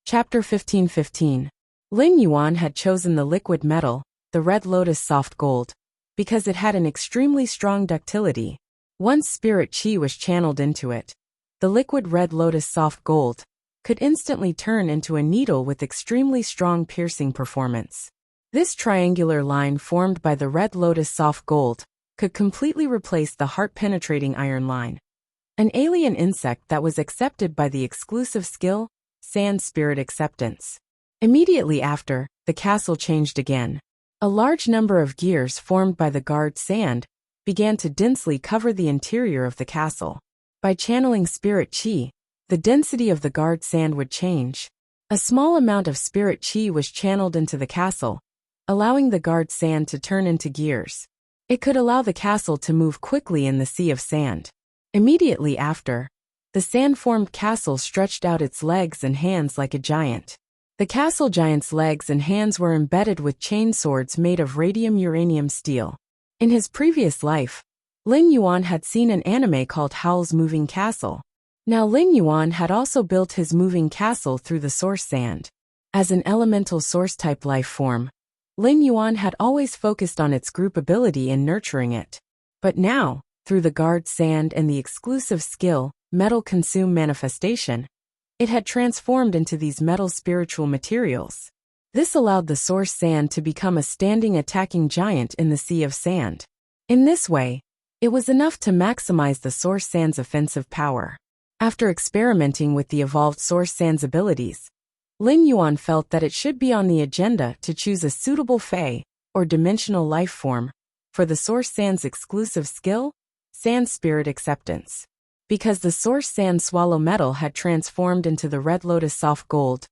Chapter 15:15. Lin Yuan had chosen the liquid metal, the red lotus soft gold, because it had an extremely strong ductility. Once spirit qi was channeled into it, the liquid red lotus soft gold could instantly turn into a needle with extremely strong piercing performance. This triangular line formed by the red lotus soft gold could completely replace the heart-penetrating iron line, an alien insect that was accepted by the exclusive skill, Sand Spirit Acceptance. Immediately after, the castle changed again. A large number of gears formed by the guard sand began to densely cover the interior of the castle. By channeling spirit qi, the density of the guard sand would change. A small amount of spirit qi was channeled into the castle, allowing the guard sand to turn into gears. It could allow the castle to move quickly in the sea of sand. Immediately after, the sand-formed castle stretched out its legs and hands like a giant. The castle giant's legs and hands were embedded with chain swords made of radium-uranium steel. In his previous life, Lin Yuan had seen an anime called Howl's Moving Castle. Now Lin Yuan had also built his moving castle through the source sand. As an elemental source-type life form, Lin Yuan had always focused on its group ability in nurturing it. But now, through the guard sand and the exclusive skill, Metal Consume Manifestation, it had transformed into these metal spiritual materials. This allowed the source sand to become a standing attacking giant in the sea of sand. In this way, it was enough to maximize the source sand's offensive power. After experimenting with the evolved source sand's abilities, Lin Yuan felt that it should be on the agenda to choose a suitable Fey, or dimensional life form, for the source sand's exclusive skill, Sand Spirit Acceptance. Because the source sand swallow metal had transformed into the red lotus soft gold,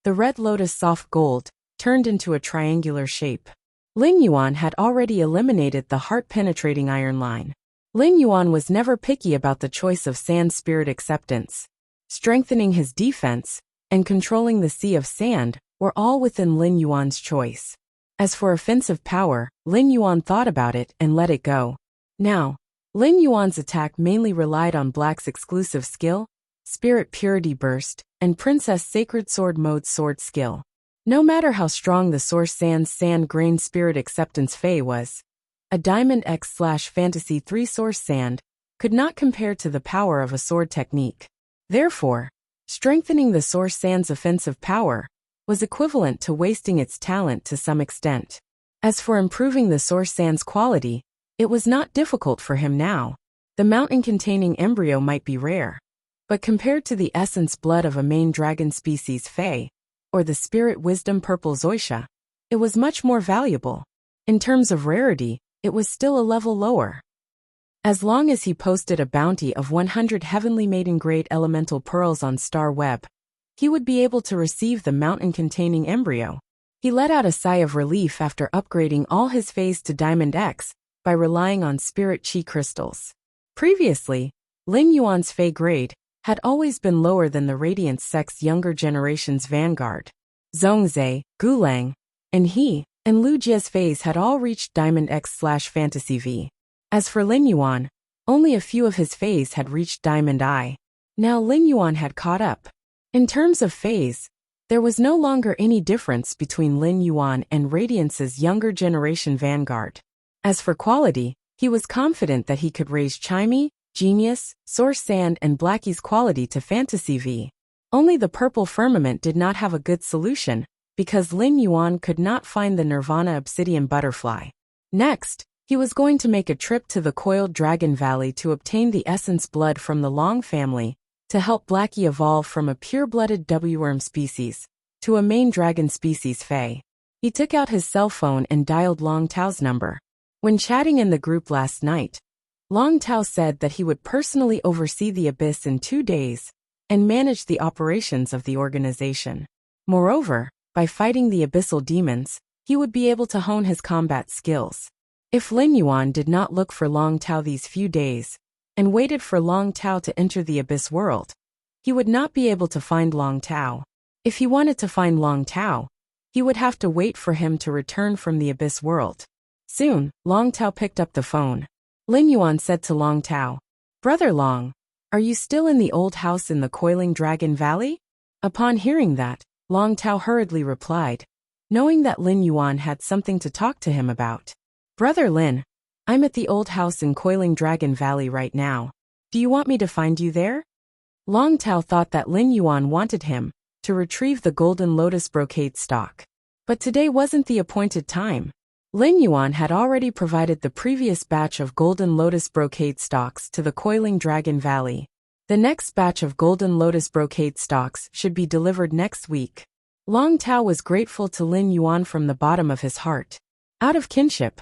the red lotus soft gold turned into a triangular shape. Lin Yuan had already eliminated the heart-penetrating iron line. Lin Yuan was never picky about the choice of Sand Spirit Acceptance. Strengthening his defense and controlling the sea of sand were all within Lin Yuan's choice. As for offensive power, Lin Yuan thought about it and let it go. Now, Lin Yuan's attack mainly relied on Black's exclusive skill, Spirit Purity Burst, and Princess Sacred Sword Mode Sword skill. No matter how strong the Source Sand's Sand Grain Spirit Acceptance Fey was, a Diamond X/Fantasy 3 Source Sand could not compare to the power of a sword technique. Therefore, strengthening the Source Sand's offensive power was equivalent to wasting its talent to some extent. As for improving the Source Sand's quality, it was not difficult for him now. The mountain-containing embryo might be rare, but compared to the essence blood of a main dragon species Fey, or the spirit wisdom purple Zoisha, it was much more valuable. In terms of rarity, it was still a level lower. As long as he posted a bounty of 100 heavenly maiden-grade elemental pearls on Star Web, he would be able to receive the mountain-containing embryo. He let out a sigh of relief after upgrading all his Feys to Diamond X, by relying on spirit qi crystals. Previously, Lin Yuan's Fey grade had always been lower than the Radiant Sect's younger generation's vanguard. Zhongzhe, Gulang, and he, and Lu Jie's Feys had all reached Diamond X/Fantasy V. As for Lin Yuan, only a few of his Feys had reached Diamond I. Now Lin Yuan had caught up. In terms of Feys, there was no longer any difference between Lin Yuan and Radiance's younger generation vanguard. As for quality, he was confident that he could raise Chimey, Genius, Source Sand and Blackie's quality to Fantasy V. Only the Purple Firmament did not have a good solution, because Lin Yuan could not find the Nirvana Obsidian Butterfly. Next, he was going to make a trip to the Coiled Dragon Valley to obtain the essence blood from the Long family, to help Blackie evolve from a pure-blooded W-worm species to a main dragon species Fey. He took out his cell phone and dialed Long Tao's number. When chatting in the group last night, Long Tao said that he would personally oversee the Abyss in 2 days and manage the operations of the organization. Moreover, by fighting the abyssal demons, he would be able to hone his combat skills. If Lin Yuan did not look for Long Tao these few days and waited for Long Tao to enter the Abyss world, he would not be able to find Long Tao. If he wanted to find Long Tao, he would have to wait for him to return from the Abyss world. Soon, Long Tao picked up the phone. Lin Yuan said to Long Tao, "Brother Long, are you still in the old house in the Coiling Dragon Valley?" Upon hearing that, Long Tao hurriedly replied, knowing that Lin Yuan had something to talk to him about. Brother Lin, I'm at the old house in Coiling Dragon Valley right now. Do you want me to find you there? Long Tao thought that Lin Yuan wanted him to retrieve the golden lotus brocade stock. But today wasn't the appointed time. Lin Yuan had already provided the previous batch of golden lotus brocade stocks to the Coiling Dragon Valley. The next batch of golden lotus brocade stocks should be delivered next week. Long Tao was grateful to Lin Yuan from the bottom of his heart. Out of kinship,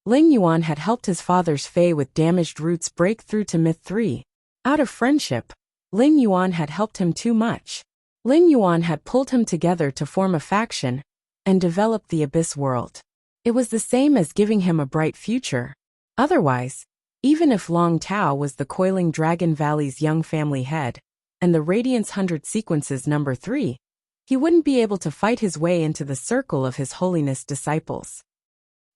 Lin Yuan had helped his father's fae with damaged roots break through to Myth 3. Out of friendship, Lin Yuan had helped him too much. Lin Yuan had pulled him together to form a faction and develop the Abyss world. It was the same as giving him a bright future. Otherwise, even if Long Tao was the Coiling Dragon Valley's young family head, and the Radiance 100 sequences number 3, he wouldn't be able to fight his way into the circle of His Holiness disciples.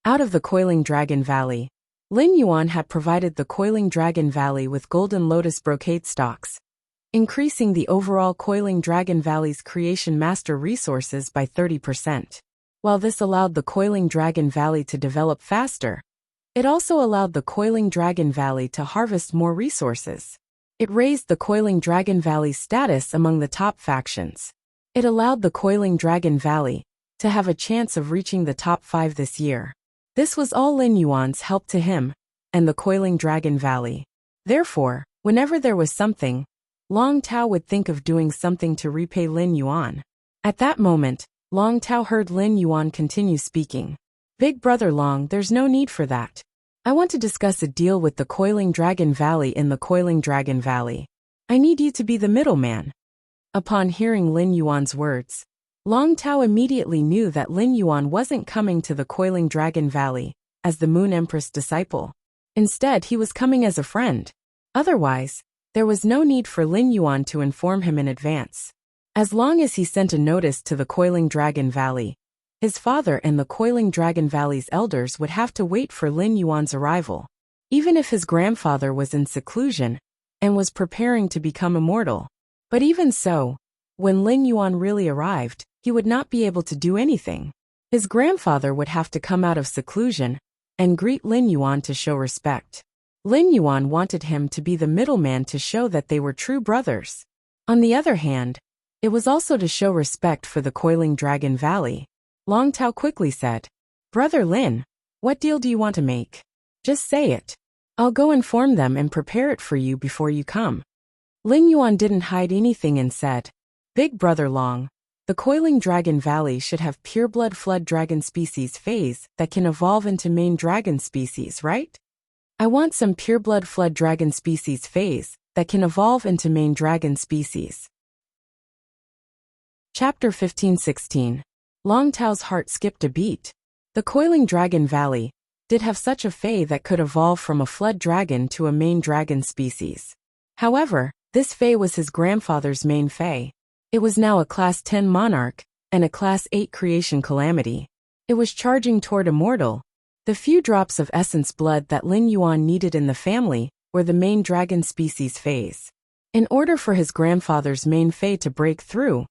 Out of the Coiling Dragon Valley, Lin Yuan had provided the Coiling Dragon Valley with golden lotus brocade stocks, increasing the overall Coiling Dragon Valley's creation master resources by 30%. While this allowed the Coiling Dragon Valley to develop faster, it also allowed the Coiling Dragon Valley to harvest more resources. It raised the Coiling Dragon Valley's status among the top factions. It allowed the Coiling Dragon Valley to have a chance of reaching the top 5 this year. This was all Lin Yuan's help to him and the Coiling Dragon Valley. Therefore, whenever there was something, Long Tao would think of doing something to repay Lin Yuan. At that moment, Long Tao heard Lin Yuan continue speaking. Big brother Long, there's no need for that. I want to discuss a deal with the Coiling Dragon Valley in the Coiling Dragon Valley. I need you to be the middleman. Upon hearing Lin Yuan's words, Long Tao immediately knew that Lin Yuan wasn't coming to the Coiling Dragon Valley as the Moon Empress disciple. Instead, he was coming as a friend. Otherwise, there was no need for Lin Yuan to inform him in advance. As long as he sent a notice to the Coiling Dragon Valley, his father and the Coiling Dragon Valley's elders would have to wait for Lin Yuan's arrival. Even if his grandfather was in seclusion and was preparing to become immortal. But even so, when Lin Yuan really arrived, he would not be able to do anything. His grandfather would have to come out of seclusion and greet Lin Yuan to show respect. Lin Yuan wanted him to be the middleman to show that they were true brothers. On the other hand, it was also to show respect for the Coiling Dragon Valley. Long Tao quickly said, Brother Lin, what deal do you want to make? Just say it. I'll go inform them and prepare it for you before you come. Lin Yuan didn't hide anything and said, Big brother Long, the Coiling Dragon Valley should have pureblood flood dragon species phase that can evolve into main dragon species, right? I want some pureblood flood dragon species phase that can evolve into main dragon species. Chapter 15-16. Long Tao's heart skipped a beat. The Coiling Dragon Valley did have such a fae that could evolve from a flood dragon to a main dragon species. However, this fae was his grandfather's main fae. It was now a Class 10 monarch and a Class 8 creation calamity. It was charging toward immortal. The few drops of essence blood that Lin Yuan needed in the family were the main dragon species phase. In order for his grandfather's main fae to break through,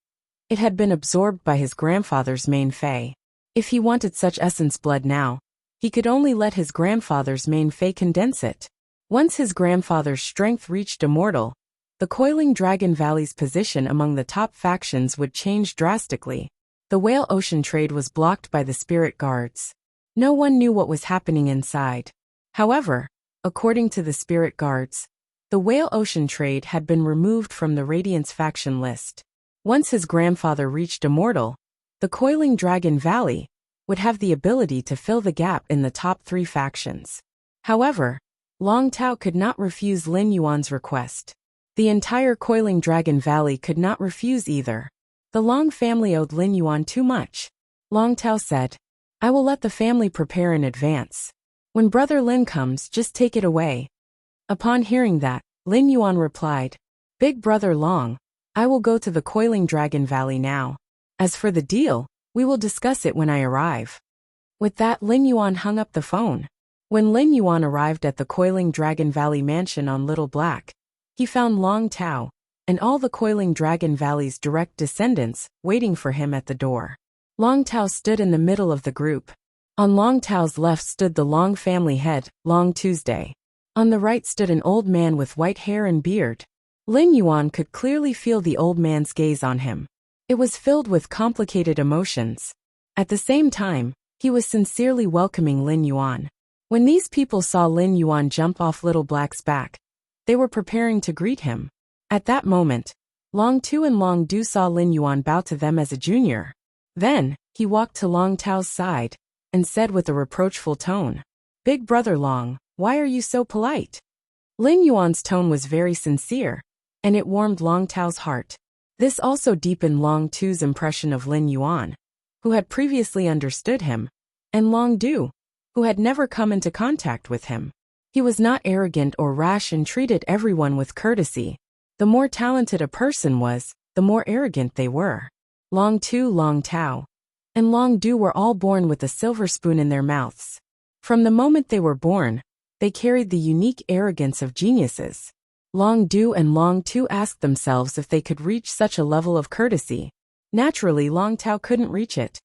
it had been absorbed by his grandfather's main fae. If he wanted such essence blood now, he could only let his grandfather's main fae condense it. Once his grandfather's strength reached immortal, the Coiling Dragon Valley's position among the top factions would change drastically. The Whale Ocean trade was blocked by the spirit guards. No one knew what was happening inside. However, according to the spirit guards, the Whale Ocean trade had been removed from the Radiance faction list. Once his grandfather reached immortal, the Coiling Dragon Valley would have the ability to fill the gap in the top 3 factions. However, Long Tao could not refuse Lin Yuan's request. The entire Coiling Dragon Valley could not refuse either. The Long family owed Lin Yuan too much. Long Tao said, I will let the family prepare in advance. When Brother Lin comes, just take it away. Upon hearing that, Lin Yuan replied, Big brother Long, I will go to the Coiling Dragon Valley now. As for the deal, we will discuss it when I arrive. With that, Lin Yuan hung up the phone. When Lin Yuan arrived at the Coiling Dragon Valley mansion on Little Black, he found Long Tao, and all the coiling Dragon Valley's direct descendants waiting for him at the door. Long Tao stood in the middle of the group. On Long Tao's left stood the Long family head, Long Tuesday. On the right stood an old man with white hair and beard. Lin Yuan could clearly feel the old man's gaze on him. It was filled with complicated emotions. At the same time, he was sincerely welcoming Lin Yuan. When these people saw Lin Yuan jump off Little Black's back, they were preparing to greet him. At that moment, Long Tu and Long Du saw Lin Yuan bow to them as a junior. Then, he walked to Long Tao's side and said with a reproachful tone, "Big brother Long, why are you so polite?" Lin Yuan's tone was very sincere, and it warmed Long Tao's heart. This also deepened Long Tu's impression of Lin Yuan, who had previously understood him, and Long Du, who had never come into contact with him. He was not arrogant or rash and treated everyone with courtesy. The more talented a person was, the more arrogant they were. Long Tu, Long Tao, and Long Du were all born with a silver spoon in their mouths. From the moment they were born, they carried the unique arrogance of geniuses. Long Du and Long Tu asked themselves if they could reach such a level of courtesy. Naturally, Long Tao couldn't reach it.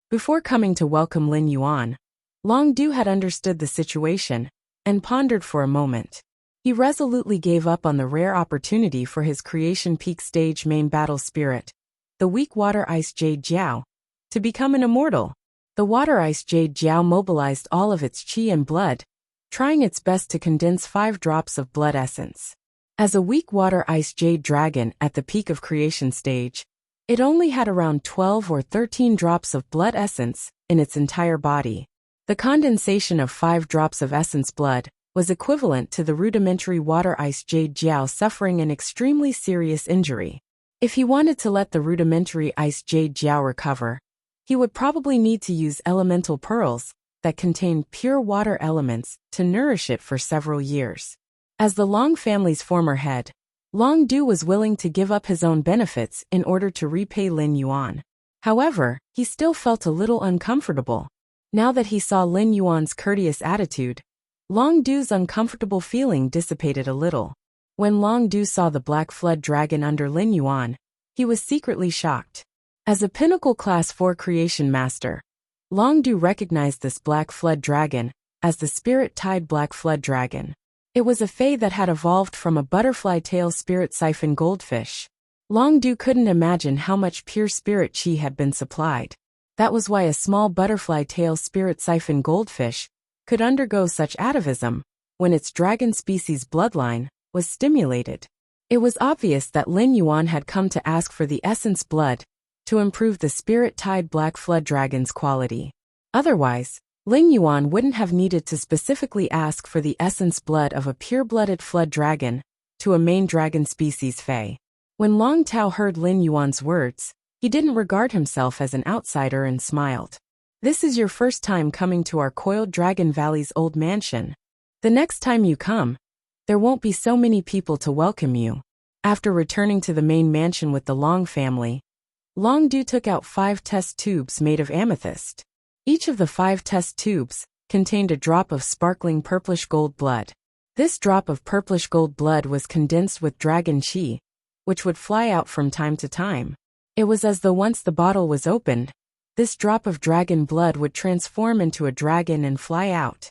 Before coming to welcome Lin Yuan, Long Du had understood the situation and pondered for a moment. He resolutely gave up on the rare opportunity for his Creation Peak stage main battle spirit, the weak Water Ice Jade Jiao, to become an immortal. The Water Ice Jade Jiao mobilized all of its chi and blood, trying its best to condense 5 drops of blood essence. As a weak Water Ice Jade dragon at the peak of creation stage, it only had around 12 or 13 drops of blood essence in its entire body. The condensation of 5 drops of essence blood was equivalent to the rudimentary Water Ice Jade Jiao suffering an extremely serious injury. If he wanted to let the rudimentary Ice Jade Jiao recover, he would probably need to use elemental pearls that contained pure water elements to nourish it for several years. As the Long family's former head, Long Du was willing to give up his own benefits in order to repay Lin Yuan. However, he still felt a little uncomfortable. Now that he saw Lin Yuan's courteous attitude, Long Du's uncomfortable feeling dissipated a little. When Long Du saw the Black Flood Dragon under Lin Yuan, he was secretly shocked. As a Pinnacle Class 4 Creation Master, Long Du recognized this Black Flood Dragon as the Spirit Tide Black Flood Dragon. It was a fae that had evolved from a butterfly tail spirit siphon goldfish. Long Du couldn't imagine how much pure spirit chi had been supplied. That was why a small butterfly tail spirit siphon goldfish could undergo such atavism when its dragon species bloodline was stimulated. It was obvious that Lin Yuan had come to ask for the essence blood to improve the Spirit Tide Black Flood Dragon's quality. Otherwise, Lin Yuan wouldn't have needed to specifically ask for the essence blood of a pure-blooded flood dragon to a main dragon species fae. When Long Tao heard Lin Yuan's words, he didn't regard himself as an outsider and smiled. "This is your first time coming to our Coiled Dragon Valley's old mansion. The next time you come, there won't be so many people to welcome you." After returning to the main mansion with the Long family, Long Du took out 5 test tubes made of amethyst. Each of the 5 test tubes contained a drop of sparkling purplish gold blood. This drop of purplish gold blood was condensed with dragon chi, which would fly out from time to time. It was as though once the bottle was opened, this drop of dragon blood would transform into a dragon and fly out.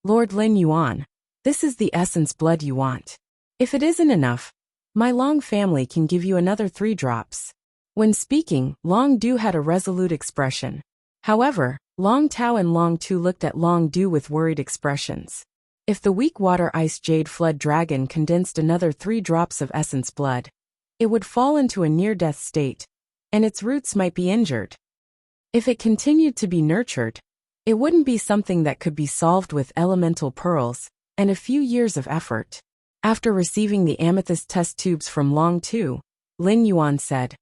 "Lord Lin Yuan, this is the essence blood you want. If it isn't enough, my Long family can give you another 3 drops." When speaking, Long Du had a resolute expression. However, Long Tao and Long Tu looked at Long Du with worried expressions. If the weak Water Ice Jade Flood Dragon condensed another 3 drops of essence blood, it would fall into a near-death state, and its roots might be injured. If it continued to be nurtured, it wouldn't be something that could be solved with elemental pearls and a few years of effort. After receiving the amethyst test tubes from Long Tu, Lin Yuan said,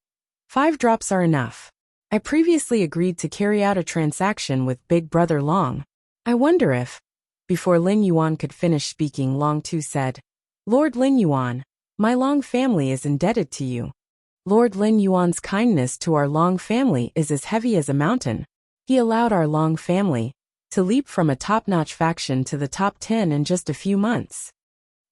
"5 drops are enough. I previously agreed to carry out a transaction with Big Brother Long. I wonder if..." Before Lin Yuan could finish speaking, Long Tu said, "Lord Lin Yuan, my Long family is indebted to you. Lord Lin Yuan's kindness to our Long family is as heavy as a mountain. He allowed our Long family to leap from a top-notch faction to the top 10 in just a few months."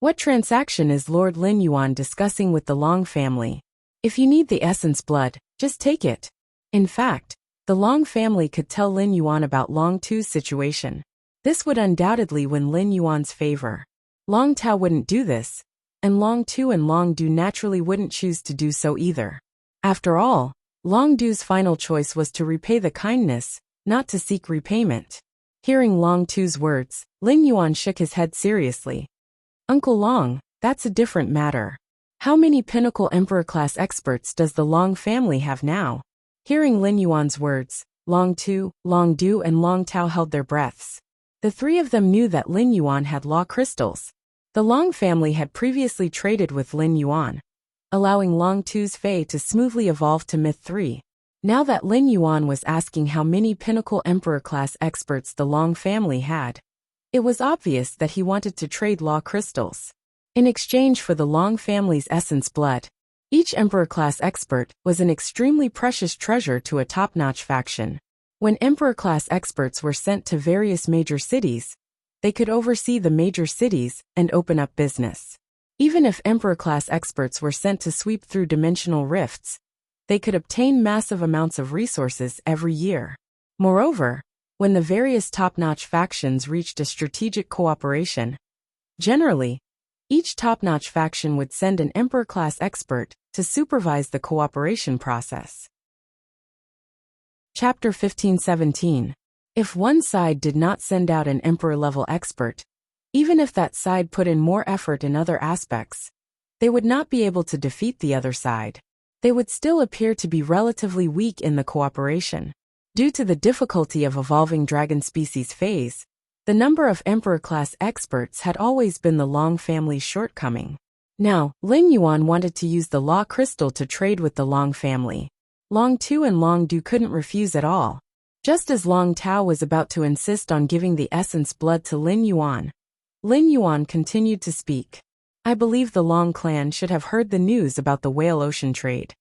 What transaction is Lord Lin Yuan discussing with the Long family? If you need the essence blood, just take it. In fact, the Long family could tell Lin Yuan about Long Tu's situation. This would undoubtedly win Lin Yuan's favor. Long Tao wouldn't do this, and Long Tu and Long Du naturally wouldn't choose to do so either. After all, Long Du's final choice was to repay the kindness, not to seek repayment. Hearing Long Tu's words, Lin Yuan shook his head seriously. Uncle Long, that's a different matter. How many pinnacle emperor-class experts does the Long family have now? Hearing Lin Yuan's words, Long Tu, Long Du and Long Tao held their breaths. The three of them knew that Lin Yuan had law crystals. The Long family had previously traded with Lin Yuan, allowing Long Tu's Fei to smoothly evolve to Myth 3. Now that Lin Yuan was asking how many pinnacle emperor-class experts the Long family had, it was obvious that he wanted to trade law crystals. In exchange for the Long family's essence blood, each emperor-class expert was an extremely precious treasure to a top-notch faction. When emperor-class experts were sent to various major cities, they could oversee the major cities and open up business. Even if emperor-class experts were sent to sweep through dimensional rifts, they could obtain massive amounts of resources every year. Moreover, when the various top-notch factions reached a strategic cooperation, generally, each top-notch faction would send an emperor-class expert to supervise the cooperation process. Chapter 15-17. If one side did not send out an emperor-level expert, even if that side put in more effort in other aspects, they would not be able to defeat the other side. They would still appear to be relatively weak in the cooperation. Due to the difficulty of evolving dragon species phase, the number of emperor-class experts had always been the Long family's shortcoming. Now, Lin Yuan wanted to use the law crystal to trade with the Long family. Long Tu and Long Du couldn't refuse at all. Just as Long Tao was about to insist on giving the essence blood to Lin Yuan continued to speak. I believe the Long clan should have heard the news about the Whale Ocean trade.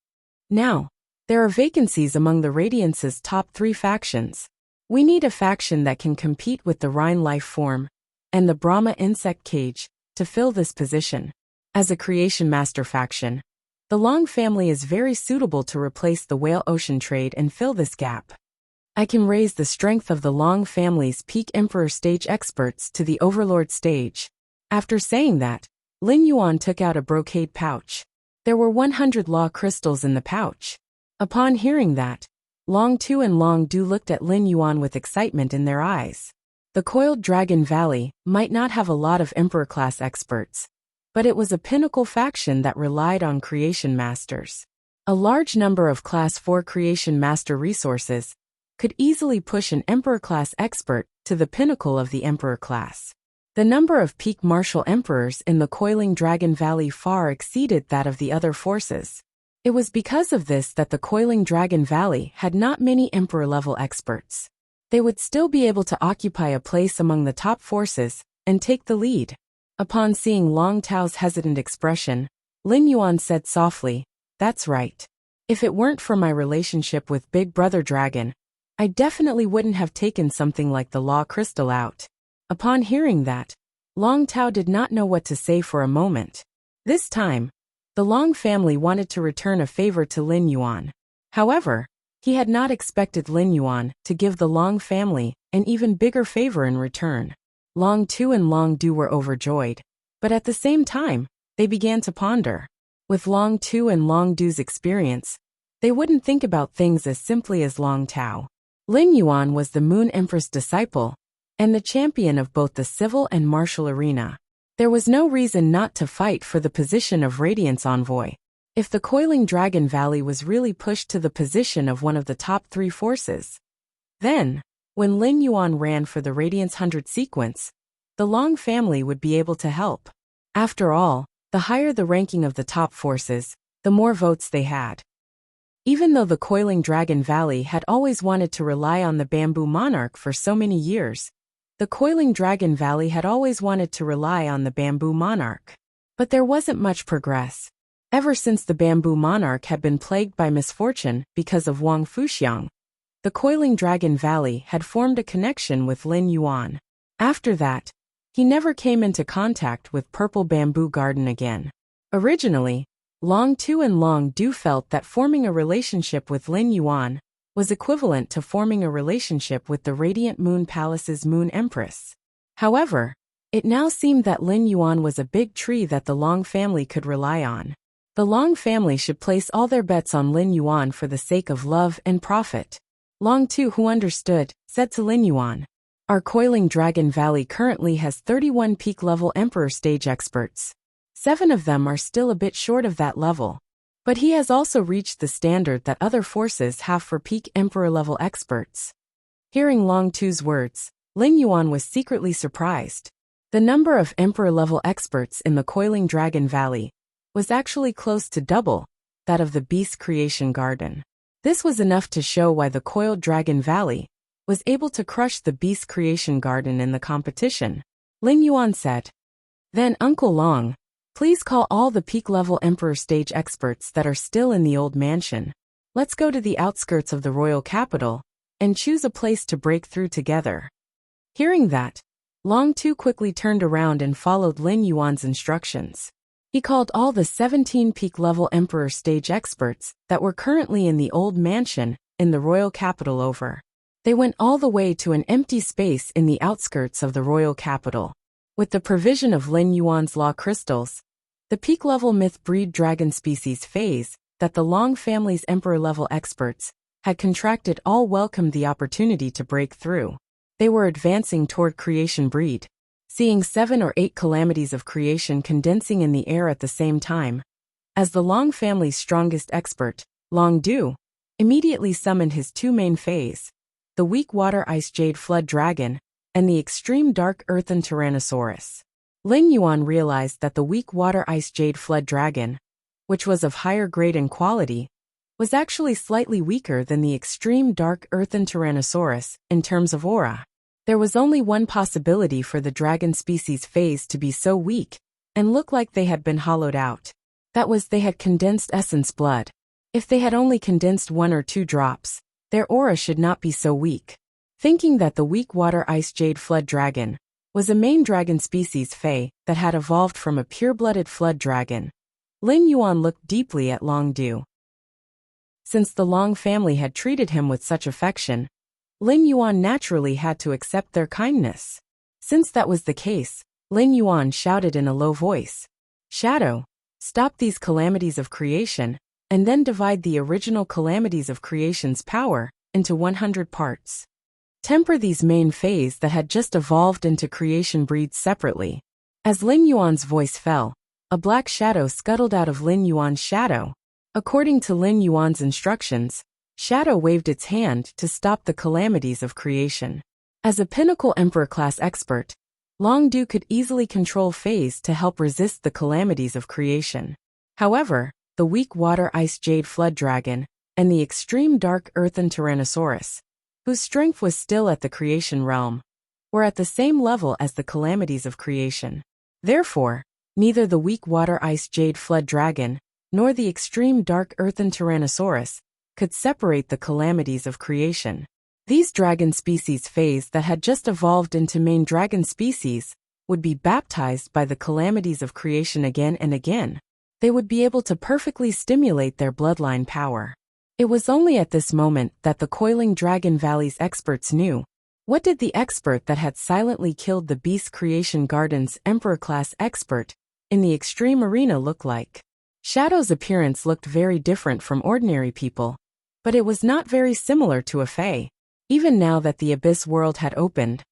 Now, there are vacancies among the Radiance's top 3 factions. We need a faction that can compete with the Rhine life form and the Brahma insect cage to fill this position. As a creation master faction, the Long family is very suitable to replace the Whale Ocean trade and fill this gap. I can raise the strength of the Long family's peak Emperor stage experts to the Overlord stage. After saying that, Lin Yuan took out a brocade pouch. There were 100 law crystals in the pouch. Upon hearing that, Long Tu and Long Du looked at Lin Yuan with excitement in their eyes. The Coiled Dragon Valley might not have a lot of Emperor-class experts, but it was a pinnacle faction that relied on creation masters. A large number of Class 4 creation master resources could easily push an Emperor-class expert to the pinnacle of the Emperor class. The number of peak martial emperors in the Coiling Dragon Valley far exceeded that of the other forces. It was because of this that the Coiling Dragon Valley had not many Emperor-level experts. They would still be able to occupy a place among the top forces and take the lead. Upon seeing Long Tao's hesitant expression, Lin Yuan said softly, "That's right. If it weren't for my relationship with Big Brother Dragon, I definitely wouldn't have taken something like the Law Crystal out." Upon hearing that, Long Tao did not know what to say for a moment. This time, the Long family wanted to return a favor to Lin Yuan. However, he had not expected Lin Yuan to give the Long family an even bigger favor in return. Long Tu and Long Du were overjoyed, but at the same time, they began to ponder. With Long Tu and Long Du's experience, they wouldn't think about things as simply as Long Tao. Lin Yuan was the Moon Empress disciple and the champion of both the civil and martial arena. There was no reason not to fight for the position of Radiance Envoy. If the Coiling Dragon Valley was really pushed to the position of one of the top 3 forces, then, when Lin Yuan ran for the Radiance 100 sequence, the Long family would be able to help. After all, the higher the ranking of the top forces, the more votes they had. Even though the Coiling Dragon Valley had always wanted to rely on the Bamboo Monarch for so many years, the Coiling Dragon Valley had always wanted to rely on the Bamboo Monarch. But there wasn't much progress. Ever since the Bamboo Monarch had been plagued by misfortune because of Wang Fuxiang, the Coiling Dragon Valley had formed a connection with Lin Yuan. After that, he never came into contact with Purple Bamboo Garden again. Originally, Long Tu and Long Du felt that forming a relationship with Lin Yuan was equivalent to forming a relationship with the Radiant Moon Palace's Moon Empress. However, it now seemed that Lin Yuan was a big tree that the Long family could rely on. The Long family should place all their bets on Lin Yuan for the sake of love and profit. Long Tu, who understood, said to Lin Yuan, "Our Coiling Dragon Valley currently has 31 peak-level Emperor stage experts. 7 of them are still a bit short of that level. But he has also reached the standard that other forces have for peak Emperor-level experts." Hearing Long Tu's words, Lin Yuan was secretly surprised. The number of Emperor-level experts in the Coiling Dragon Valley was actually close to double that of the Beast Creation Garden. This was enough to show why the Coiled Dragon Valley was able to crush the Beast Creation Garden in the competition. Lin Yuan said, "Then Uncle Long, please call all the peak-level Emperor stage experts that are still in the old mansion. Let's go to the outskirts of the royal capital and choose a place to break through together." Hearing that, Long Tu quickly turned around and followed Lin Yuan's instructions. He called all the 17 peak-level Emperor stage experts that were currently in the old mansion in the royal capital over. They went all the way to an empty space in the outskirts of the royal capital. With the provision of Lin Yuan's law crystals, the peak-level myth-breed dragon species phase that the Long family's Emperor-level experts had contracted all welcomed the opportunity to break through. They were advancing toward creation breed, seeing 7 or 8 calamities of creation condensing in the air at the same time. As the Long family's strongest expert, Long Du immediately summoned his 2 main phase, the weak water ice jade flood dragon and the extreme dark earthen tyrannosaurus. Lin Yuan realized that the weak water ice jade flood dragon, which was of higher grade and quality, was actually slightly weaker than the extreme dark earthen tyrannosaurus in terms of aura. There was only one possibility for the dragon species phase to be so weak and look like they had been hollowed out. That was they had condensed essence blood. If they had only condensed 1 or 2 drops, their aura should not be so weak. Thinking that the weak water ice jade flood dragon was a main dragon species Fey that had evolved from a pure-blooded flood dragon, Lin Yuan looked deeply at Long Du. Since the Long family had treated him with such affection, Lin Yuan naturally had to accept their kindness. Since that was the case, Lin Yuan shouted in a low voice, "Shadow, stop these calamities of creation, and then divide the original calamities of creation's power into 100 parts. Temper these main phase that had just evolved into creation breeds separately." As Lin Yuan's voice fell, a black shadow scuttled out of Lin Yuan's shadow. According to Lin Yuan's instructions, Shadow waved its hand to stop the calamities of creation. As a pinnacle Emperor-class expert, Long Du could easily control phase to help resist the calamities of creation. However, the weak water ice jade flood dragon and the extreme dark earthen tyrannosaurus, whose strength was still at the creation realm, were at the same level as the calamities of creation. Therefore, neither the weak water ice jade flood dragon nor the extreme dark earthen tyrannosaurus could separate the calamities of creation. These dragon species phase that had just evolved into main dragon species would be baptized by the calamities of creation again and again. They would be able to perfectly stimulate their bloodline power. It was only at this moment that the Coiling Dragon Valley's experts knew. What did the expert that had silently killed the Beast Creation Garden's Emperor-class expert in the extreme arena look like? Shadow's appearance looked very different from ordinary people, but it was not very similar to a Fae. Even now that the Abyss world had opened,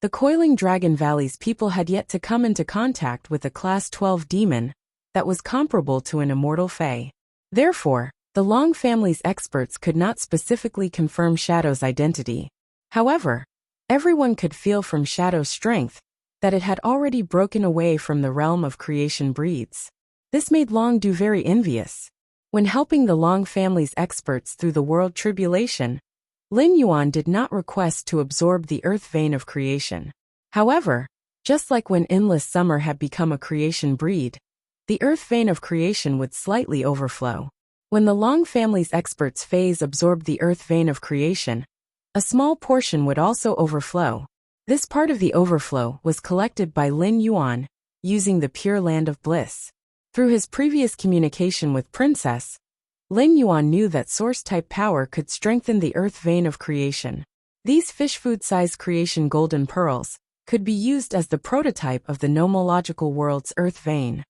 the Coiling Dragon Valley's people had yet to come into contact with a Class 12 demon that was comparable to an immortal Fae. Therefore, the Long family's experts could not specifically confirm Shadow's identity. However, everyone could feel from Shadow's strength that it had already broken away from the realm of creation breeds. This made Long Du very envious. When helping the Long family's experts through the world tribulation, Lin Yuan did not request to absorb the earth vein of creation. However, just like when Endless Summer had become a creation breed, the earth vein of creation would slightly overflow. When the Long family's experts phase absorbed the earth vein of creation, a small portion would also overflow. This part of the overflow was collected by Lin Yuan, using the Pure Land of Bliss. Through his previous communication with Princess, Lin Yuan knew that source-type power could strengthen the earth vein of creation. These fish food-sized creation golden pearls could be used as the prototype of the nomological world's earth vein.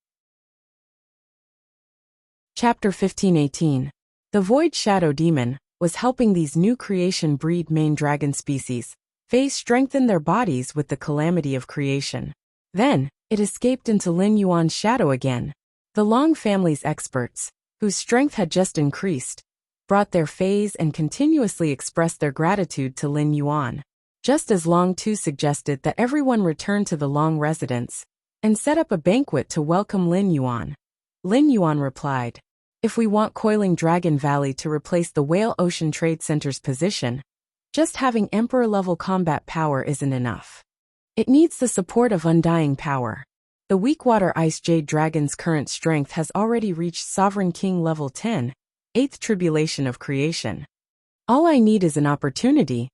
Chapter 15:18. The Void Shadow Demon was helping these new creation breed main dragon species phase strengthen their bodies with the calamity of creation. Then, it escaped into Lin Yuan's shadow again. The Long family's experts, whose strength had just increased, brought their phase and continuously expressed their gratitude to Lin Yuan. Just as Long too suggested that everyone return to the Long residence and set up a banquet to welcome Lin Yuan. Lin Yuan replied, "If we want Coiling Dragon Valley to replace the Whale Ocean Trade Center's position, just having Emperor-level combat power isn't enough. It needs the support of undying power. The Weakwater Ice Jade Dragon's current strength has already reached Sovereign King level 10, 8th tribulation of creation. All I need is an opportunity,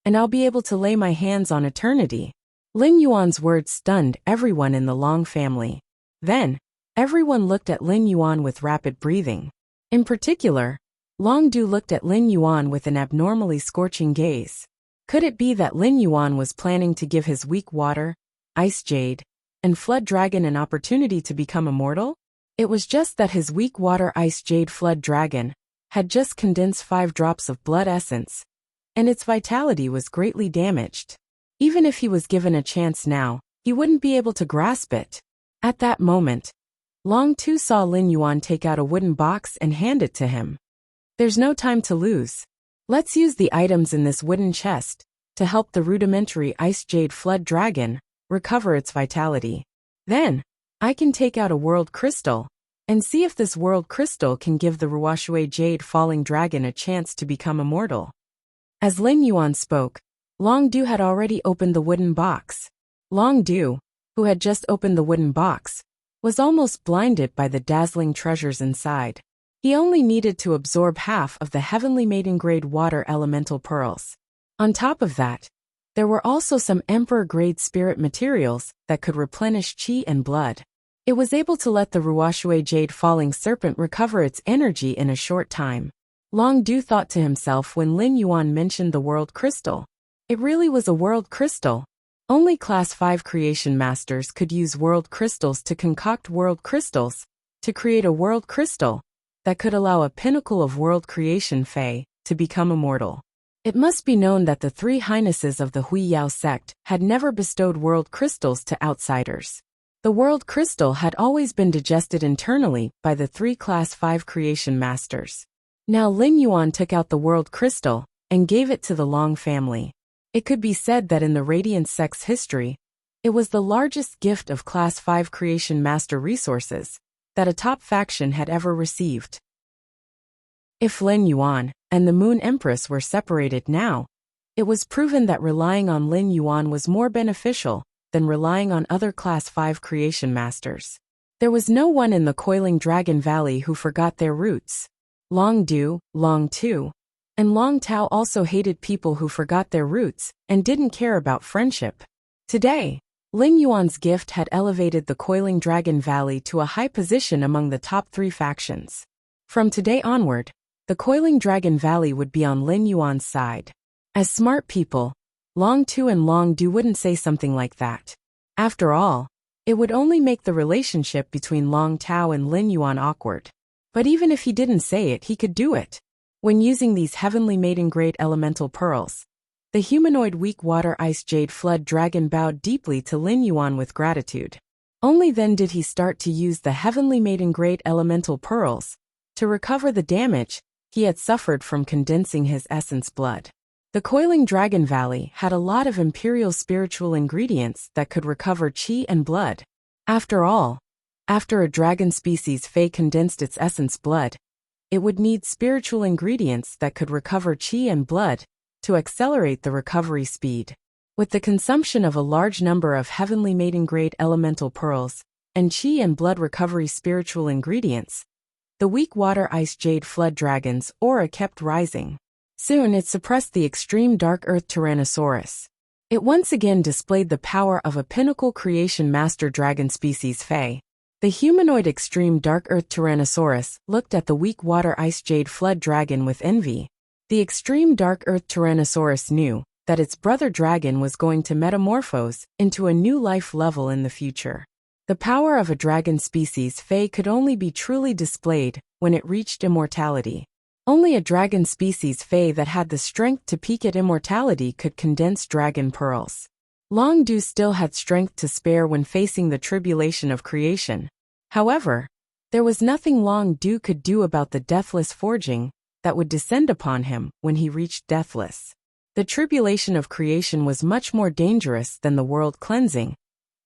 and I'll be able to lay my hands on eternity." Lin Yuan's words stunned everyone in the Long family. Then, everyone looked at Lin Yuan with rapid breathing. In particular, Long Du looked at Lin Yuan with an abnormally scorching gaze. Could it be that Lin Yuan was planning to give his weak water, ice jade, and flood dragon an opportunity to become immortal? It was just that his weak water ice jade flood dragon had just condensed 5 drops of blood essence, and its vitality was greatly damaged. Even if he was given a chance now, he wouldn't be able to grasp it. At that moment, Long too saw Lin Yuan take out a wooden box and hand it to him. "There's no time to lose. Let's use the items in this wooden chest to help the rudimentary Ice Jade Flood Dragon recover its vitality. Then, I can take out a World Crystal and see if this World Crystal can give the Ruoxue Jade Falling Dragon a chance to become immortal." As Lin Yuan spoke, Long Du had already opened the wooden box. Long Du, who had just opened the wooden box, was almost blinded by the dazzling treasures inside. He only needed to absorb half of the Heavenly Maiden-grade water elemental pearls. On top of that, there were also some Emperor-grade spirit materials that could replenish chi and blood. It was able to let the Ruoxue Jade Falling Serpent recover its energy in a short time. Long Du thought to himself when Lin Yuan mentioned the World Crystal. It really was a World Crystal. Only Class 5 Creation Masters could use World Crystals to concoct World Crystals, to create a World Crystal that could allow a pinnacle of world creation Fae to become immortal. It must be known that the 3 highnesses of the Hui Yao sect had never bestowed world crystals to outsiders. The world crystal had always been digested internally by the 3 Class 5 Creation Masters. Now Lin Yuan took out the world crystal and gave it to the Long family. It could be said that in the Radiant sect's history, it was the largest gift of Class 5 Creation Master resources that a top faction had ever received. If Lin Yuan and the Moon Empress were separated now, it was proven that relying on Lin Yuan was more beneficial than relying on other Class 5 Creation Masters. There was no one in the Coiling Dragon Valley who forgot their roots. Long Du, Long Tu, and Long Tao also hated people who forgot their roots and didn't care about friendship. Today, Lin Yuan's gift had elevated the Coiling Dragon Valley to a high position among the top 3 factions. From today onward, the Coiling Dragon Valley would be on Lin Yuan's side. As smart people, Long Tu and Long Du wouldn't say something like that. After all, it would only make the relationship between Long Tao and Lin Yuan awkward. But even if he didn't say it, he could do it. When using these Heavenly Maiden-grade elemental pearls, the humanoid weak water ice jade flood dragon bowed deeply to Lin Yuan with gratitude. Only then did he start to use the Heavenly Maiden-grade elemental pearls to recover the damage he had suffered from condensing his essence blood. The Coiling Dragon Valley had a lot of imperial spiritual ingredients that could recover chi and blood. After all, after a dragon species Fae condensed its essence blood, it would need spiritual ingredients that could recover chi and blood to accelerate the recovery speed. With the consumption of a large number of Heavenly Maiden-grade elemental pearls and chi and blood recovery spiritual ingredients, the weak water ice jade flood dragon's aura kept rising. Soon it suppressed the extreme dark earth Tyrannosaurus. It once again displayed the power of a pinnacle creation master dragon species Fae. The humanoid extreme dark earth Tyrannosaurus looked at the weak water ice jade flood dragon with envy. The extreme dark earth Tyrannosaurus knew that its brother dragon was going to metamorphose into a new life level in the future. The power of a dragon species Fae could only be truly displayed when it reached immortality. Only a dragon species Fae that had the strength to peak at immortality could condense dragon pearls. Longdu still had strength to spare when facing the tribulation of creation. However, there was nothing Longdu could do about the deathless forging that would descend upon him when he reached deathless. The tribulation of creation was much more dangerous than the world cleansing,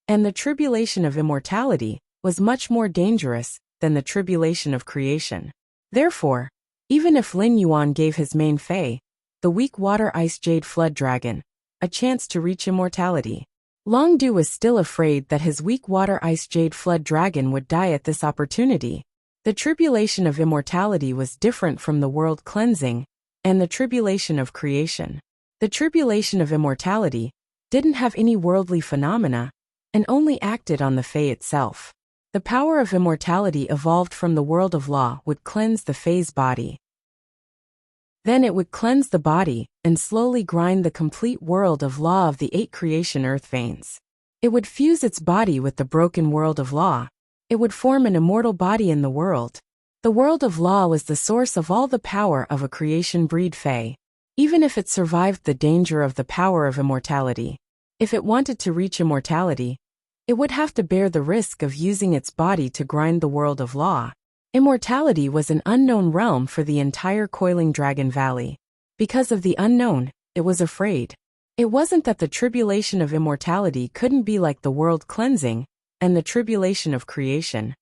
and the tribulation of immortality was much more dangerous than the tribulation of creation. Therefore, even if Lin Yuan gave his main Fae, the weak water ice jade flood dragon, a chance to reach immortality, Longdu was still afraid that his weak water ice jade flood dragon would die at this opportunity. The tribulation of immortality was different from the world cleansing and the tribulation of creation. The tribulation of immortality didn't have any worldly phenomena and only acted on the Fae itself. The power of immortality evolved from the world of law would cleanse the Fae's body. Then it would cleanse the body and slowly grind the complete world of law of the 8 creation earth veins. It would fuse its body with the broken world of law. It would form an immortal body in the world. The world of law was the source of all the power of a creation breed Fae. Even if it survived the danger of the power of immortality, if it wanted to reach immortality, it would have to bear the risk of using its body to grind the world of law. Immortality was an unknown realm for the entire Coiling Dragon Valley. Because of the unknown, it was afraid. It wasn't that the tribulation of immortality couldn't be like the world cleansing and the tribulation of creation,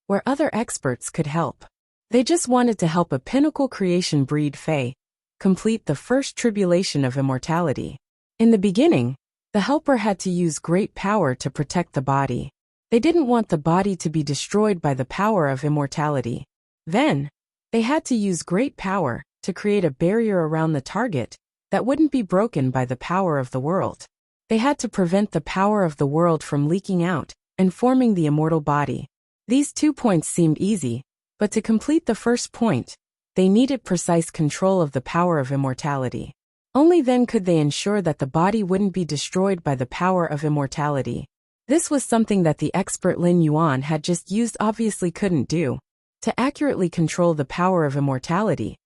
where other experts could help. They just wanted to help a pinnacle creation breed Fae complete the first tribulation of immortality. In the beginning, the helper had to use great power to protect the body. They didn't want the body to be destroyed by the power of immortality. Then, they had to use great power to create a barrier around the target that wouldn't be broken by the power of the world. They had to prevent the power of the world from leaking out and forming the immortal body. These 2 points seemed easy, but to complete the first point, they needed precise control of the power of immortality. Only then could they ensure that the body wouldn't be destroyed by the power of immortality. This was something that the expert Lin Yuan had just used obviously couldn't do. To accurately control the power of immortality,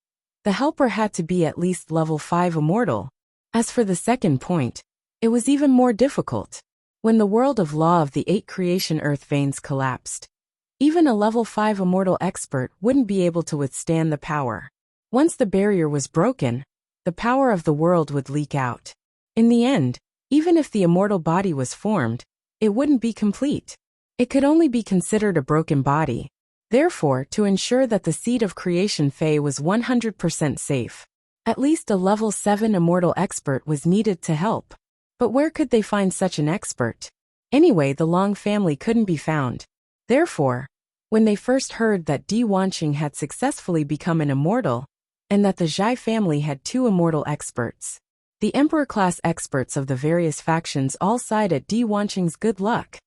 the helper had to be at least level 5 immortal. As for the second point, it was even more difficult. When the world of law of the 8 creation earth veins collapsed, even a level 5 immortal expert wouldn't be able to withstand the power. Once the barrier was broken, the power of the world would leak out. In the end, even if the immortal body was formed, it wouldn't be complete. It could only be considered a broken body. Therefore, to ensure that the seed of creation Fae was 100% safe, at least a level 7 immortal expert was needed to help. But where could they find such an expert? Anyway, the Long family couldn't be found. Therefore, when they first heard that Di Wanqing had successfully become an immortal, and that the Zhai family had 2 immortal experts, the Emperor-class experts of the various factions all sighed at Di Wanqing's good luck.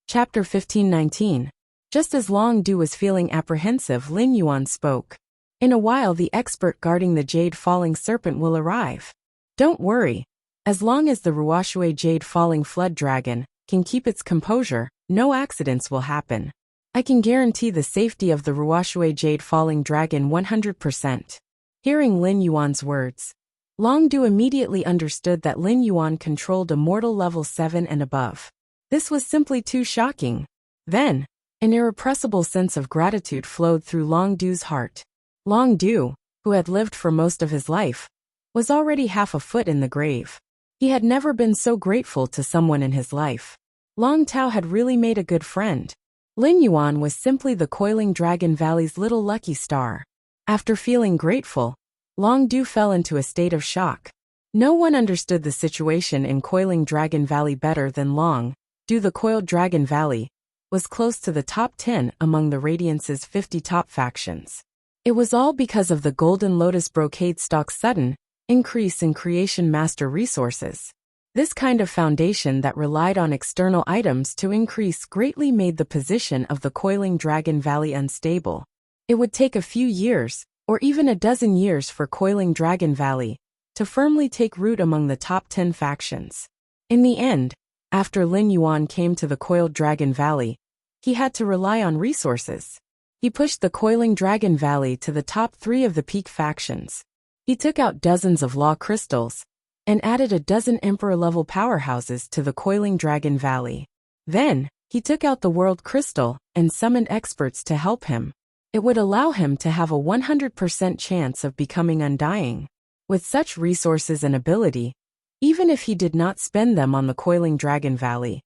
Chapter 1519. Just as Long Du was feeling apprehensive, Lin Yuan spoke. In a while the expert guarding the Jade Falling Serpent will arrive. Don't worry. As long as the Ruoshui Jade Falling Flood Dragon can keep its composure, no accidents will happen. I can guarantee the safety of the Ruoshui Jade Falling Dragon 100%. Hearing Lin Yuan's words, Long Du immediately understood that Lin Yuan controlled immortal level 7 and above. This was simply too shocking. Then, an irrepressible sense of gratitude flowed through Long Du's heart. Long Du, who had lived for most of his life, was already half a foot in the grave. He had never been so grateful to someone in his life. Long Tao had really made a good friend. Lin Yuan was simply the Coiling Dragon Valley's little lucky star. After feeling grateful, Long Du fell into a state of shock. No one understood the situation in Coiling Dragon Valley better than Long Du. The Coiled Dragon Valley was close to the top 10 among the Radiance's 50 top factions. It was all because of the Golden Lotus Brocade Stock's sudden increase in creation master resources. This kind of foundation that relied on external items to increase greatly made the position of the Coiling Dragon Valley unstable. It would take a few years, or even a dozen years for Coiling Dragon Valley to firmly take root among the top 10 factions. In the end, after Lin Yuan came to the Coiled Dragon Valley, he had to rely on resources. He pushed the Coiling Dragon Valley to the top 3 of the peak factions. He took out dozens of law crystals and added a dozen emperor-level powerhouses to the Coiling Dragon Valley. Then, he took out the World Crystal and summoned experts to help him. It would allow him to have a 100% chance of becoming undying. With such resources and ability, even if he did not spend them on the Coiling Dragon Valley,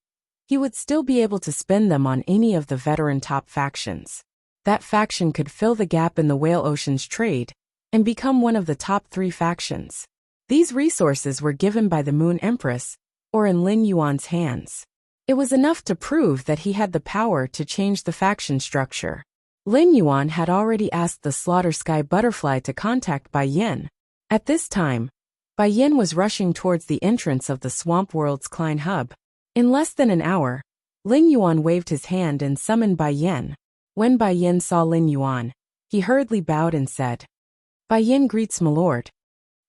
he would still be able to spend them on any of the veteran top factions. That faction could fill the gap in the Whale Ocean's trade and become one of the top 3 factions. These resources were given by the Moon Empress, or in Lin Yuan's hands. It was enough to prove that he had the power to change the faction structure. Lin Yuan had already asked the Slaughter Sky Butterfly to contact Bai Yin. At this time, Bai Yin was rushing towards the entrance of the Swamp World's Klein Hub. In less than an hour, Lin Yuan waved his hand and summoned Bai Yin. When Bai Yin saw Lin Yuan, he hurriedly bowed and said, "Bai Yin greets my lord."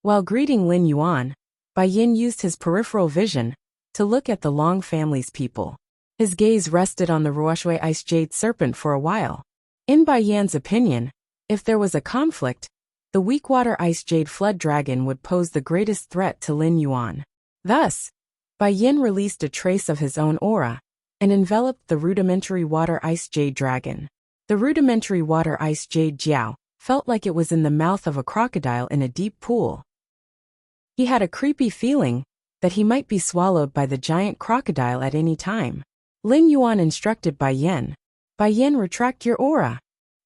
While greeting Lin Yuan, Bai Yin used his peripheral vision to look at the Long family's people. His gaze rested on the Ruoshui Ice Jade Serpent for a while. In Bai Yan's opinion, if there was a conflict, the Weakwater Ice Jade Flood Dragon would pose the greatest threat to Lin Yuan. Thus, Bai Yin released a trace of his own aura and enveloped the rudimentary Water Ice Jade Dragon. The rudimentary Water Ice Jade Jiao felt like it was in the mouth of a crocodile in a deep pool. He had a creepy feeling that he might be swallowed by the giant crocodile at any time. Lin Yuan instructed Bai Yin, "Bai Yin, retract your aura.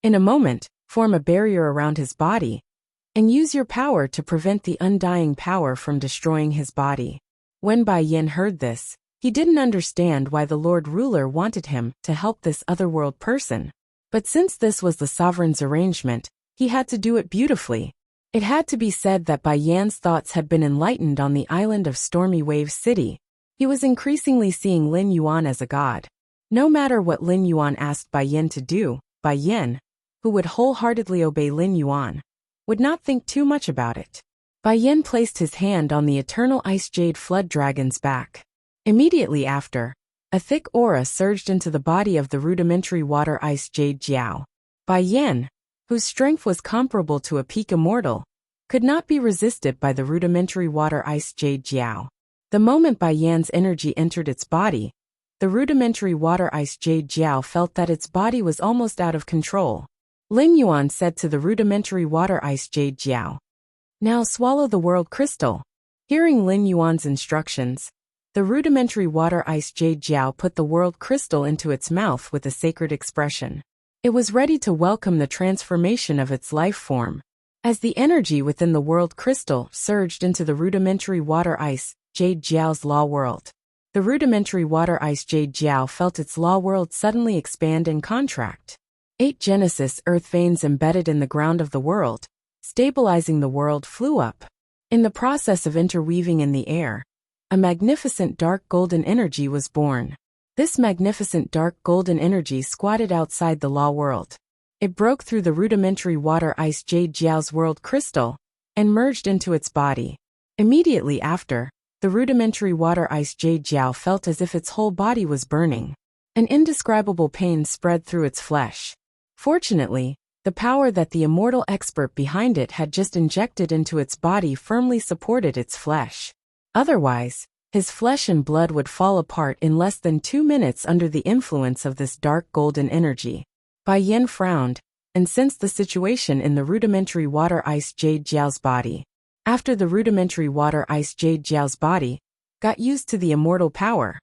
In a moment, form a barrier around his body, and use your power to prevent the undying power from destroying his body." When Bai Yin heard this, he didn't understand why the Lord Ruler wanted him to help this otherworld person. But since this was the sovereign's arrangement, he had to do it beautifully. It had to be said that Bai Yan's thoughts had been enlightened on the island of Stormy Wave City. He was increasingly seeing Lin Yuan as a god. No matter what Lin Yuan asked Bai Yin to do, Bai Yin, who would wholeheartedly obey Lin Yuan, would not think too much about it. Bai Yin placed his hand on the Eternal Ice Jade Flood Dragon's back. Immediately after, a thick aura surged into the body of the rudimentary Water Ice Jade Jiao. Bai Yin, whose strength was comparable to a peak immortal, could not be resisted by the rudimentary Water Ice Jade Jiao. The moment Bai Yan's energy entered its body, the rudimentary Water Ice Jade Jiao felt that its body was almost out of control. Lin Yuan said to the rudimentary Water Ice Jade Jiao, "Now swallow the World Crystal." Hearing Lin Yuan's instructions, the rudimentary Water Ice Jade Jiao put the World Crystal into its mouth with a sacred expression. It was ready to welcome the transformation of its life form. As the energy within the World Crystal surged into the rudimentary Water Ice Jade Jiao's law world, the rudimentary Water Ice Jade Jiao felt its law world suddenly expand and contract. 8 Genesis earth veins embedded in the ground of the world, stabilizing the world, flew up. In the process of interweaving in the air, a magnificent dark golden energy was born. This magnificent dark golden energy squatted outside the law world. It broke through the rudimentary Water Ice Jade Jiao's World Crystal and merged into its body. Immediately after, the rudimentary Water Ice Jade Jiao felt as if its whole body was burning. An indescribable pain spread through its flesh. Fortunately, the power that the immortal expert behind it had just injected into its body firmly supported its flesh. Otherwise, his flesh and blood would fall apart in less than 2 minutes under the influence of this dark golden energy. Bai Yin frowned and sensed the situation in the rudimentary Water Ice Jade Jiao's body. After the rudimentary Water Ice Jade Jiao's body got used to the immortal power,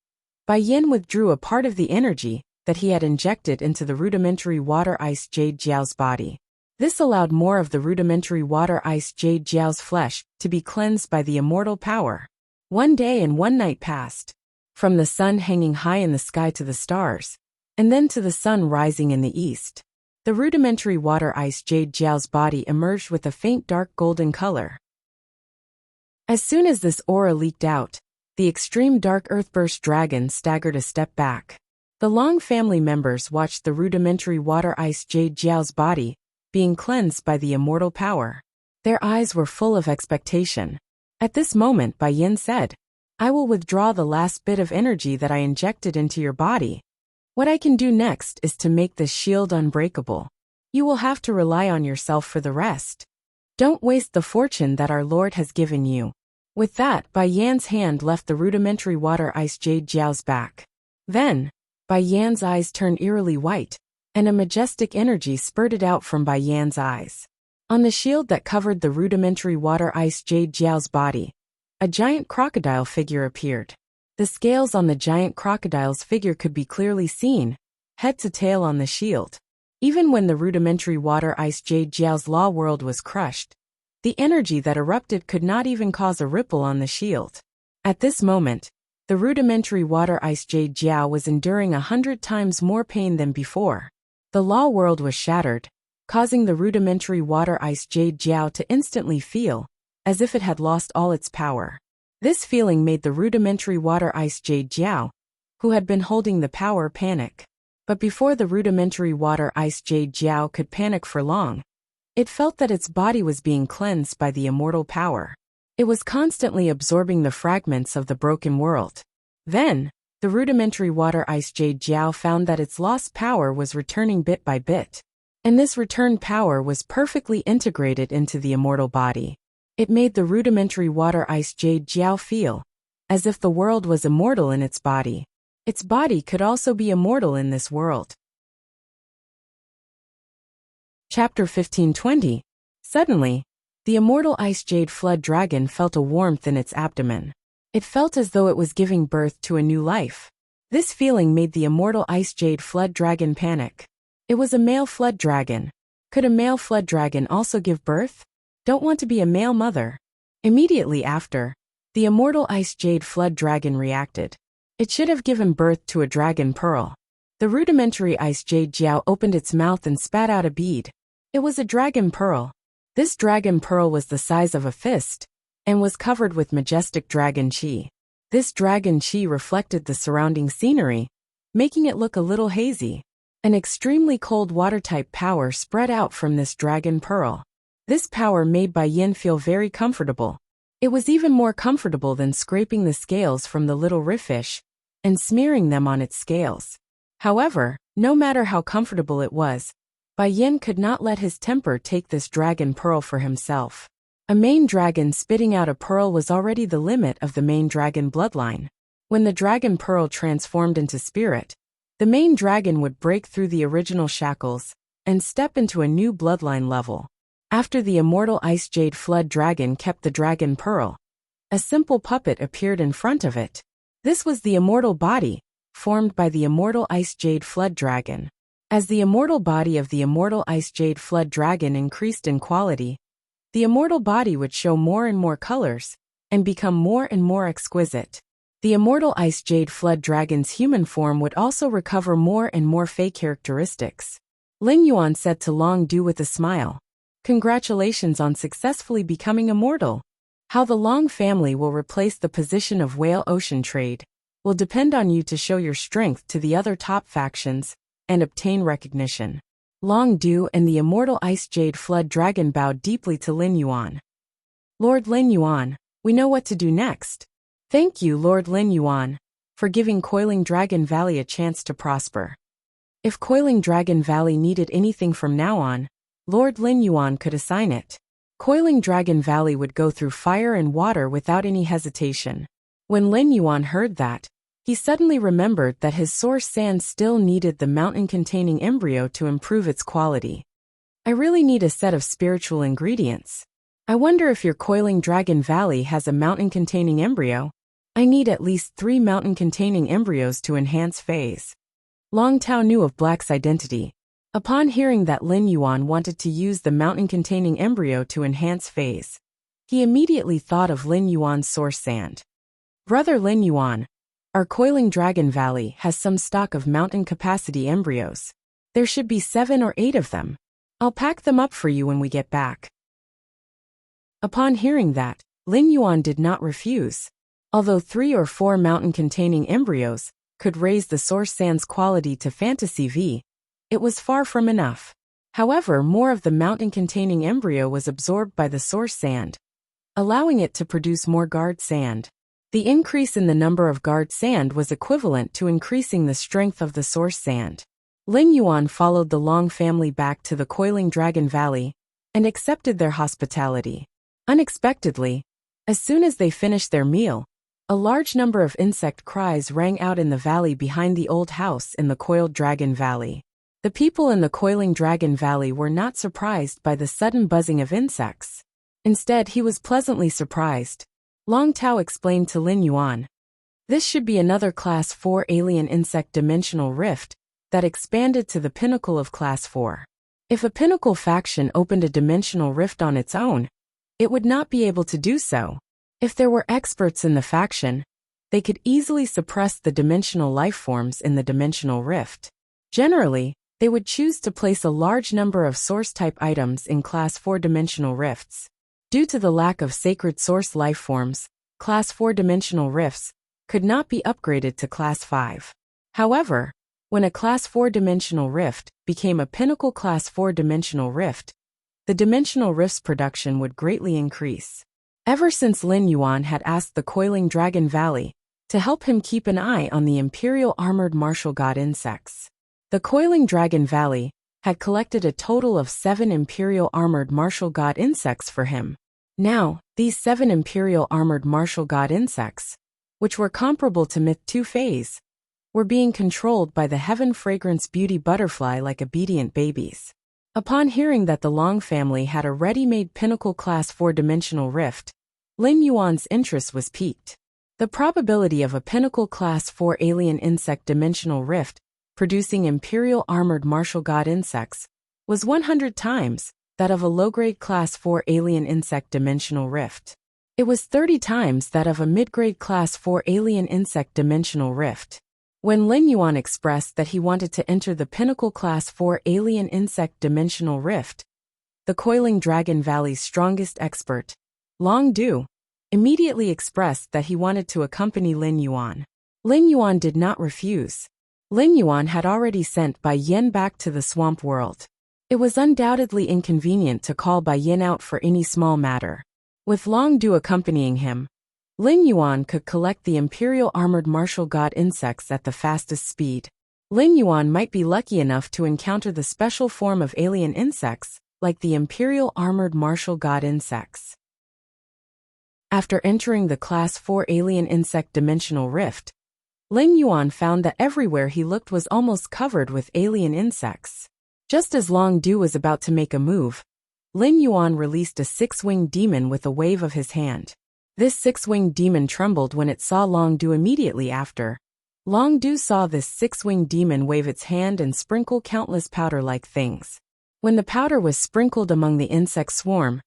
Bai Yin withdrew a part of the energy that he had injected into the rudimentary Water Ice Jade Jiao's body. This allowed more of the rudimentary Water Ice Jade Jiao's flesh to be cleansed by the immortal power. 1 day and 1 night passed, from the sun hanging high in the sky to the stars, and then to the sun rising in the east. The rudimentary Water Ice Jade Jiao's body emerged with a faint dark golden color. As soon as this aura leaked out, the extreme dark earthburst dragon staggered a step back. The Long family members watched the rudimentary water ice jade Jiao's body being cleansed by the immortal power. Their eyes were full of expectation. At this moment, Bai Yin said, "I will withdraw the last bit of energy that I injected into your body. What I can do next is to make this shield unbreakable. You will have to rely on yourself for the rest. Don't waste the fortune that our Lord has given you." With that, Bai Yan's hand left the rudimentary water ice jade Jiao's back. Then, Bai Yan's eyes turned eerily white, and a majestic energy spurted out from Bai Yan's eyes. On the shield that covered the rudimentary water ice jade Jiao's body, a giant crocodile figure appeared. The scales on the giant crocodile's figure could be clearly seen, head to tail on the shield. Even when the rudimentary water ice jade Jiao's law world was crushed, the energy that erupted could not even cause a ripple on the shield. At this moment, the rudimentary water ice jade Jiao was enduring 100 times more pain than before. The law world was shattered, causing the rudimentary water ice jade Jiao to instantly feel as if it had lost all its power. This feeling made the rudimentary water ice jade Jiao, who had been holding the power, panic. But before the rudimentary water ice jade Jiao could panic for long, it felt that its body was being cleansed by the immortal power. It was constantly absorbing the fragments of the broken world. Then, the rudimentary water ice jade Jiao found that its lost power was returning bit by bit. And this returned power was perfectly integrated into the immortal body. It made the rudimentary water ice jade Jiao feel as if the world was immortal in its body. Its body could also be immortal in this world. Chapter 15:20. Suddenly, the immortal ice jade flood dragon felt a warmth in its abdomen. It felt as though it was giving birth to a new life. This feeling made the immortal ice jade flood dragon panic. It was a male flood dragon. Could a male flood dragon also give birth? Don't want to be a male mother. Immediately after, the immortal ice jade flood dragon reacted. It should have given birth to a dragon pearl. The rudimentary ice jade Jiao opened its mouth and spat out a bead. It was a dragon pearl. This dragon pearl was the size of a fist and was covered with majestic dragon chi. This dragon chi reflected the surrounding scenery, making it look a little hazy. An extremely cold water-type power spread out from this dragon pearl. This power made Bai Yin feel very comfortable. It was even more comfortable than scraping the scales from the little riffish and smearing them on its scales. However, no matter how comfortable it was, Bai Yin could not let his temper take this dragon pearl for himself. A main dragon spitting out a pearl was already the limit of the main dragon bloodline. When the dragon pearl transformed into spirit, the main dragon would break through the original shackles and step into a new bloodline level. After the immortal ice jade flood dragon kept the dragon pearl, a simple puppet appeared in front of it. This was the immortal body, formed by the immortal ice jade flood dragon. As the immortal body of the immortal ice jade flood dragon increased in quality, the immortal body would show more and more colors and become more and more exquisite. The immortal ice jade flood dragon's human form would also recover more and more fey characteristics. Ling Yuan said to Long Du with a smile, "Congratulations on successfully becoming immortal. How the Long family will replace the position of whale ocean trade will depend on you to show your strength to the other top factions and obtain recognition." Long Du and the immortal ice jade flood dragon bowed deeply to Lin Yuan. "Lord Lin Yuan, we know what to do next. Thank you, Lord Lin Yuan, for giving Coiling Dragon Valley a chance to prosper. If Coiling Dragon Valley needed anything from now on, Lord Lin Yuan could assign it. Coiling Dragon Valley would go through fire and water without any hesitation." When Lin Yuan heard that, he suddenly remembered that his source sand still needed the mountain-containing embryo to improve its quality. "I really need a set of spiritual ingredients. I wonder if your Coiling Dragon Valley has a mountain-containing embryo. I need at least 3 mountain-containing embryos to enhance phase." Long Tao knew of Black's identity. Upon hearing that Lin Yuan wanted to use the mountain-containing embryo to enhance phase, he immediately thought of Lin Yuan's source sand. "Brother Lin Yuan, our Coiling Dragon Valley has some stock of mountain-capacity embryos. There should be 7 or 8 of them. I'll pack them up for you when we get back." Upon hearing that, Lin Yuan did not refuse. Although 3 or 4 mountain-containing embryos could raise the source sand's quality to fantasy V, it was far from enough. However, more of the mountain-containing embryo was absorbed by the source sand, allowing it to produce more guard sand. The increase in the number of guard sand was equivalent to increasing the strength of the source sand. Lin Yuan followed the Long family back to the Coiling Dragon Valley and accepted their hospitality. Unexpectedly, as soon as they finished their meal, a large number of insect cries rang out in the valley behind the old house in the Coiled Dragon Valley. The people in the Coiling Dragon Valley were not surprised by the sudden buzzing of insects. Instead, he was pleasantly surprised. Long Tao explained to Lin Yuan, "This should be another Class 4 alien insect dimensional rift that expanded to the pinnacle of Class 4. If a pinnacle faction opened a dimensional rift on its own, it would not be able to do so. If there were experts in the faction, they could easily suppress the dimensional lifeforms in the dimensional rift. Generally, they would choose to place a large number of source-type items in Class 4 dimensional rifts. Due to the lack of sacred source lifeforms, Class 4 dimensional rifts could not be upgraded to Class 5. However, when a Class 4 dimensional rift became a pinnacle Class 4 dimensional rift, the dimensional rift's production would greatly increase. Ever since Lin Yuan had asked the Coiling Dragon Valley to help him keep an eye on the Imperial Armored Martial God insects, the Coiling Dragon Valley had collected a total of 7 Imperial Armored Martial God insects for him. Now, these 7 Imperial Armored Martial God insects, which were comparable to Myth 2 phase, were being controlled by the Heaven Fragrance Beauty Butterfly like obedient babies. Upon hearing that the Long family had a ready-made pinnacle Class 4 dimensional rift, Lin Yuan's interest was piqued. The probability of a pinnacle Class 4 alien insect dimensional rift producing Imperial Armored Martial God insects was 100 times that of a low-grade Class 4 alien insect dimensional rift. It was 30 times that of a mid-grade Class 4 alien insect dimensional rift. When Lin Yuan expressed that he wanted to enter the pinnacle Class 4 alien insect dimensional rift, the Coiling Dragon Valley's strongest expert, Long Du, immediately expressed that he wanted to accompany Lin Yuan. Lin Yuan did not refuse. Lin Yuan had already sent Bai Yin back to the swamp world. It was undoubtedly inconvenient to call Bai Yin out for any small matter. With Long Du accompanying him, Lin Yuan could collect the Imperial Armored Martial God insects at the fastest speed. Lin Yuan might be lucky enough to encounter the special form of alien insects, like the Imperial Armored Martial God insects. After entering the Class 4 alien insect dimensional rift, Lin Yuan found that everywhere he looked was almost covered with alien insects. Just as Long Du was about to make a move, Lin Yuan released a 6-winged demon with a wave of his hand. This 6-winged demon trembled when it saw Long Du immediately after. Long Du saw this 6-winged demon wave its hand and sprinkle countless powder-like things. When the powder was sprinkled among the insect swarm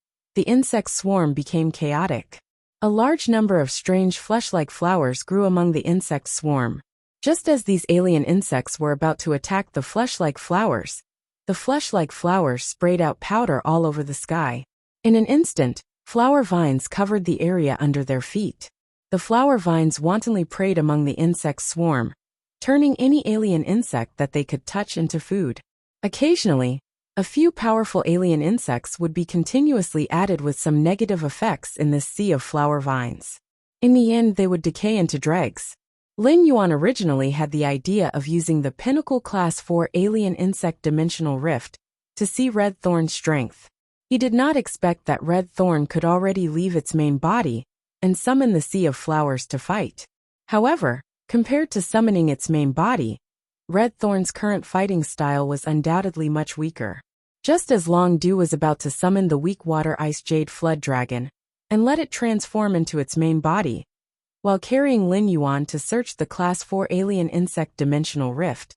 became chaotic. A large number of strange flesh-like flowers grew among the insect swarm. Just as these alien insects were about to attack the flesh-like flowers, the flesh-like flowers sprayed out powder all over the sky. In an instant, flower vines covered the area under their feet. The flower vines wantonly preyed among the insect swarm, turning any alien insect that they could touch into food. Occasionally, a few powerful alien insects would be continuously added with some negative effects in this sea of flower vines. In the end, they would decay into dregs. Lin Yuan originally had the idea of using the pinnacle Class 4 alien insect dimensional rift to see Red Thorn's strength. He did not expect that Red Thorn could already leave its main body and summon the sea of flowers to fight. However, compared to summoning its main body, Red Thorn's current fighting style was undoubtedly much weaker. Just as Long Du was about to summon the weak Water Ice Jade Flood Dragon and let it transform into its main body, while carrying Lin Yuan to search the Class 4 alien insect dimensional rift,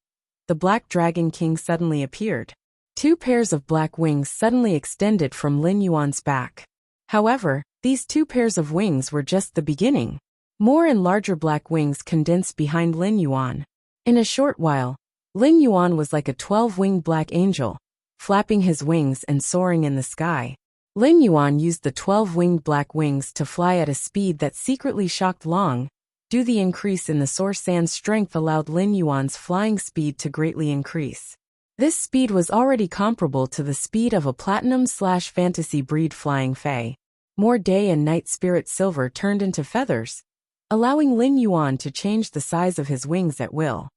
the Black Dragon King suddenly appeared. 2 pairs of black wings suddenly extended from Lin Yuan's back. However, these 2 pairs of wings were just the beginning. More and larger black wings condensed behind Lin Yuan. In a short while, Lin Yuan was like a 12-winged black angel, flapping his wings and soaring in the sky. Lin Yuan used the 12-winged black wings to fly at a speed that secretly shocked Long. The increase in the source sand's strength allowed Lin Yuan's flying speed to greatly increase. This speed was already comparable to the speed of a platinum/fantasy breed flying fae. More day and night spirit silver turned into feathers, allowing Lin Yuan to change the size of his wings at will.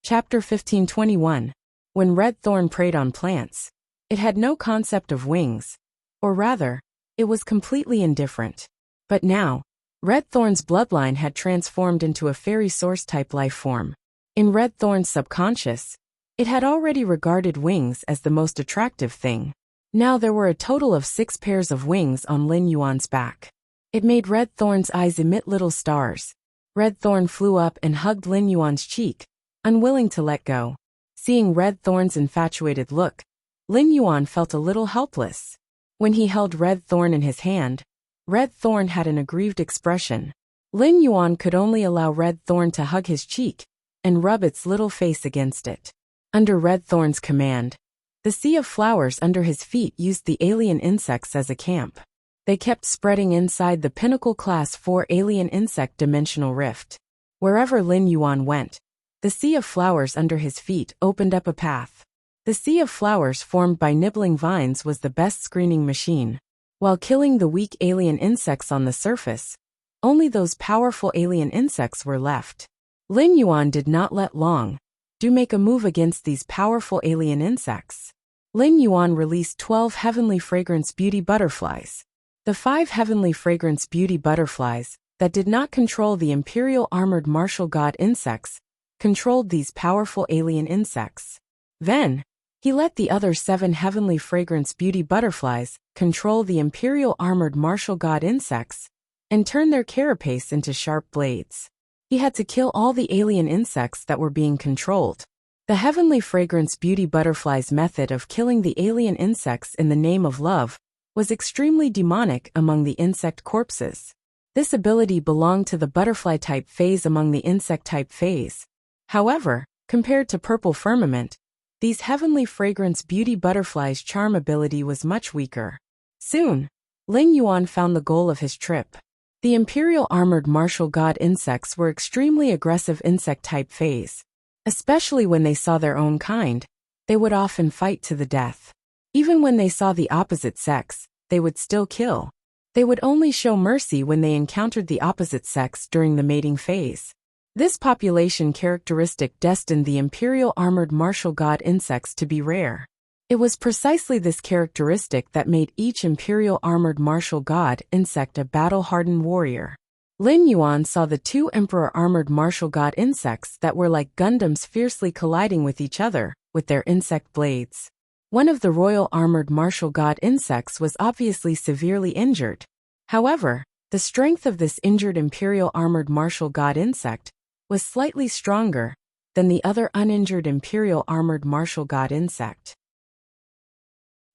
Chapter 1521. When Red Thorn preyed on plants, it had no concept of wings, or rather, it was completely indifferent. But now, Red Thorn's bloodline had transformed into a fairy source-type life form. In Red Thorn's subconscious, it had already regarded wings as the most attractive thing. Now there were a total of 6 pairs of wings on Lin Yuan's back. It made Red Thorn's eyes emit little stars. Red Thorn flew up and hugged Lin Yuan's cheek, unwilling to let go. Seeing Red Thorn's infatuated look, Lin Yuan felt a little helpless. When he held Red Thorn in his hand, Red Thorn had an aggrieved expression. Lin Yuan could only allow Red Thorn to hug his cheek and rub its little face against it. Under Red Thorn's command, the sea of flowers under his feet used the alien insects as a camp. They kept spreading inside the Pinnacle Class 4 alien insect dimensional rift. Wherever Lin Yuan went, the sea of flowers under his feet opened up a path. The sea of flowers formed by nibbling vines was the best screening machine. While killing the weak alien insects on the surface, only those powerful alien insects were left. Lin Yuan did not let Long make a move against these powerful alien insects. Lin Yuan released 12 heavenly fragrance beauty butterflies. The 5 heavenly fragrance beauty butterflies that did not control the imperial armored martial god insects controlled these powerful alien insects. Then, he let the other 7 heavenly fragrance beauty butterflies control the imperial armored martial god insects and turn their carapace into sharp blades. He had to kill all the alien insects that were being controlled. The heavenly fragrance beauty butterflies' method of killing the alien insects in the name of love was extremely demonic among the insect corpses. This ability belonged to the butterfly-type phase among the insect-type phase. However, compared to Purple Firmament, these heavenly fragrance beauty butterflies' charm ability was much weaker. Soon, Lin Yuan found the goal of his trip. The imperial armored martial god insects were extremely aggressive insect-type phase. Especially when they saw their own kind, they would often fight to the death. Even when they saw the opposite sex, they would still kill. They would only show mercy when they encountered the opposite sex during the mating phase. This population characteristic destined the imperial armored martial god insects to be rare. It was precisely this characteristic that made each imperial armored martial god insect a battle-hardened warrior. Lin Yuan saw the 2 emperor armored martial god insects that were like Gundams fiercely colliding with each other, with their insect blades. One of the royal armored martial god insects was obviously severely injured. However, the strength of this injured imperial armored martial god insect was slightly stronger than the other uninjured imperial armored martial god insect.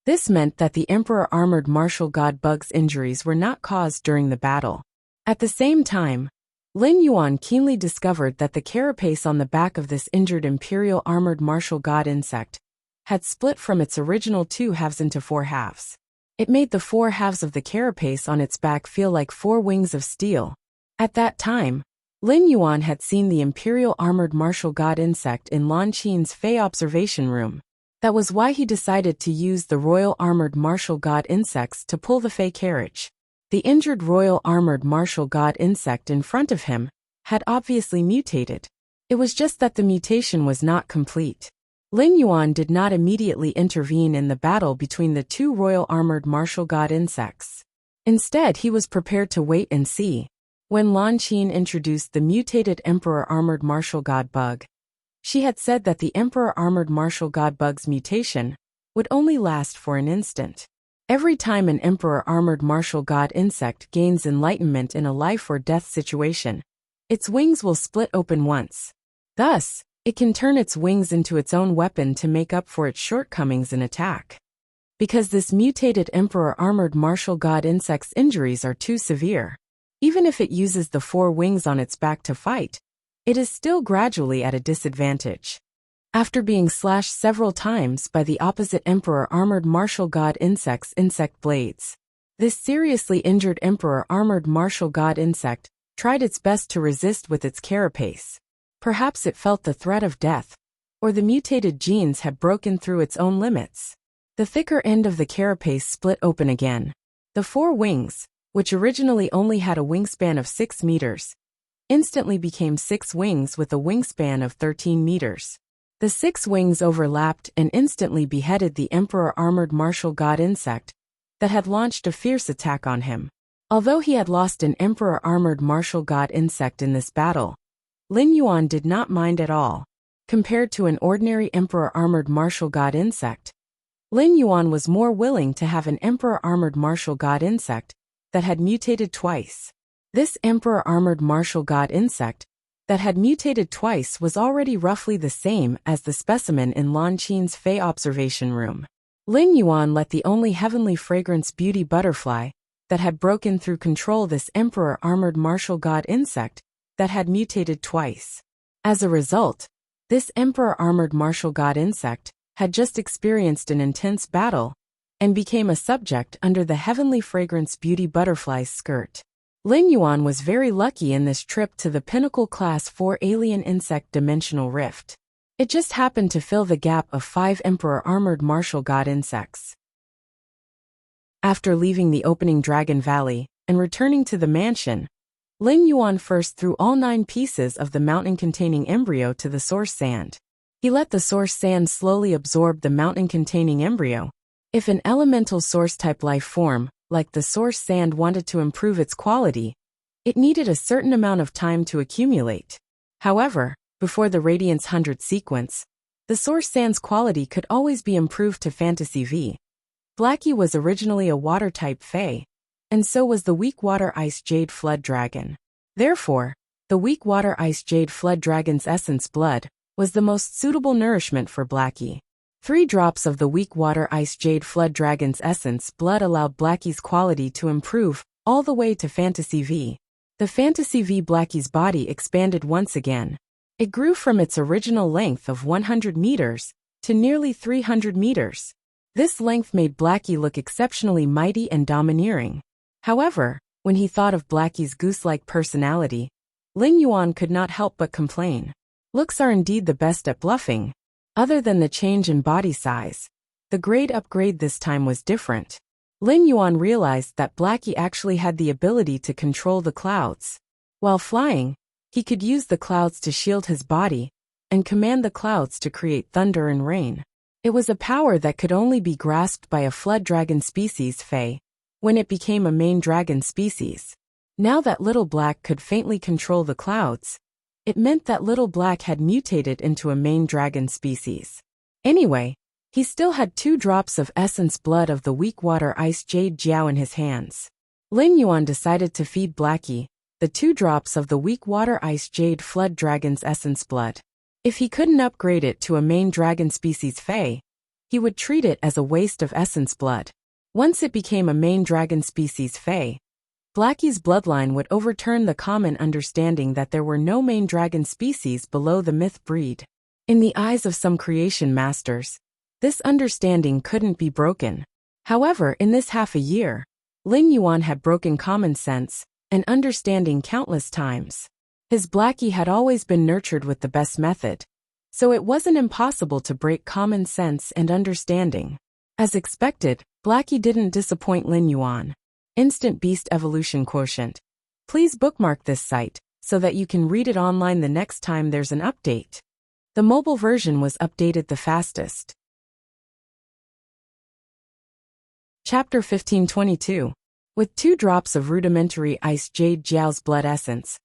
This meant that the emperor armored martial god bug's injuries were not caused during the battle. At the same time, Lin Yuan keenly discovered that the carapace on the back of this injured imperial armored martial god insect had split from its original 2 halves into 4 halves. It made the 4 halves of the carapace on its back feel like 4 wings of steel. At that time, Lin Yuan had seen the imperial armored martial god insect in Lan Qin's Fey observation room. That was why he decided to use the royal armored martial god insects to pull the Fey carriage. The injured royal armored martial god insect in front of him had obviously mutated. It was just that the mutation was not complete. Lin Yuan did not immediately intervene in the battle between the 2 royal armored martial god insects. Instead, he was prepared to wait and see. When Lan Qin introduced the mutated emperor armored martial god bug, she had said that the emperor armored martial god bug's mutation would only last for an instant. Every time an emperor armored martial god insect gains enlightenment in a life or death situation, its wings will split open once. Thus, it can turn its wings into its own weapon to make up for its shortcomings in attack. Because this mutated emperor armored martial god insect's injuries are too severe, even if it uses the 4 wings on its back to fight, it is still gradually at a disadvantage. After being slashed several times by the opposite emperor armored martial god insect's insect blades, this seriously injured emperor armored martial god insect tried its best to resist with its carapace. Perhaps it felt the threat of death, or the mutated genes had broken through its own limits. The thicker end of the carapace split open again. The four wings, which originally only had a wingspan of 6 meters, instantly became 6 wings with a wingspan of 13 meters. The 6 wings overlapped and instantly beheaded the emperor armored martial god insect that had launched a fierce attack on him. Although he had lost an emperor armored martial god insect in this battle, Lin Yuan did not mind at all. Compared to an ordinary emperor armored martial god insect, Lin Yuan was more willing to have an emperor armored martial god insect that had mutated twice. This emperor armored martial god insect that had mutated twice was already roughly the same as the specimen in Lan Qin's Fey observation room. Lin Yuan let the only heavenly fragrance beauty butterfly that had broken through control this emperor armored martial god insect that had mutated twice. As a result, this emperor armored martial god insect had just experienced an intense battle and became a subject under the heavenly fragrance beauty butterfly's skirt. Lin Yuan was very lucky in this trip to the Pinnacle Class 4 Alien Insect Dimensional Rift. It just happened to fill the gap of 5 Emperor Armored Martial God insects. After leaving the opening Dragon Valley and returning to the mansion, Lin Yuan first threw all 9 pieces of the mountain-containing embryo to the source sand. He let the source sand slowly absorb the mountain-containing embryo. If an elemental source-type life form, like the source sand, wanted to improve its quality, it needed a certain amount of time to accumulate. However, before the Radiance 100 sequence, the source sand's quality could always be improved to Fantasy V. Blackie was originally a water-type Fae, and so was the weak water ice jade flood dragon. Therefore, the weak water ice jade flood dragon's essence blood was the most suitable nourishment for Blackie. 3 drops of the weak water ice jade flood dragon's essence blood allowed Blackie's quality to improve all the way to Fantasy V. The Fantasy V Blackie's body expanded once again. It grew from its original length of 100 meters to nearly 300 meters. This length made Blackie look exceptionally mighty and domineering. However, when he thought of Blackie's goose-like personality, Lin Yuan could not help but complain. Looks are indeed the best at bluffing. Other than the change in body size, the grade upgrade this time was different. Lin Yuan realized that Blackie actually had the ability to control the clouds. While flying, he could use the clouds to shield his body and command the clouds to create thunder and rain. It was a power that could only be grasped by a flood dragon species Fae when it became a main dragon species. Now that Little Black could faintly control the clouds, it meant that Little Black had mutated into a main dragon species. Anyway, he still had 2 drops of essence blood of the weak water ice jade jiao in his hands. Lin Yuan decided to feed Blackie the 2 drops of the weak water ice jade flood dragon's essence blood. If he couldn't upgrade it to a main dragon species Fae, he would treat it as a waste of essence blood. Once it became a main dragon species Fae, Blackie's bloodline would overturn the common understanding that there were no main dragon species below the myth breed. In the eyes of some creation masters, this understanding couldn't be broken. However, in this half a year, Lin Yuan had broken common sense and understanding countless times. His Blackie had always been nurtured with the best method, so it wasn't impossible to break common sense and understanding. As expected, Blackie didn't disappoint Lin Yuan. Instant Beast Evolution Quotient. Please bookmark this site so that you can read it online the next time there's an update. The mobile version was updated the fastest. Chapter 1522. With 2 drops of rudimentary ice jade jiao's blood essence,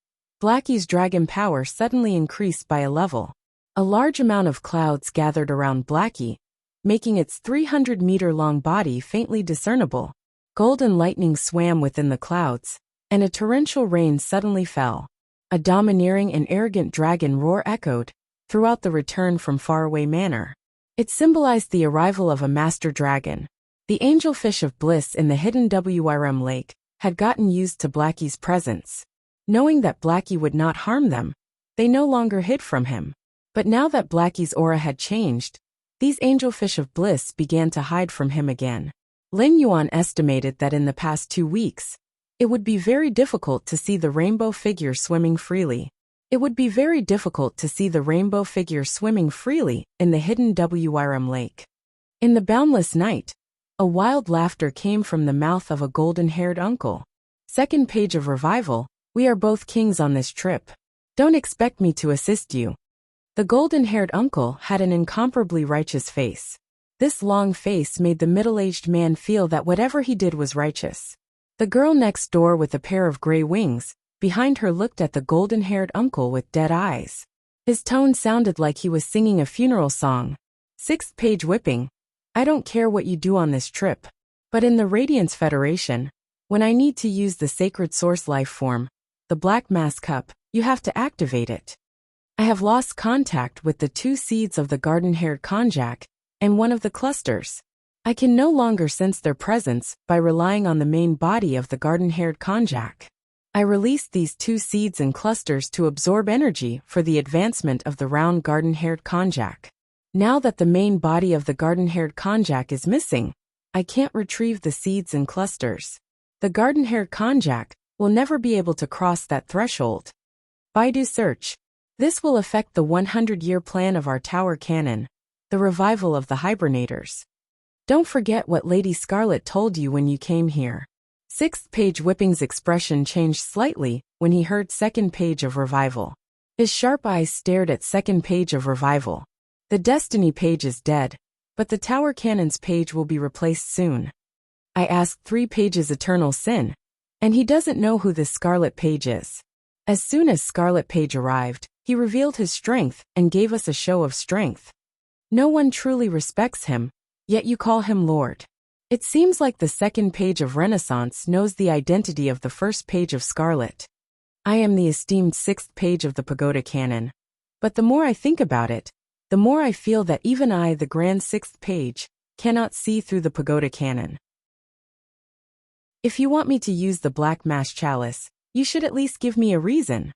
Blackie's dragon power suddenly increased by a level. A large amount of clouds gathered around Blackie, making its 300-meter-long body faintly discernible. Golden lightning swam within the clouds, and a torrential rain suddenly fell. A domineering and arrogant dragon roar echoed throughout the return from faraway manor. It symbolized the arrival of a master dragon. The angelfish of bliss in the hidden Wyrm lake had gotten used to Blackie's presence. Knowing that Blackie would not harm them, they no longer hid from him. But now that Blackie's aura had changed, these angelfish of bliss began to hide from him again. Lin Yuan estimated that in the past 2 weeks, it would be very difficult to see the rainbow figure swimming freely. It would be very difficult to see the rainbow figure swimming freely in the hidden Wyrm lake. In the boundless night, a wild laughter came from the mouth of a golden-haired uncle. Second page of revival, we are both kings on this trip. Don't expect me to assist you. The golden-haired uncle had an incomparably righteous face. This long face made the middle-aged man feel that whatever he did was righteous. The girl next door with a pair of gray wings, behind her looked at the golden-haired uncle with dead eyes. His tone sounded like he was singing a funeral song. 6th page whipping. I don't care what you do on this trip. But in the Radiance Federation, when I need to use the sacred source life form, the Black Mass Cup, you have to activate it. I have lost contact with the 2 seeds of the garden-haired konjac and one of the clusters. I can no longer sense their presence by relying on the main body of the garden-haired konjac. I released these 2 seeds and clusters to absorb energy for the advancement of the round garden-haired konjac. Now that the main body of the garden-haired konjac is missing, I can't retrieve the seeds and clusters. The garden-haired konjac will never be able to cross that threshold. Baidu search. This will affect the 100-year plan of our tower cannon, the revival of the hibernators. Don't forget what Lady Scarlet told you when you came here. 6th page whipping's expression changed slightly when he heard 2nd page of revival. His sharp eyes stared at 2nd page of revival. The destiny page is dead, but the tower cannon's page will be replaced soon. I asked 3 pages eternal sin, and he doesn't know who this Scarlet Page is. As soon as Scarlet Page arrived, he revealed his strength and gave us a show of strength. No one truly respects him, yet you call him Lord. It seems like the 2nd page of Renaissance knows the identity of the 1st page of Scarlet. I am the esteemed 6th page of the Pagoda Canon. But the more I think about it, the more I feel that even I, the grand 6th page, cannot see through the Pagoda Canon. If you want me to use the Black Mass Chalice, you should at least give me a reason.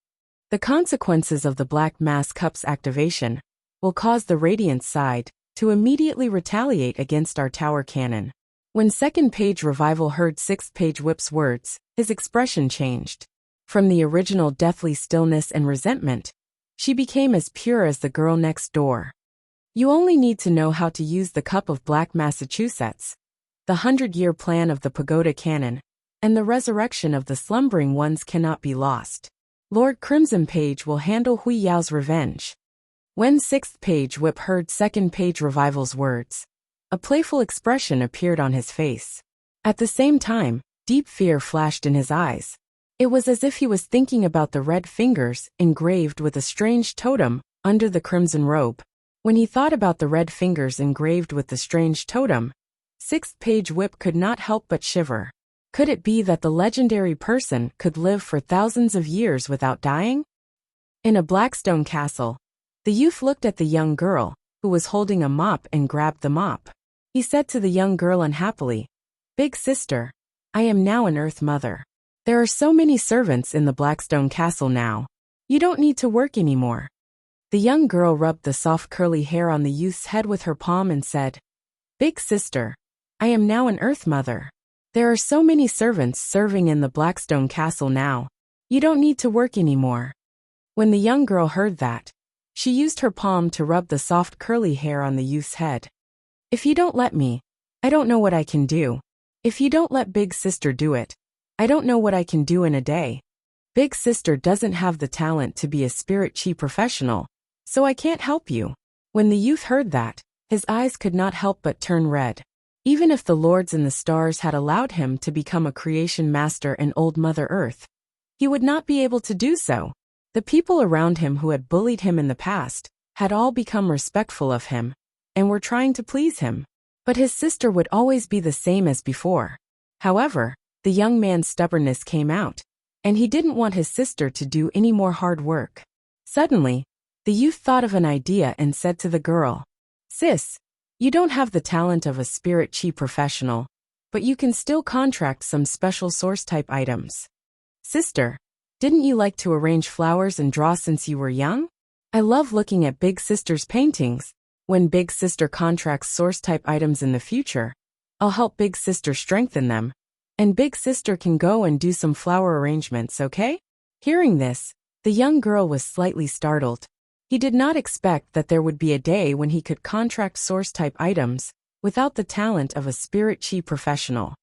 The consequences of the Black Mass Cup's activation will cause the Radiance side to immediately retaliate against our tower cannon. When 2nd page revival heard 6th page whip's words, his expression changed. From the original deathly stillness and resentment, she became as pure as the girl next door. You only need to know how to use the Cup of Black Massachusetts, the 100-year plan of the Pagoda Cannon, and the resurrection of the slumbering ones cannot be lost. Lord Crimson Page will handle Hui Yao's revenge. When 6th page whip heard 2nd page revival's words, a playful expression appeared on his face. At the same time, deep fear flashed in his eyes. It was as if he was thinking about the red fingers engraved with a strange totem under the crimson robe. When he thought about the red fingers engraved with the strange totem, 6th page whip could not help but shiver. Could it be that the legendary person could live for thousands of years without dying? In a Blackstone castle, the youth looked at the young girl, who was holding a mop, and grabbed the mop. He said to the young girl unhappily, "Big sister, I am now an Earth Mother. There are so many servants in the Blackstone castle now. You don't need to work anymore." The young girl rubbed the soft curly hair on the youth's head with her palm and said, "Big sister, I am now an Earth Mother. There are so many servants serving in the Blackstone castle now. You don't need to work anymore." When the young girl heard that, she used her palm to rub the soft curly hair on the youth's head. "If you don't let me, I don't know what I can do. If you don't let Big Sister do it, I don't know what I can do in a day. Big Sister doesn't have the talent to be a spirit chi professional, so I can't help you." When the youth heard that, his eyes could not help but turn red. Even if the lords and the stars had allowed him to become a creation master in old Mother Earth, he would not be able to do so. The people around him who had bullied him in the past had all become respectful of him and were trying to please him. But his sister would always be the same as before. However, the young man's stubbornness came out, and he didn't want his sister to do any more hard work. Suddenly, the youth thought of an idea and said to the girl, "Sis, you don't have the talent of a spirit chi professional, but you can still contract some special source-type items. Sister, didn't you like to arrange flowers and draw since you were young? I love looking at Big Sister's paintings. When Big Sister contracts source-type items in the future, I'll help Big Sister strengthen them. And Big Sister can go and do some flower arrangements, okay? Hearing this, the young girl was slightly startled. He did not expect that there would be a day when he could contract source-type items without the talent of a spirit chi professional.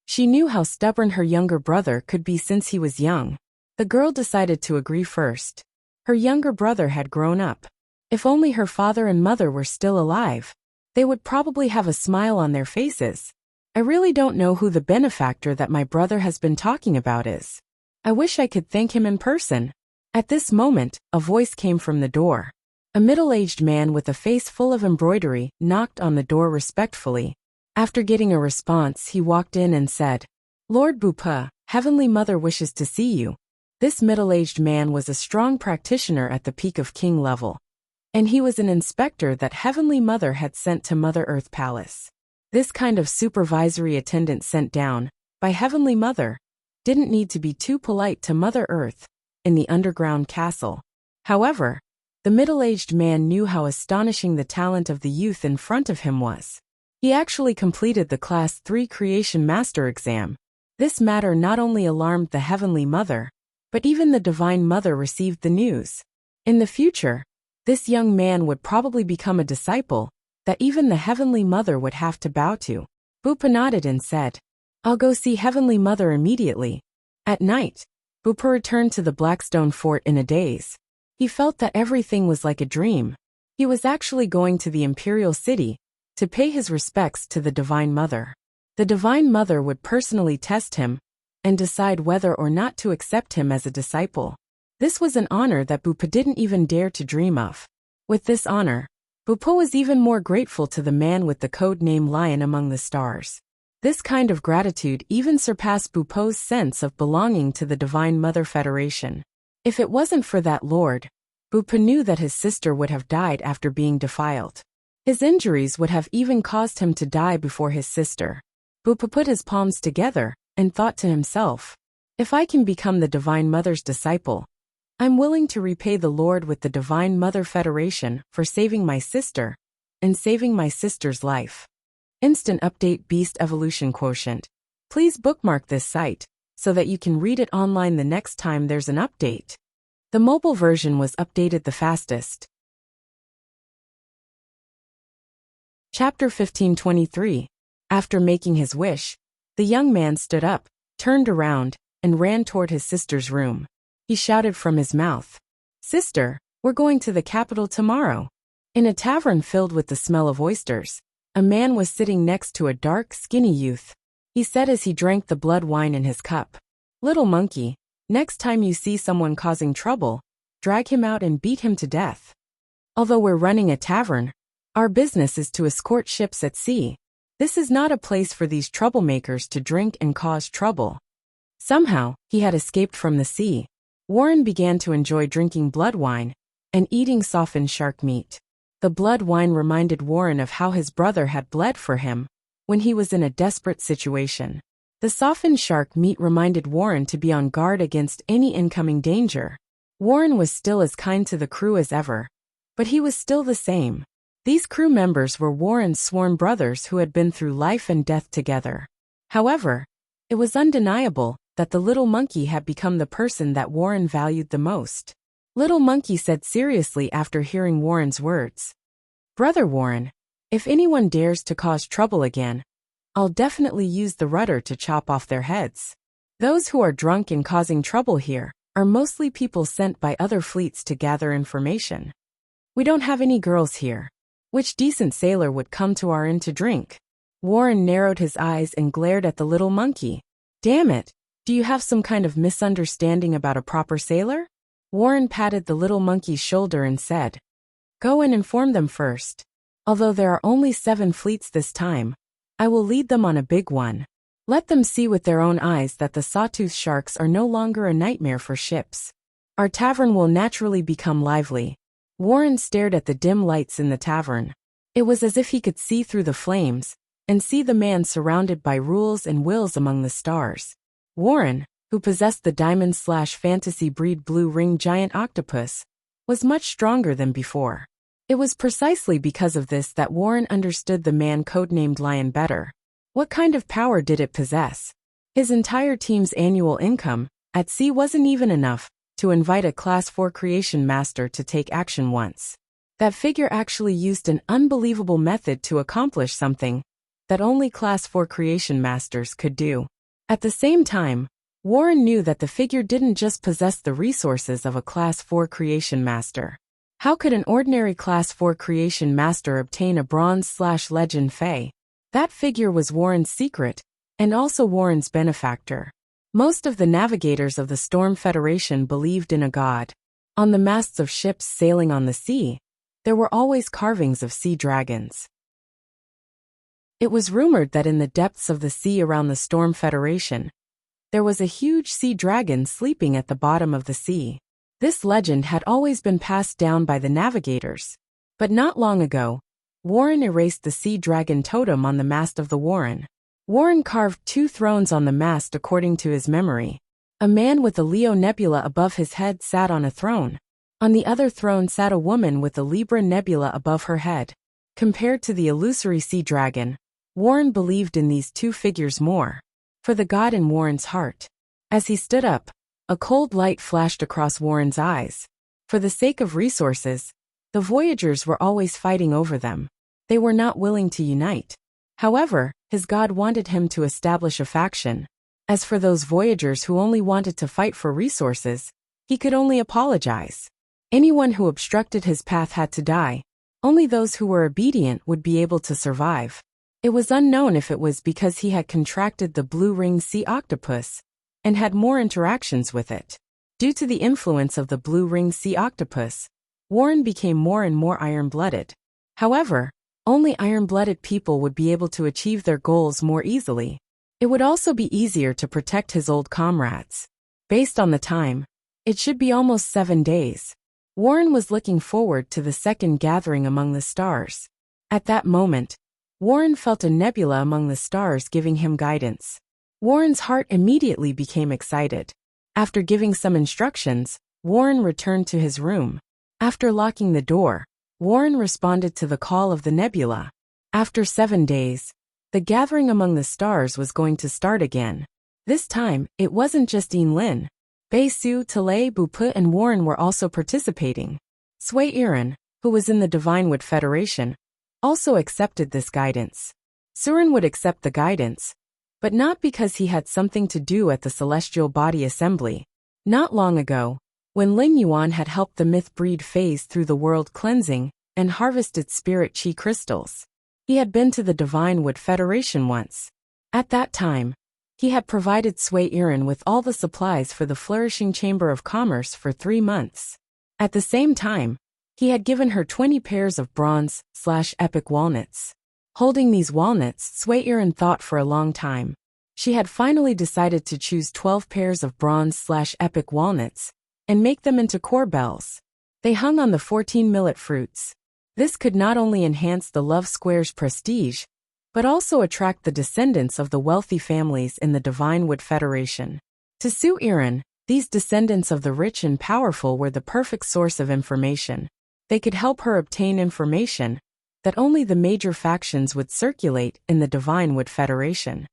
She knew how stubborn her younger brother could be since he was young. The girl decided to agree first. Her younger brother had grown up. If only her father and mother were still alive, they would probably have a smile on their faces. I really don't know who the benefactor that my brother has been talking about is. I wish I could thank him in person. At this moment, a voice came from the door. A middle-aged man with a face full of embroidery knocked on the door respectfully. After getting a response, he walked in and said, "Lord Bupa, Heavenly Mother wishes to see you." This middle-aged man was a strong practitioner at the peak of king level. And he was an inspector that Heavenly Mother had sent to Mother Earth Palace. This kind of supervisory attendant sent down by Heavenly Mother didn't need to be too polite to Mother Earth in the underground castle. However, the middle-aged man knew how astonishing the talent of the youth in front of him was. He actually completed the Class 3 Creation Master exam. This matter not only alarmed the Heavenly Mother, but even the Divine Mother received the news. In the future, this young man would probably become a disciple that even the Heavenly Mother would have to bow to. Bupa nodded and said, "I'll go see Heavenly Mother immediately." At night, Bupa returned to the Blackstone Fort in a daze. He felt that everything was like a dream. He was actually going to the Imperial City to pay his respects to the Divine Mother. The Divine Mother would personally test him and decide whether or not to accept him as a disciple. This was an honor that Bupa didn't even dare to dream of. With this honor, Bupa was even more grateful to the man with the code name Lion among the stars. This kind of gratitude even surpassed Bupa's sense of belonging to the Divine Mother Federation. If it wasn't for that lord, Bupa knew that his sister would have died after being defiled. His injuries would have even caused him to die before his sister. Bupa put his palms together and thought to himself, "If I can become the Divine Mother's disciple, I'm willing to repay the Lord with the Divine Mother Federation for saving my sister and saving my sister's life." Instant update Beast Evolution Quotient. Please bookmark this site so that you can read it online the next time there's an update. The mobile version was updated the fastest. Chapter 1523. After making his wish, the young man stood up, turned around, and ran toward his sister's room. He shouted from his mouth, "Sister, we're going to the capital tomorrow." In a tavern filled with the smell of oysters, a man was sitting next to a dark, skinny youth. He said as he drank the blood wine in his cup, "Little monkey, next time you see someone causing trouble, drag him out and beat him to death. Although we're running a tavern, our business is to escort ships at sea. This is not a place for these troublemakers to drink and cause trouble." Somehow, he had escaped from the sea. Warren began to enjoy drinking blood wine and eating softened shark meat. The blood wine reminded Warren of how his brother had bled for him when he was in a desperate situation. The softened shark meat reminded Warren to be on guard against any incoming danger. Warren was still as kind to the crew as ever, but he was still the same. These crew members were Warren's sworn brothers who had been through life and death together. However, it was undeniable that the little monkey had become the person that Warren valued the most. Little monkey said seriously after hearing Warren's words, "Brother Warren, if anyone dares to cause trouble again, I'll definitely use the rudder to chop off their heads. Those who are drunk and causing trouble here are mostly people sent by other fleets to gather information. We don't have any girls here. Which decent sailor would come to our inn to drink?" Warren narrowed his eyes and glared at the little monkey. "Damn it, do you have some kind of misunderstanding about a proper sailor?" Warren patted the little monkey's shoulder and said, "Go and inform them first. Although there are only 7 fleets this time, I will lead them on a big one. Let them see with their own eyes that the sawtooth sharks are no longer a nightmare for ships. Our tavern will naturally become lively." Warren stared at the dim lights in the tavern. It was as if he could see through the flames and see the man surrounded by rules and wills among the stars. Warren, who possessed the diamond-fantasy breed blue ring giant octopus, was much stronger than before. It was precisely because of this that Warren understood the man codenamed Lion better. What kind of power did it possess? His entire team's annual income at sea wasn't even enough to invite a Class 4 creation master to take action once. That figure actually used an unbelievable method to accomplish something that only Class 4 creation masters could do. At the same time, Warren knew that the figure didn't just possess the resources of a Class 4 creation master. How could an ordinary Class 4 creation master obtain a bronze/legend Fae? That figure was Warren's secret, and also Warren's benefactor. Most of the navigators of the Storm Federation believed in a god. On the masts of ships sailing on the sea, there were always carvings of sea dragons. It was rumored that in the depths of the sea around the Storm Federation, there was a huge sea dragon sleeping at the bottom of the sea. This legend had always been passed down by the navigators. But not long ago, Warren erased the sea dragon totem on the mast of the Warren. Warren carved 2 thrones on the mast according to his memory. A man with a Leo nebula above his head sat on a throne. On the other throne sat a woman with a Libra nebula above her head. Compared to the illusory sea dragon, Warren believed in these 2 figures more. For the god in Warren's heart. As he stood up, a cold light flashed across Warren's eyes. For the sake of resources, the Voyagers were always fighting over them. They were not willing to unite. However, his god wanted him to establish a faction. As for those Voyagers who only wanted to fight for resources, he could only apologize. Anyone who obstructed his path had to die. Only those who were obedient would be able to survive. It was unknown if it was because he had contracted the blue-ringed sea octopus and had more interactions with it. Due to the influence of the blue-ringed sea octopus, Warren became more and more iron-blooded. However, only iron-blooded people would be able to achieve their goals more easily. It would also be easier to protect his old comrades. Based on the time, it should be almost 7 days. Warren was looking forward to the second gathering among the stars. At that moment, Warren felt a nebula among the stars giving him guidance. Warren's heart immediately became excited. After giving some instructions, Warren returned to his room. After locking the door, Warren responded to the call of the nebula. After 7 days, the gathering among the stars was going to start again. This time, it wasn't just Lin. Bei Su, Talay, Bupu and Warren were also participating. Sui Iran, who was in the Divinewood Federation, also accepted this guidance. Surin would accept the guidance, but not because he had something to do at the Celestial Body Assembly. Not long ago, when Lin Yuan had helped the myth breed phase through the world cleansing and harvested spirit chi crystals, he had been to the Divinewood Federation once. At that time, he had provided Sui Iran with all the supplies for the Flourishing Chamber of Commerce for 3 months. At the same time, he had given her 20 pairs of bronze/epic walnuts. Holding these walnuts, Sui Iran thought for a long time. She had finally decided to choose 12 pairs of bronze/epic walnuts and make them into core bells. They hung on the 14 millet fruits. This could not only enhance the Love Square's prestige, but also attract the descendants of the wealthy families in the Divinewood Federation. To Sui Iran, these descendants of the rich and powerful were the perfect source of information. They could help her obtain information that only the major factions would circulate in the Divinewood Federation.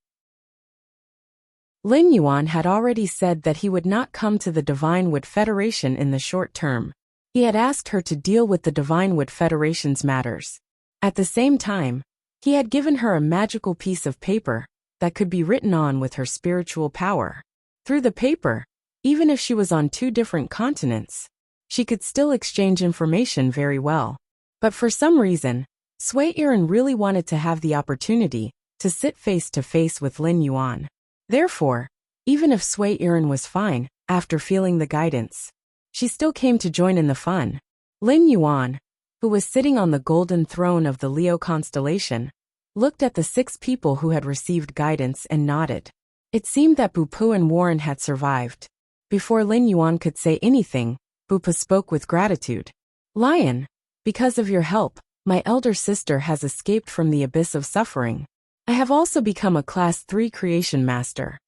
Lin Yuan had already said that he would not come to the Divinewood Federation in the short term. He had asked her to deal with the Divinewood Federation's matters. At the same time, he had given her a magical piece of paper that could be written on with her spiritual power. Through the paper, even if she was on 2 different continents, she could still exchange information very well. But for some reason, Sui Iran really wanted to have the opportunity to sit face to face with Lin Yuan. Therefore, even if Sui Iran was fine after feeling the guidance, she still came to join in the fun. Lin Yuan, who was sitting on the golden throne of the Leo constellation, looked at the 6 people who had received guidance and nodded. It seemed that Bupu and Warren had survived. Before Lin Yuan could say anything, Bupu spoke with gratitude. Lion, because of your help, my elder sister has escaped from the abyss of suffering. I have also become a Class 3 creation master.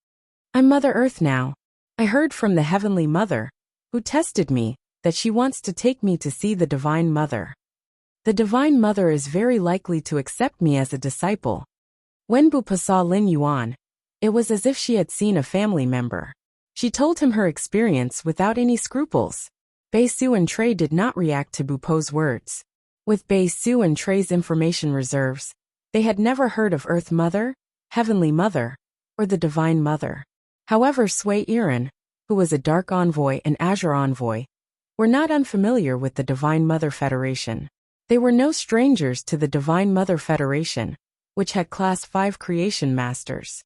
I'm Mother Earth now. I heard from the Heavenly Mother, who tested me, that she wants to take me to see the Divine Mother. The Divine Mother is very likely to accept me as a disciple. When Bupa saw Lin Yuan, it was as if she had seen a family member. She told him her experience without any scruples. Bei Su and Trey did not react to Bupo's words. With Bei Su and Trey's information reserves, they had never heard of Earth Mother, Heavenly Mother, or the Divine Mother. However, Sui Iran, who was a Dark Envoy and Azure Envoy, were not unfamiliar with the Divine Mother Federation. They were no strangers to the Divine Mother Federation, which had Class 5 Creation Masters.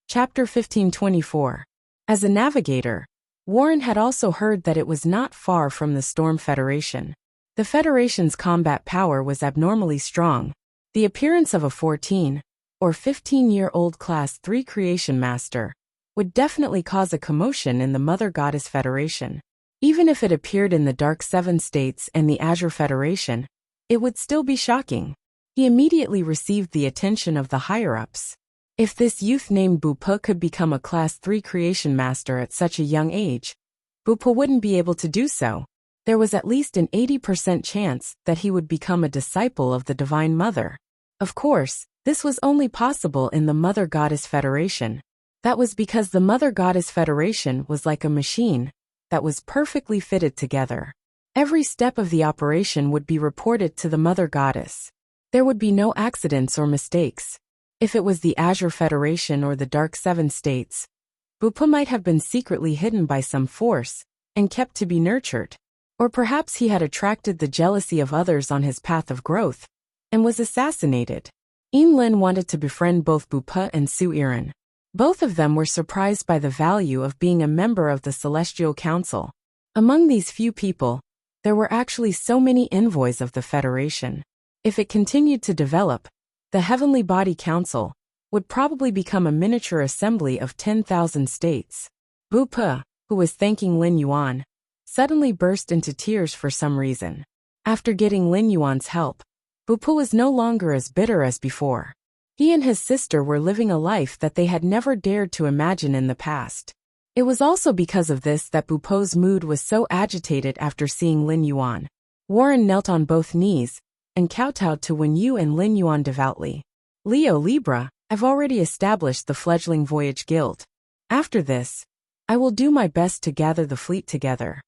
Chapter 1524. As a navigator, Warren had also heard that it was not far from the Storm Federation. The Federation's combat power was abnormally strong. The appearance of a 14- or 15-year-old Class 3 Creation Master would definitely cause a commotion in the Mother Goddess Federation. Even if it appeared in the Dark Seven States and the Azure Federation, it would still be shocking. He immediately received the attention of the higher-ups. If this youth named Bupa could become a Class 3 Creation Master at such a young age, Bupa wouldn't be able to do so. There was at least an 80% chance that he would become a disciple of the Divine Mother. Of course, this was only possible in the Mother Goddess Federation. That was because the Mother Goddess Federation was like a machine that was perfectly fitted together. Every step of the operation would be reported to the Mother Goddess. There would be no accidents or mistakes. If it was the Azure Federation or the Dark Seven States, Bupa might have been secretly hidden by some force and kept to be nurtured. Or perhaps he had attracted the jealousy of others on his path of growth and was assassinated. Lin wanted to befriend both Bupa and Su Iran. Both of them were surprised by the value of being a member of the Celestial Council. Among these few people, there were actually so many envoys of the Federation. If it continued to develop, the Heavenly Body Council would probably become a miniature assembly of 10,000 states. Bupa, who was thanking Lin Yuan, suddenly burst into tears for some reason. After getting Lin Yuan's help, Bupa was no longer as bitter as before. He and his sister were living a life that they had never dared to imagine in the past. It was also because of this that Bupo's mood was so agitated after seeing Lin Yuan. Warren knelt on both knees and kowtowed to Wen Yu and Lin Yuan devoutly. Leo Libra, I've already established the fledgling Voyage Guild. After this, I will do my best to gather the fleet together.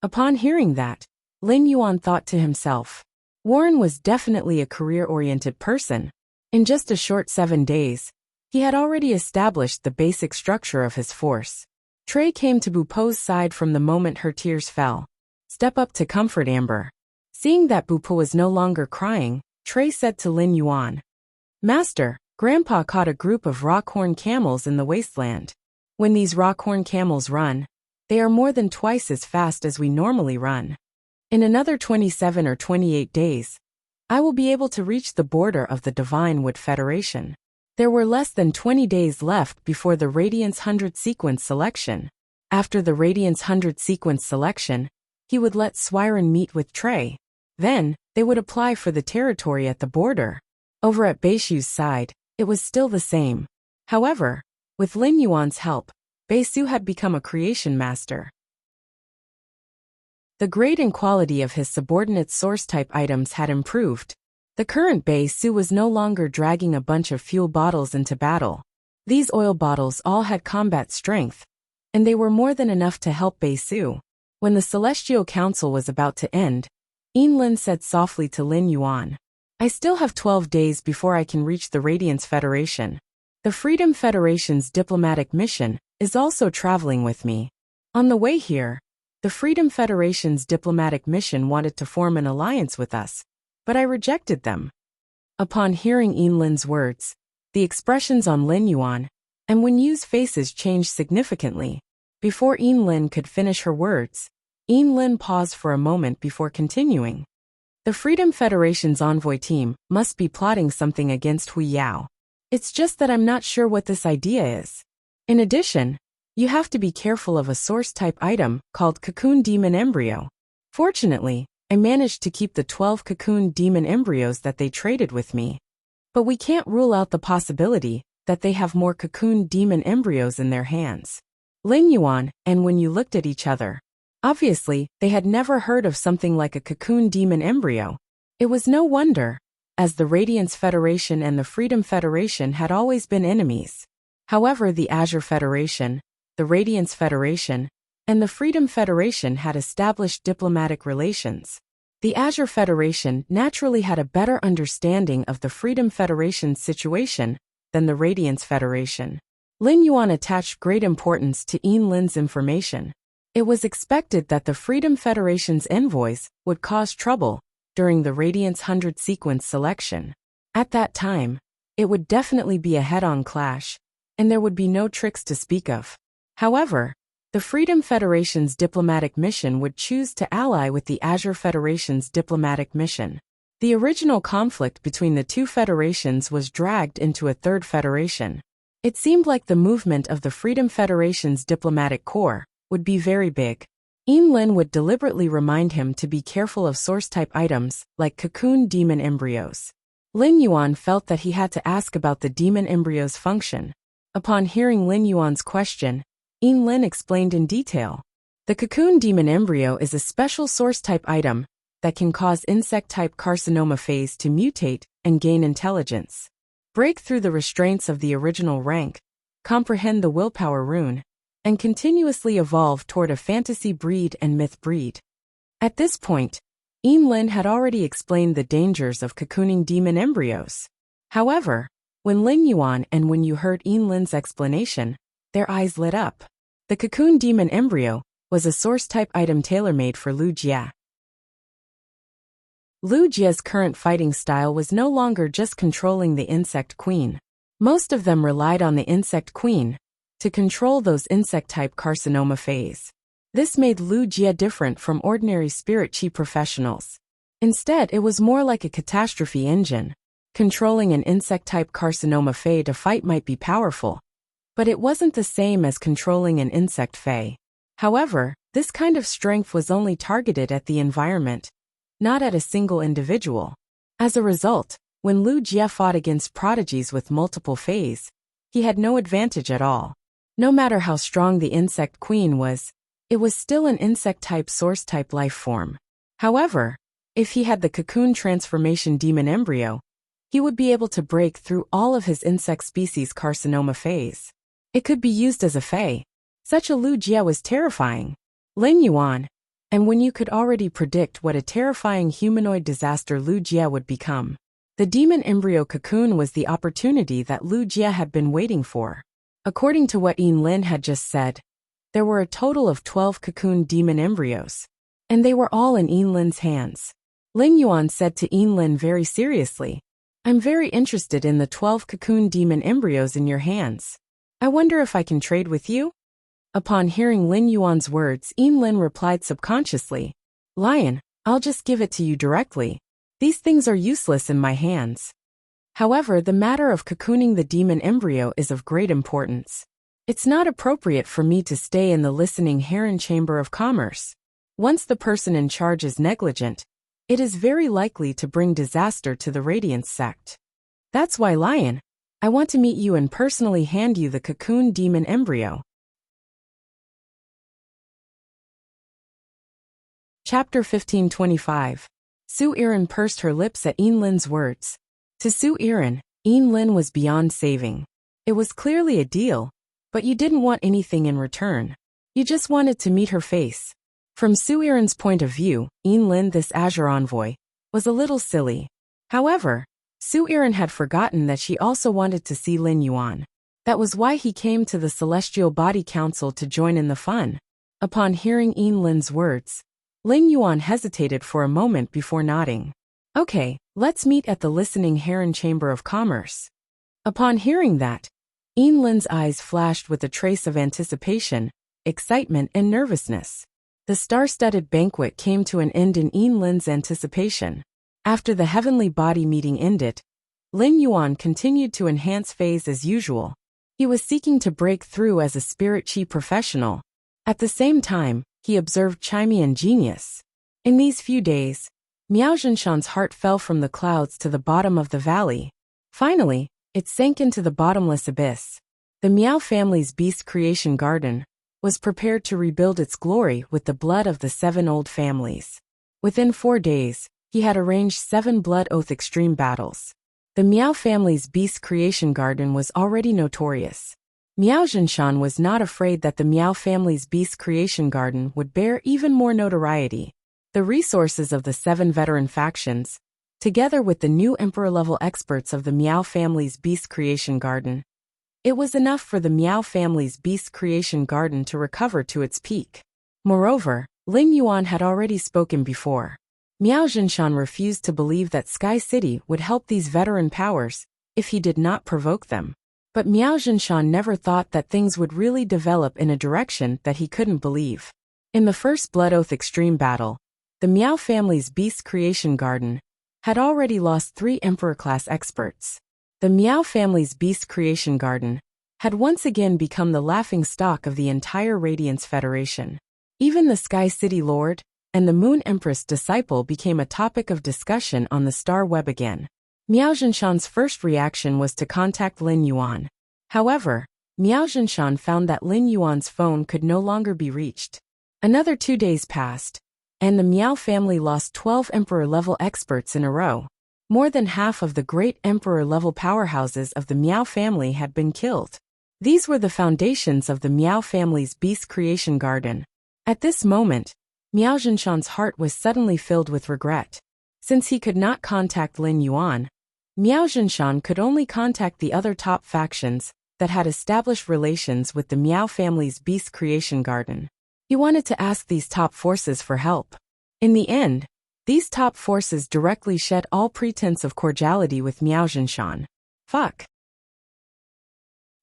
Upon hearing that, Lin Yuan thought to himself, Warren was definitely a career-oriented person. In just a short 7 days, he had already established the basic structure of his force. Trey came to Bupo's side from the moment her tears fell. Step up to comfort Amber. Seeing that Bupo was no longer crying, Trey said to Lin Yuan, Master, Grandpa caught a group of rockhorn camels in the wasteland. When these rockhorn camels run, they are more than twice as fast as we normally run. In another 27 or 28 days, I will be able to reach the border of the Divine Wood Federation. There were less than 20 days left before the Radiance 100 sequence selection. After the Radiance 100 sequence selection, he would let Swiren meet with Trey. Then, they would apply for the territory at the border. Over at Beisu's side, it was still the same. However, with Lin Yuan's help, Beisu had become a creation master. The grade and quality of his subordinate source-type items had improved. The current Beisu was no longer dragging a bunch of fuel bottles into battle. These oil bottles all had combat strength, and they were more than enough to help Beisu. When the Celestial Council was about to end, Lin said softly to Lin Yuan, I still have 12 days before I can reach the Radiance Federation. The Freedom Federation's diplomatic mission is also traveling with me. On the way here, the Freedom Federation's diplomatic mission wanted to form an alliance with us, but I rejected them. Upon hearing Lin's words, the expressions on Lin Yuan and Wen Yu's faces changed significantly. Before Lin could finish her words, Lin paused for a moment before continuing. The Freedom Federation's envoy team must be plotting something against Hui Yao. It's just that I'm not sure what this idea is. In addition, you have to be careful of a source-type item called Cocoon Demon Embryo. Fortunately, I managed to keep the 12 Cocoon Demon Embryos that they traded with me. But we can't rule out the possibility that they have more cocoon demon embryos in their hands. Lin Yuan and When Yu looked at each other. Obviously, they had never heard of something like a cocoon demon embryo. It was no wonder, as the Radiance Federation and the Freedom Federation had always been enemies. However, the Azure Federation, the Radiance Federation, and the Freedom Federation had established diplomatic relations. The Azure Federation naturally had a better understanding of the Freedom Federation's situation than the Radiance Federation. Lin Yuan attached great importance to Lin's information. It was expected that the Freedom Federation's envoys would cause trouble during the Radiance 100 sequence selection. At that time, it would definitely be a head-on clash, and there would be no tricks to speak of. However, the Freedom Federation's diplomatic mission would choose to ally with the Azure Federation's diplomatic mission. The original conflict between the two federations was dragged into a third federation. It seemed like the movement of the Freedom Federation's diplomatic corps would be very big. Lin would deliberately remind him to be careful of source-type items like cocoon demon embryos. Lin Yuan felt that he had to ask about the demon embryo's function. Upon hearing Lin Yuan's question, Lin explained in detail. The cocoon demon embryo is a special source-type item that can cause insect-type carcinoma phase to mutate and gain intelligence, break through the restraints of the original rank, comprehend the willpower rune, and continuously evolve toward a fantasy breed and myth breed. At this point, Lin had already explained the dangers of cocooning demon embryos. However, when Lin Yuan and When Yu heard Lin's explanation, their eyes lit up. The cocoon demon embryo was a source-type item tailor-made for Lu Jia. Lu Jia's current fighting style was no longer just controlling the insect queen. Most of them relied on the insect queen to control those insect-type carcinoma phase. This made Lu Jia different from ordinary spirit chi professionals. Instead, it was more like a catastrophe engine. Controlling an insect-type carcinoma phase to fight might be powerful, but it wasn't the same as controlling an insect phase. However, this kind of strength was only targeted at the environment, not at a single individual. As a result, when Lu Jia fought against prodigies with multiple phases, he had no advantage at all. No matter how strong the insect queen was, it was still an insect-type source-type life form. However, if he had the cocoon transformation demon embryo, he would be able to break through all of his insect species carcinoma phase. It could be used as a phase. Such a Lu Jia was terrifying. Lin Yuan, and When Yu could already predict what a terrifying humanoid disaster Lu Jia would become. The demon embryo cocoon was the opportunity that Lu Jia had been waiting for. According to what Lin had just said, there were a total of 12 cocoon demon embryos, and they were all in Lin's hands. Lin Yuan said to Lin very seriously, "I'm very interested in the 12 cocoon demon embryos in your hands. I wonder if I can trade with you?" Upon hearing Lin Yuan's words, Lin replied subconsciously, "Lion, I'll just give it to you directly. These things are useless in my hands." However, the matter of cocooning the demon embryo is of great importance. It's not appropriate for me to stay in the listening heron chamber of commerce. Once the person in charge is negligent, it is very likely to bring disaster to the Radiance sect. That's why, Lion, I want to meet you and personally hand you the cocoon demon embryo. Chapter 1525. Su Iran pursed her lips at Lin's words. To Su Iran, Lin was beyond saving. It was clearly a deal, but you didn't want anything in return. You just wanted to meet her face. From Su Iran's point of view, Lin, this Azure envoy, was a little silly. However, Su Iran had forgotten that she also wanted to see Lin Yuan. That was why he came to the Celestial Body Council to join in the fun. Upon hearing Lin's words, Lin Yuan hesitated for a moment before nodding. "Okay, let's meet at the Listening Heron Chamber of Commerce." Upon hearing that, Lin's eyes flashed with a trace of anticipation, excitement, and nervousness. The star-studded banquet came to an end in Lin's anticipation. After the heavenly body meeting ended, Lin Yuan continued to enhance phase as usual. He was seeking to break through as a spirit chi professional. At the same time, he observed Chimian genius. In these few days, Miao Zhenshan's heart fell from the clouds to the bottom of the valley. Finally, it sank into the bottomless abyss. The Miao family's beast creation garden was prepared to rebuild its glory with the blood of the 7 old families. Within 4 days, he had arranged 7 blood oath extreme battles. The Miao family's beast creation garden was already notorious. Miao Zhenshan was not afraid that the Miao family's beast creation garden would bear even more notoriety. The resources of the 7 veteran factions, together with the new emperor-level experts of the Miao family's beast creation garden, it was enough for the Miao family's beast creation garden to recover to its peak. Moreover, Lin Yuan had already spoken before. Miao Zhenshan refused to believe that Sky City would help these veteran powers if he did not provoke them. But Miao Zhenshan never thought that things would really develop in a direction that he couldn't believe. In the first Blood Oath Extreme battle, the Miao family's beast creation garden had already lost 3 emperor-class experts. The Miao family's beast creation garden had once again become the laughingstock of the entire Radiance Federation. Even the Sky City Lord and the Moon Empress disciple became a topic of discussion on the Star Web again. Miao Zhenshan's first reaction was to contact Lin Yuan. However, Miao Zhenshan found that Lin Yuan's phone could no longer be reached. Another 2 days passed, and the Miao family lost 12 emperor-level experts in a row. More than half of the great emperor-level powerhouses of the Miao family had been killed. These were the foundations of the Miao family's beast creation garden. At this moment, Miao Zhenshan's heart was suddenly filled with regret. Since he could not contact Lin Yuan, Miao Zhenshan could only contact the other top factions that had established relations with the Miao family's beast creation garden. He wanted to ask these top forces for help. In the end, these top forces directly shed all pretense of cordiality with Miao Zhenshan. Fuck.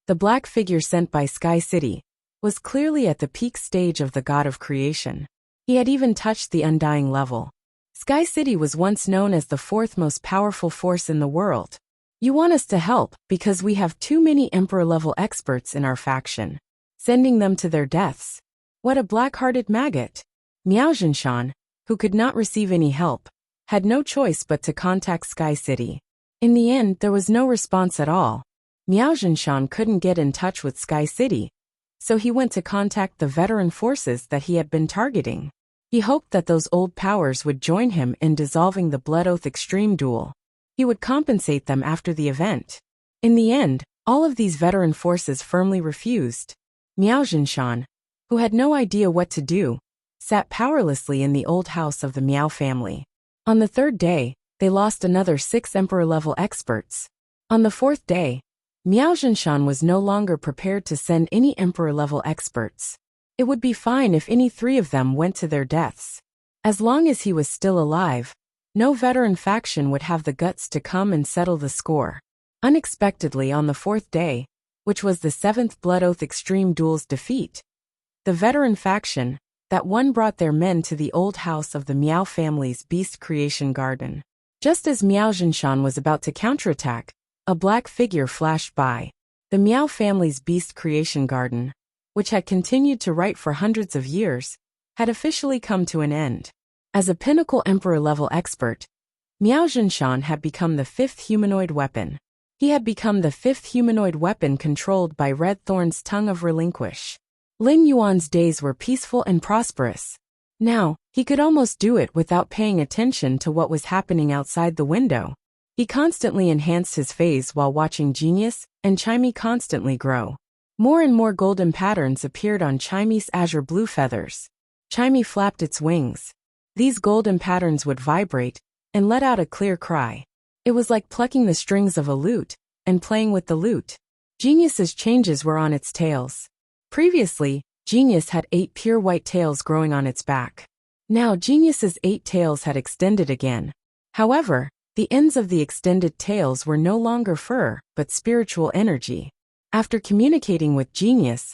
The black figure sent by Sky City was clearly at the peak stage of the god of creation. He had even touched the undying level. Sky City was once known as the 4th most powerful force in the world. You want us to help because we have too many emperor-level experts in our faction. Sending them to their deaths. What a black-hearted maggot. Miao Zhenshan, who could not receive any help, had no choice but to contact Sky City. In the end, there was no response at all. Miao Zhenshan couldn't get in touch with Sky City, so he went to contact the veteran forces that he had been targeting. He hoped that those old powers would join him in dissolving the Blood Oath Extreme duel. He would compensate them after the event. In the end, all of these veteran forces firmly refused. Miao Zhenshan, who had no idea what to do, sat powerlessly in the old house of the Miao family. On the 3rd day, they lost another 6 emperor-level experts. On the 4th day, Miao Zhenshan was no longer prepared to send any emperor-level experts. It would be fine if any 3 of them went to their deaths. As long as he was still alive, no veteran faction would have the guts to come and settle the score. Unexpectedly on the 4th day, which was the 7th Blood Oath Extreme duel's defeat, the veteran faction that won brought their men to the old house of the Miao family's beast creation garden. Just as Miao Zhenshan was about to counterattack, a black figure flashed by. The Miao family's beast creation garden, which had continued to write for hundreds of years, had officially come to an end. As a pinnacle emperor-level expert, Miao Zhenshan had become the 5th humanoid weapon. He had become the 5th humanoid weapon controlled by Red Thorn's Tongue of Relinquish. Lin Yuan's days were peaceful and prosperous. Now, he could almost do it without paying attention to what was happening outside the window. He constantly enhanced his phase while watching Genius and Chimey constantly grow. More and more golden patterns appeared on Chimey's azure blue feathers. Chimey flapped its wings. These golden patterns would vibrate and let out a clear cry. It was like plucking the strings of a lute and playing with the lute. Genius's changes were on its tails. Previously, Genius had 8 pure white tails growing on its back. Now Genius's 8 tails had extended again. However, the ends of the extended tails were no longer fur, but spiritual energy. After communicating with Genius,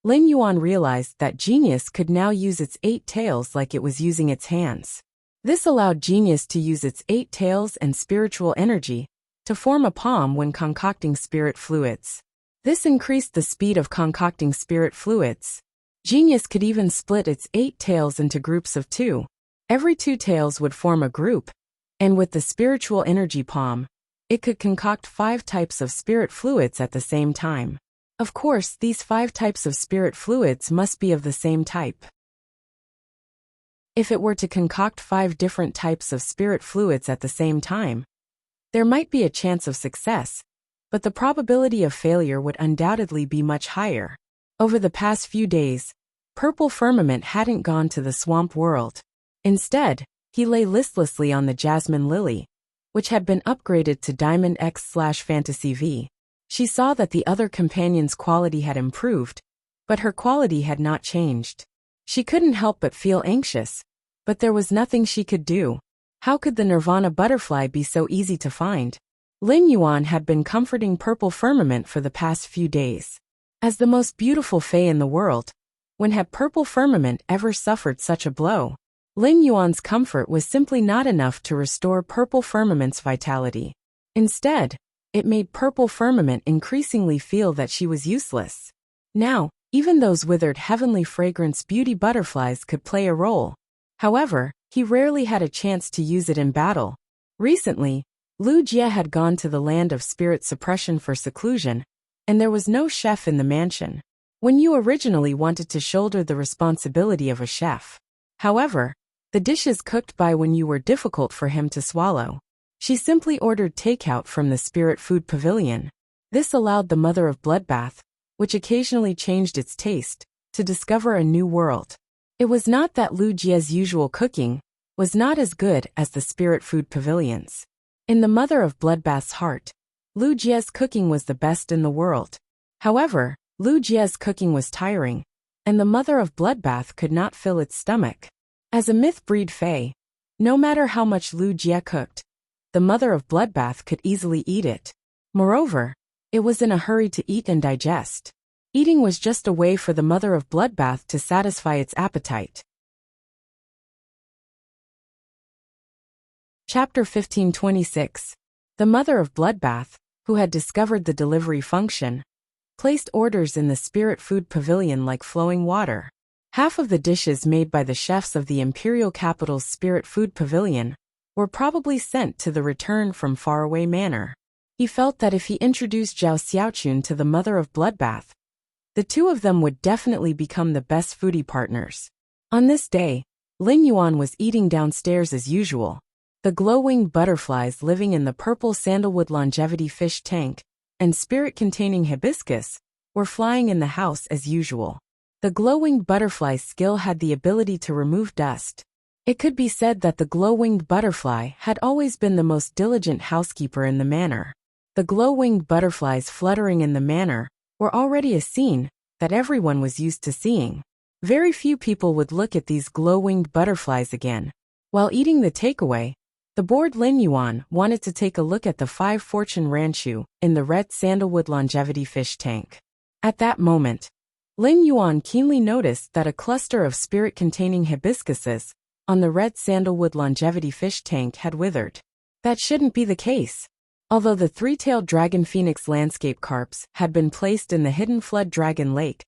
Lin Yuan realized that Genius could now use its 8 tails like it was using its hands. This allowed Genius to use its 8 tails and spiritual energy to form a palm when concocting spirit fluids. This increased the speed of concocting spirit fluids. Genius could even split its 8 tails into groups of 2. Every 2 tails would form a group, and with the spiritual energy palm, It could concoct 5 types of spirit fluids at the same time. Of course, these 5 types of spirit fluids must be of the same type. If it were to concoct 5 different types of spirit fluids at the same time, there might be a chance of success, but the probability of failure would undoubtedly be much higher. Over the past few days, Purple Firmament hadn't gone to the swamp world. Instead, he lay listlessly on the Jasmine Lily, which had been upgraded to Diamond X/Fantasy V. She saw that the other companion's quality had improved, but her quality had not changed. She couldn't help but feel anxious, but there was nothing she could do. How could the Nirvana butterfly be so easy to find? Lin Yuan had been comforting Purple Firmament for the past few days. As the most beautiful fae in the world, when had Purple Firmament ever suffered such a blow? Lin Yuan's comfort was simply not enough to restore Purple Firmament's vitality. Instead, it made Purple Firmament increasingly feel that she was useless. Now, even those withered heavenly fragrance beauty butterflies could play a role. However, he rarely had a chance to use it in battle. Recently, Lu Jie had gone to the land of spirit suppression for seclusion, and there was no chef in the mansion. When you originally wanted to shoulder the responsibility of a chef. However, the dishes cooked by when you were difficult for him to swallow. She simply ordered takeout from the Spirit Food Pavilion. This allowed the Mother of Bloodbath, which occasionally changed its taste, to discover a new world. It was not that Lu Jie's usual cooking was not as good as the Spirit Food Pavilion's. In the Mother of Bloodbath's heart, Lu Jie's cooking was the best in the world. However, Lu Jie's cooking was tiring, and the Mother of Bloodbath could not fill its stomach. As a myth-breed fae, no matter how much Lu Jie cooked, the Mother of Bloodbath could easily eat it. Moreover, it was in a hurry to eat and digest. Eating was just a way for the Mother of Bloodbath to satisfy its appetite. Chapter 1526. The Mother of Bloodbath, who had discovered the delivery function, placed orders in the Spirit Food Pavilion like flowing water. Half of the dishes made by the chefs of the imperial capital's Spirit Food Pavilion were probably sent to the return from faraway manor. He felt that if he introduced Zhao Xiaochun to the Mother of Bloodbath, the two of them would definitely become the best foodie partners. On this day, Lin Yuan was eating downstairs as usual. The glow-winged butterflies living in the purple sandalwood longevity fish tank and spirit-containing hibiscus were flying in the house as usual. The glow-winged butterfly's skill had the ability to remove dust. It could be said that the glow-winged butterfly had always been the most diligent housekeeper in the manor. The glow-winged butterflies fluttering in the manor were already a scene that everyone was used to seeing. Very few people would look at these glow-winged butterflies again. While eating the takeaway, the bored Lin Yuan wanted to take a look at the 5 fortune ranchu in the red sandalwood longevity fish tank. At that moment, Lin Yuan keenly noticed that a cluster of spirit-containing hibiscuses on the red sandalwood longevity fish tank had withered. That shouldn't be the case. Although the 3-tailed dragon phoenix landscape carps had been placed in the hidden flood dragon lake,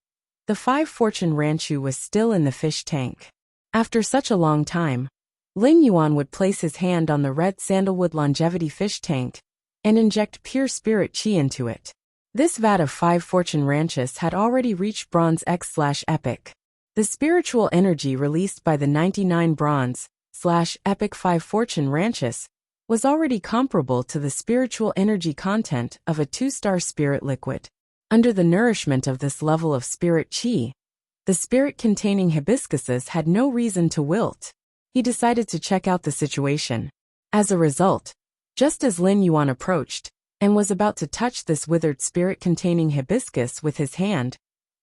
the 5 fortune ranchu was still in the fish tank. After such a long time, Lin Yuan would place his hand on the red sandalwood longevity fish tank and inject pure spirit chi into it. This vat of 5 fortune ranches had already reached bronze X/epic. The spiritual energy released by the 99 bronze/epic 5 fortune ranches was already comparable to the spiritual energy content of a 2-star spirit liquid. Under the nourishment of this level of spirit chi, the spirit-containing hibiscuses had no reason to wilt. He decided to check out the situation. As a result, just as Lin Yuan approached and was about to touch this withered spirit-containing hibiscus with his hand,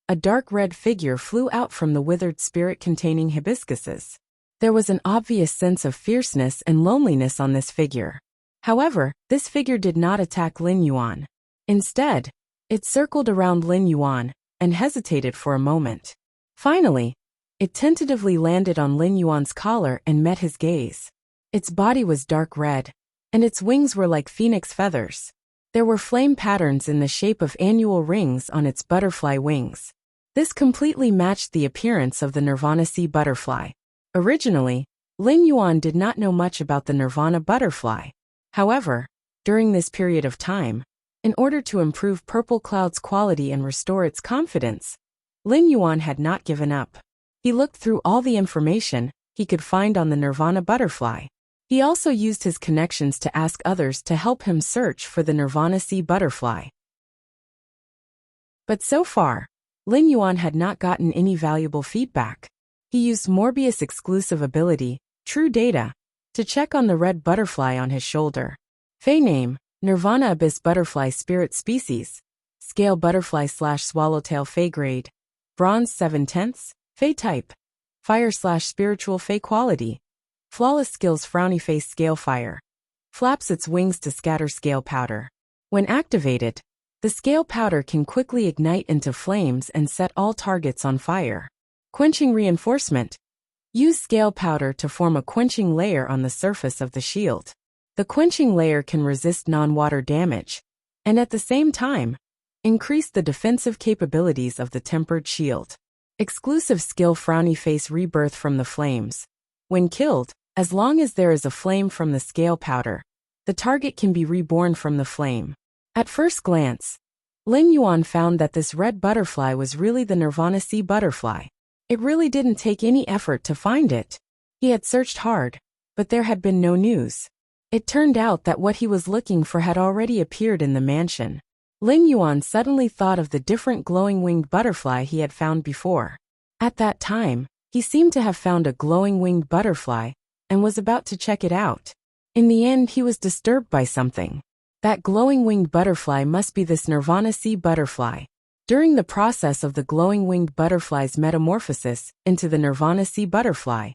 a dark red figure flew out from the withered spirit-containing hibiscuses. There was an obvious sense of fierceness and loneliness on this figure. However, this figure did not attack Lin Yuan. Instead, it circled around Lin Yuan and hesitated for a moment. Finally, it tentatively landed on Lin Yuan's collar and met his gaze. Its body was dark red, and its wings were like phoenix feathers. There were flame patterns in the shape of annual rings on its butterfly wings. This completely matched the appearance of the Nirvana sea butterfly. Originally, Lin Yuan did not know much about the Nirvana butterfly. However, During this period of time, in order to improve Purple Cloud's quality and restore its confidence, Lin Yuan had not given up. He looked through all the information he could find on the Nirvana butterfly. He also used his connections to ask others to help him search for the Nirvana sea butterfly. But so far, Lin Yuan had not gotten any valuable feedback. He used Morbius' exclusive ability, True Data, to check on the red butterfly on his shoulder. Fey name, Nirvana Abyss Butterfly Spirit Species. Scale Butterfly / Swallowtail Fey Grade. Bronze 7/10. Fey Type. Fire / Spiritual Fey Quality. Flawless Skills Frowny Face Scale Fire. Flaps its wings to scatter scale powder. When activated, the scale powder can quickly ignite into flames and set all targets on fire. Quenching Reinforcement. Use scale powder to form a quenching layer on the surface of the shield. The quenching layer can resist non-water damage, and at the same time, increase the defensive capabilities of the tempered shield. Exclusive skill Frowny Face Rebirth from the Flames. When killed, as long as there is a flame from the scale powder, the target can be reborn from the flame. At first glance, Lin Yuan found that this red butterfly was really the Nirvana sea butterfly. It really didn't take any effort to find it. He had searched hard, but there had been no news. It turned out that what he was looking for had already appeared in the mansion. Lin Yuan suddenly thought of the different glowing-winged butterfly he had found before. At that time, he seemed to have found a glowing-winged butterfly and was about to check it out. In the end, he was disturbed by something. That glowing-winged butterfly must be this Nirvana sea butterfly. During the process of the glowing-winged butterfly's metamorphosis into the Nirvana sea butterfly,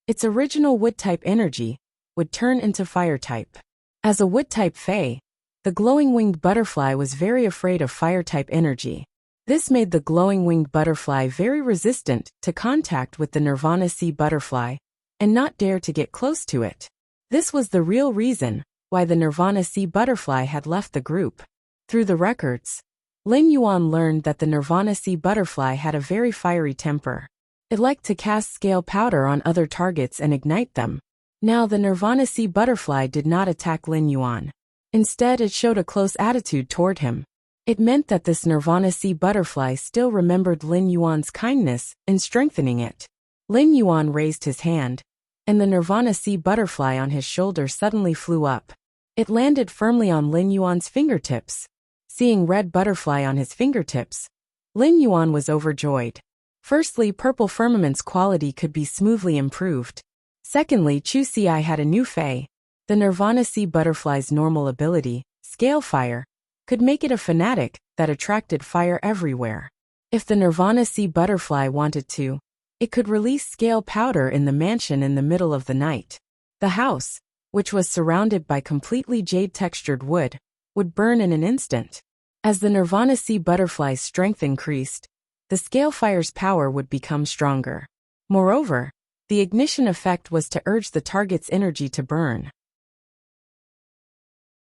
its original wood-type energy would turn into fire-type. As a wood-type Fey, the glowing-winged butterfly was very afraid of fire-type energy. This made the glowing-winged butterfly very resistant to contact with the Nirvana sea butterfly and not dare to get close to it. This was the real reason why the Nirvana sea butterfly had left the group. Through the records, Lin Yuan learned that the Nirvana sea butterfly had a very fiery temper. It liked to cast scale powder on other targets and ignite them. Now the Nirvana sea butterfly did not attack Lin Yuan. Instead, it showed a close attitude toward him. It meant that this Nirvana sea butterfly still remembered Lin Yuan's kindness in strengthening it. Lin Yuan raised his hand, and the Nirvana sea butterfly on his shoulder suddenly flew up. It landed firmly on Lin Yuan's fingertips. Seeing red butterfly on his fingertips, Lin Yuan was overjoyed. Firstly, Purple Firmament's quality could be smoothly improved. Secondly, Chu Ci had a new Fey. The Nirvana sea butterfly's normal ability, Scale Fire, could make it a fanatic that attracted fire everywhere. If the Nirvana sea butterfly wanted to, it could release scale powder in the mansion in the middle of the night. The house, which was surrounded by completely jade-textured wood, would burn in an instant. As the Nirvana sea butterfly's strength increased, the scale fire's power would become stronger. Moreover, the ignition effect was to urge the target's energy to burn.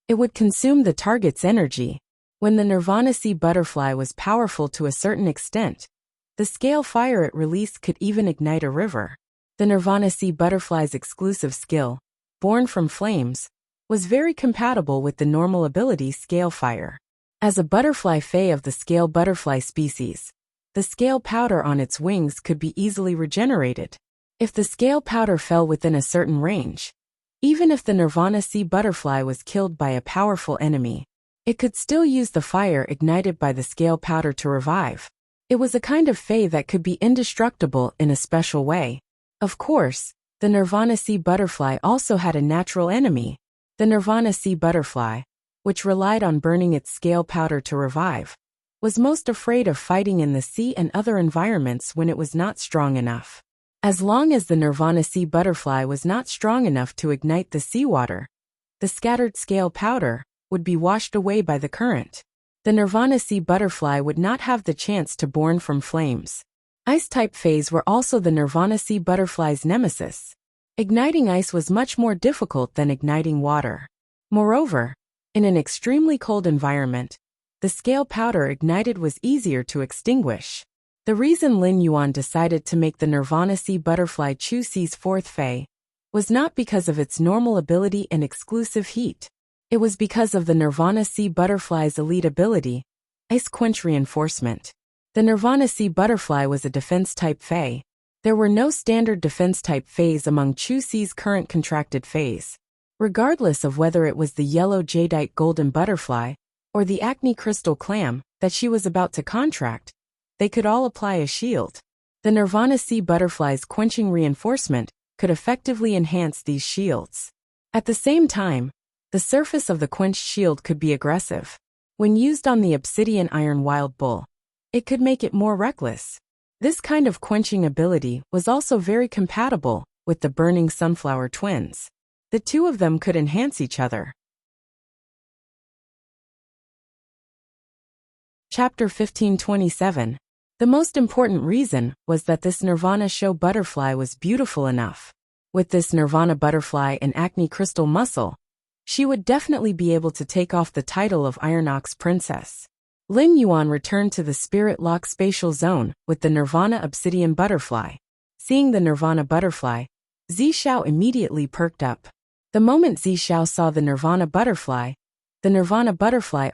It would consume the target's energy. When the Nirvana sea butterfly was powerful to a certain extent, the scale fire it released could even ignite a river. The Nirvana sea butterfly's exclusive skill, Born from Flames, was very compatible with the normal ability Scale Fire. As a butterfly Fey of the scale butterfly species, the scale powder on its wings could be easily regenerated. If the scale powder fell within a certain range, even if the Nirvana sea butterfly was killed by a powerful enemy, it could still use the fire ignited by the scale powder to revive. It was a kind of Fey that could be indestructible in a special way. Of course, the Nirvana sea butterfly also had a natural enemy. The Nirvana sea butterfly, which relied on burning its scale powder to revive, was most afraid of fighting in the sea and other environments when it was not strong enough. As long as the Nirvana sea butterfly was not strong enough to ignite the seawater, the scattered scale powder would be washed away by the current. The Nirvana sea butterfly would not have the chance to born from flames. Ice-type Fays were also the Nirvana sea butterfly's nemesis. Igniting ice was much more difficult than igniting water. Moreover, in an extremely cold environment, the scale powder ignited was easier to extinguish. The reason Lin Yuan decided to make the Nirvana sea butterfly Chu Ci's fourth Fey was not because of its normal ability and exclusive heat. It was because of the Nirvana Sea Butterfly's elite ability, Ice Quench Reinforcement. The Nirvana Sea Butterfly was a defense-type Fae. There were no standard defense-type Faes among Chu Sea's current contracted Faes. Regardless of whether it was the yellow jadeite golden butterfly or the acne crystal clam that she was about to contract, they could all apply a shield. The Nirvana Sea Butterfly's quenching reinforcement could effectively enhance these shields. At the same time, the surface of the quenched shield could be aggressive. When used on the obsidian iron wild bull, it could make it more reckless. This kind of quenching ability was also very compatible with the burning sunflower twins. The two of them could enhance each other. Chapter 1527. The most important reason was that this Nirvana show butterfly was beautiful enough. With this Nirvana butterfly and acne crystal muscle, she would definitely be able to take off the title of Iron Ox Princess. Lin Yuan returned to the Spirit Lock spatial zone with the Nirvana Obsidian Butterfly. Seeing the Nirvana Butterfly, Zishao immediately perked up. The moment Zishao saw the Nirvana Butterfly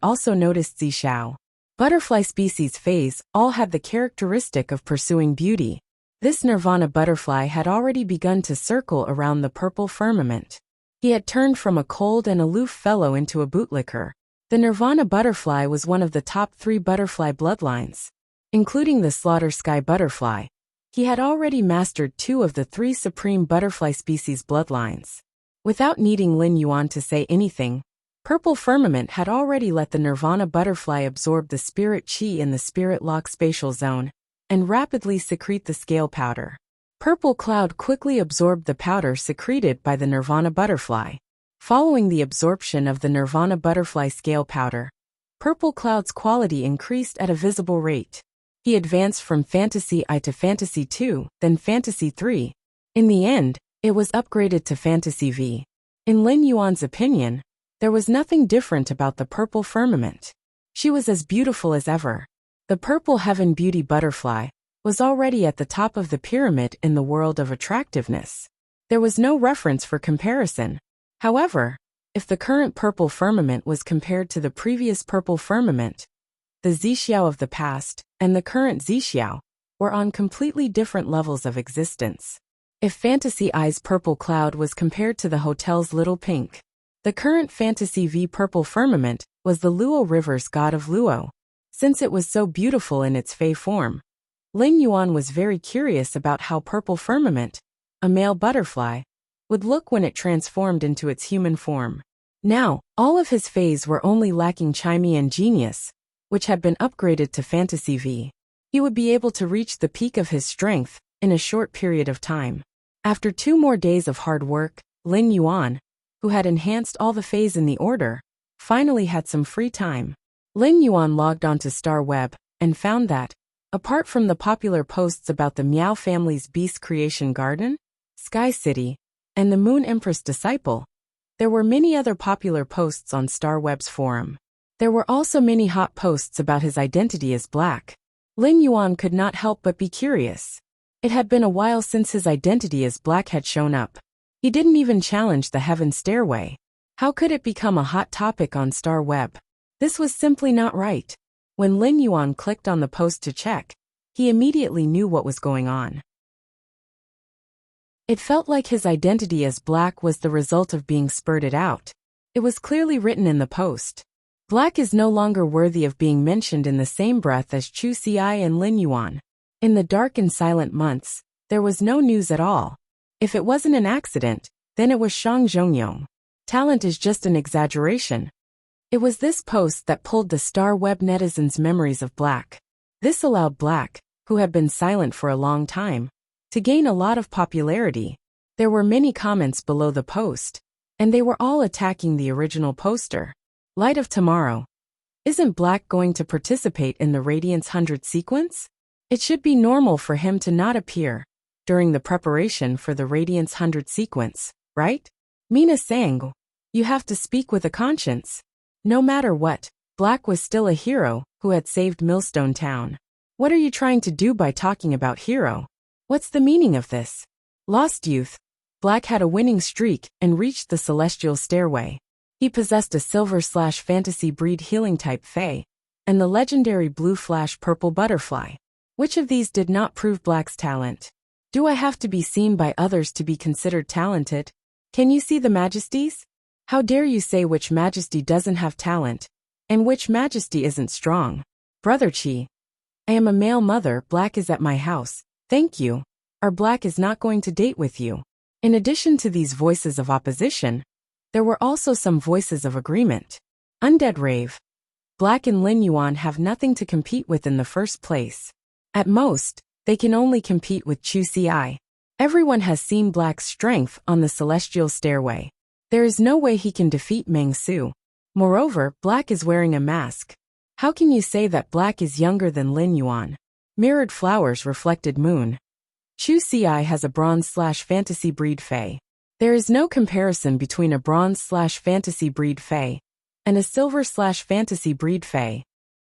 also noticed Zishao. Butterfly species phase all had the characteristic of pursuing beauty. This Nirvana Butterfly had already begun to circle around the purple firmament. He had turned from a cold and aloof fellow into a bootlicker. The Nirvana Butterfly was one of the top 3 butterfly bloodlines. Including the Slaughter Sky Butterfly, he had already mastered 2 of the 3 supreme butterfly species bloodlines. Without needing Lin Yuan to say anything, Purple Firmament had already let the Nirvana Butterfly absorb the spirit chi in the Spirit Lock spatial zone and rapidly secrete the scale powder. Purple Cloud quickly absorbed the powder secreted by the Nirvana Butterfly. Following the absorption of the Nirvana Butterfly scale powder, Purple Cloud's quality increased at a visible rate. He advanced from Fantasy I to Fantasy II, then Fantasy III. In the end, it was upgraded to Fantasy V. In Lin Yuan's opinion, there was nothing different about the Purple Firmament. She was as beautiful as ever. The Purple Heaven Beauty Butterfly was already at the top of the pyramid in the world of attractiveness. There was no reference for comparison. However, if the current Purple Firmament was compared to the previous Purple Firmament, the Zixiao of the past and the current Zixiao were on completely different levels of existence. If Fantasy I's Purple Cloud was compared to the hotel's Little Pink, the current Fantasy V Purple Firmament was the Luo River's god of Luo. Since it was so beautiful in its Fey form, Lin Yuan was very curious about how Purple Firmament, a male butterfly, would look when it transformed into its human form. Now, all of his Fays were only lacking Chimey and Genius, which had been upgraded to Fantasy V. He would be able to reach the peak of his strength in a short period of time. After 2 more days of hard work, Lin Yuan, who had enhanced all the Fays in the order, finally had some free time. Lin Yuan logged onto Star Web and found that, apart from the popular posts about the Miao family's Beast Creation Garden, Sky City, and the Moon Empress Disciple, there were many other popular posts on Star Web's forum. There were also many hot posts about his identity as Black. Lin Yuan could not help but be curious. It had been a while since his identity as Black had shown up. He didn't even challenge the Heaven Stairway. How could it become a hot topic on Star Web? This was simply not right. When Lin Yuan clicked on the post to check, he immediately knew what was going on. It felt like his identity as Black was the result of being spurted out. It was clearly written in the post. Black is no longer worthy of being mentioned in the same breath as Chu Ci and Lin Yuan. In the dark and silent months, there was no news at all. If it wasn't an accident, then it was Shang Zhongyong. Talent is just an exaggeration. It was this post that pulled the Star Web netizens' memories of Black. This allowed Black, who had been silent for a long time, to gain a lot of popularity. There were many comments below the post, and they were all attacking the original poster. Light of Tomorrow. Isn't Black going to participate in the Radiance 100 sequence? It should be normal for him to not appear during the preparation for the Radiance 100 sequence, right? Mina sang, you have to speak with a conscience. No matter what, Black was still a hero who had saved Millstone Town. What are you trying to do by talking about hero? What's the meaning of this? Lost Youth. Black had a winning streak and reached the Celestial Stairway. He possessed a silver/fantasy breed healing type fae, and the legendary blue/purple butterfly. Which of these did not prove Black's talent? Do I have to be seen by others to be considered talented? Can you see the majesties? How dare you say which majesty doesn't have talent, and which majesty isn't strong? Brother Chi. I am a male mother, Black is at my house, thank you. Or Black is not going to date with you. In addition to these voices of opposition, there were also some voices of agreement. Undead rave. Black and Lin Yuan have nothing to compete with in the first place. At most, they can only compete with Chu Ci. Everyone has seen Black's strength on the celestial stairway. There is no way he can defeat Meng Su. Moreover, Black is wearing a mask. How can you say that Black is younger than Lin Yuan? Mirrored flowers reflected moon. Chu Ci has a bronze/fantasy breed fae. There is no comparison between a bronze/fantasy breed fae and a silver/fantasy breed fae.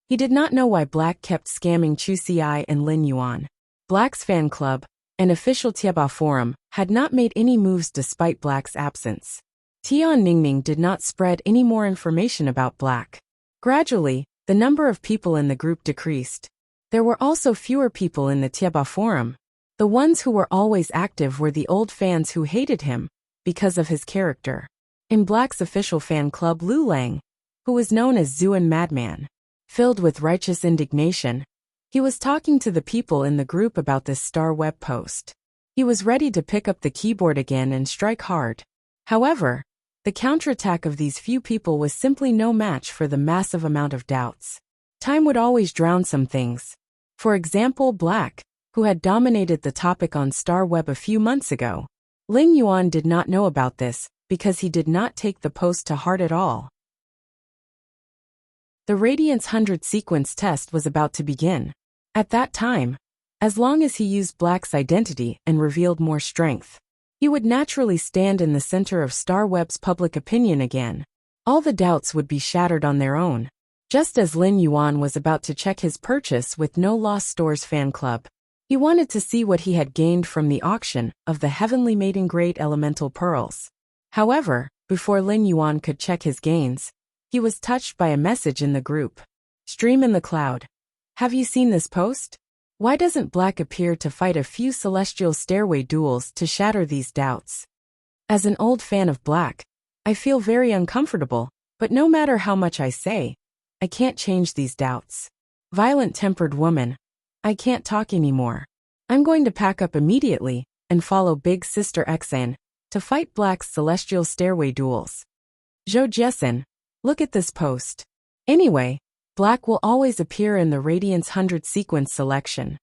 He did not know why Black kept scamming Chu Ci and Lin Yuan. Black's fan club, an official Tieba forum, had not made any moves despite Black's absence. Tian Ningning did not spread any more information about Black. Gradually, the number of people in the group decreased. There were also fewer people in the Tieba forum. The ones who were always active were the old fans who hated him because of his character. In Black's official fan club, Lu Lang, who was known as Zuan Madman, filled with righteous indignation, he was talking to the people in the group about this star web post. He was ready to pick up the keyboard again and strike hard. However, the counterattack of these few people was simply no match for the massive amount of doubts. Time would always drown some things. For example, Black, who had dominated the topic on Star Web a few months ago. Lin Yuan did not know about this, because he did not take the post to heart at all. The Radiance 100 sequence test was about to begin. At that time, as long as he used Black's identity and revealed more strength, he would naturally stand in the center of Star Web's public opinion again. All the doubts would be shattered on their own. Just as Lin Yuan was about to check his purchase with No Lost Stores fan club, he wanted to see what he had gained from the auction of the heavenly maiden grade elemental pearls. However, before Lin Yuan could check his gains, he was touched by a message in the group. Stream in the cloud. Have you seen this post? Why doesn't Black appear to fight a few celestial stairway duels to shatter these doubts? As an old fan of Black, I feel very uncomfortable, but no matter how much I say, I can't change these doubts. Violent-tempered woman. I can't talk anymore. I'm going to pack up immediately and follow Big Sister Xan to fight Black's celestial stairway duels. Zhou Jiesin, look at this post. Anyway, Black will always appear in the Radiance 100 sequence selection.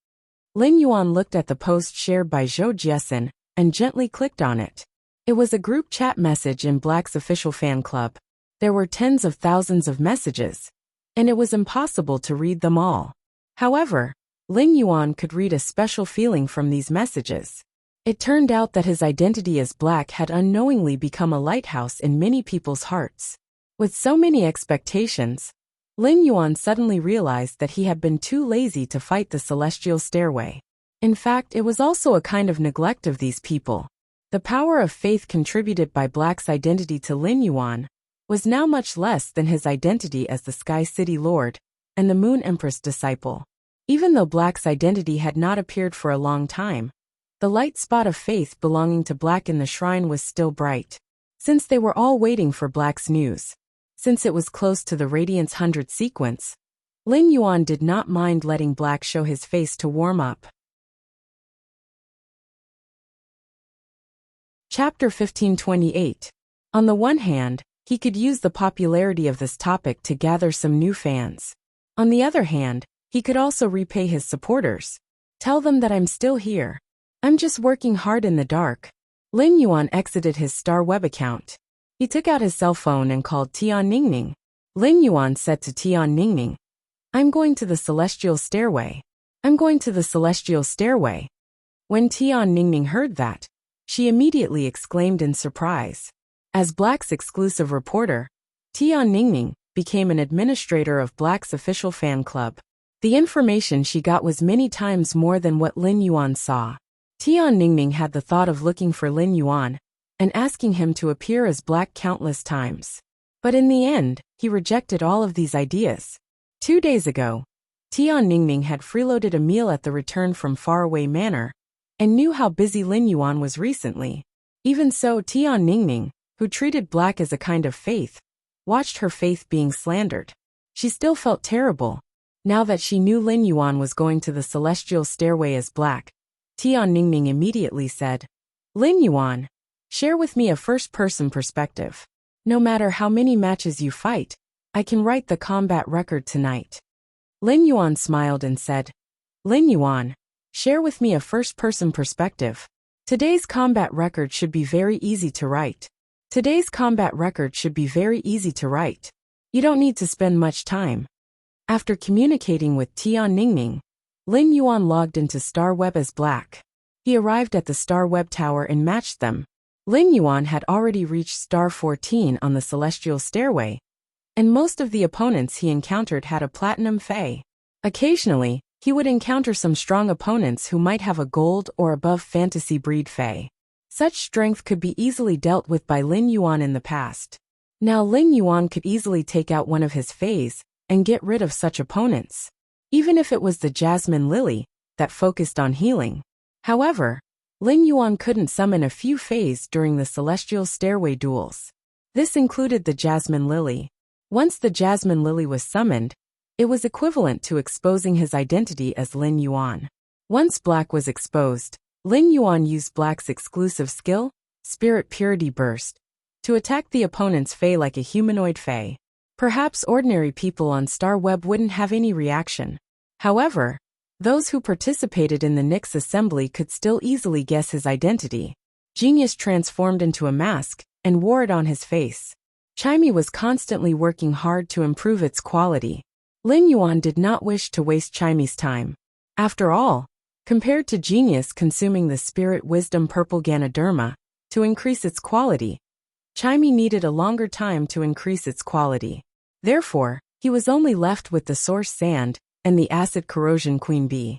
Lin Yuan looked at the post shared by Zhou Jiesin and gently clicked on it. It was a group chat message in Black's official fan club. There were tens of thousands of messages, and it was impossible to read them all. However, Lin Yuan could read a special feeling from these messages. It turned out that his identity as Black had unknowingly become a lighthouse in many people's hearts. With so many expectations, Lin Yuan suddenly realized that he had been too lazy to fight the celestial stairway. In fact, it was also a kind of neglect of these people. The power of faith contributed by Black's identity to Lin Yuan was now much less than his identity as the Sky City Lord and the Moon Empress disciple. Even though Black's identity had not appeared for a long time, the light spot of faith belonging to Black in the shrine was still bright. Since they were all waiting for Black's news, since it was close to the Radiance 100 sequence, Lin Yuan did not mind letting Black show his face to warm up. Chapter 1528. On the one hand, he could use the popularity of this topic to gather some new fans. On the other hand, he could also repay his supporters. Tell them that I'm still here. I'm just working hard in the dark. Lin Yuan exited his Star Web account. He took out his cell phone and called Tian Ningning. Lin Yuan said to Tian Ningning, I'm going to the celestial stairway. I'm going to the celestial stairway. When Tian Ningning heard that, she immediately exclaimed in surprise. As Black's exclusive reporter, Tian Ningning became an administrator of Black's official fan club. The information she got was many times more than what Lin Yuan saw. Tian Ningning had the thought of looking for Lin Yuan and asking him to appear as Black countless times. But in the end, he rejected all of these ideas. 2 days ago, Tian Ningning had freeloaded a meal at the return from Faraway Manor, and knew how busy Lin Yuan was recently. Even so, Tian Ningning, who treated black as a kind of faith, watched her faith being slandered. She still felt terrible. Now that she knew Lin Yuan was going to the celestial stairway as black, Tian Ningning immediately said, "Lin Yuan, share with me a first-person perspective. No matter how many matches you fight, I can write the combat record tonight." Lin Yuan smiled and said, "Lin Yuan, share with me a first-person perspective. Today's combat record should be very easy to write. Today's combat record should be very easy to write. You don't need to spend much time." After communicating with Tian Ningning, Lin Yuan logged into Star Web as black. He arrived at the Star Web Tower and matched them. Lin Yuan had already reached Star 14 on the Celestial Stairway, and most of the opponents he encountered had a Platinum Fae. Occasionally, he would encounter some strong opponents who might have a Gold or above Fantasy Breed Fae. Such strength could be easily dealt with by Lin Yuan in the past. Now Lin Yuan could easily take out one of his Faes and get rid of such opponents, even if it was the Jasmine Lily that focused on healing. However, Lin Yuan couldn't summon a few Faes during the Celestial Stairway duels. This included the Jasmine Lily. Once the Jasmine Lily was summoned, it was equivalent to exposing his identity as Lin Yuan. Once Black was exposed, Lin Yuan used Black's exclusive skill, Spirit Purity Burst, to attack the opponent's Fae like a humanoid Fae. Perhaps ordinary people on Star Web wouldn't have any reaction. However, those who participated in the Nyx assembly could still easily guess his identity. Genius transformed into a mask and wore it on his face. Chimey was constantly working hard to improve its quality. Lin Yuan did not wish to waste Chimey's time. After all, compared to Genius consuming the Spirit Wisdom Purple Ganoderma to increase its quality, Chimey needed a longer time to increase its quality. Therefore, he was only left with the Source Sand and the Acid Corrosion Queen Bee.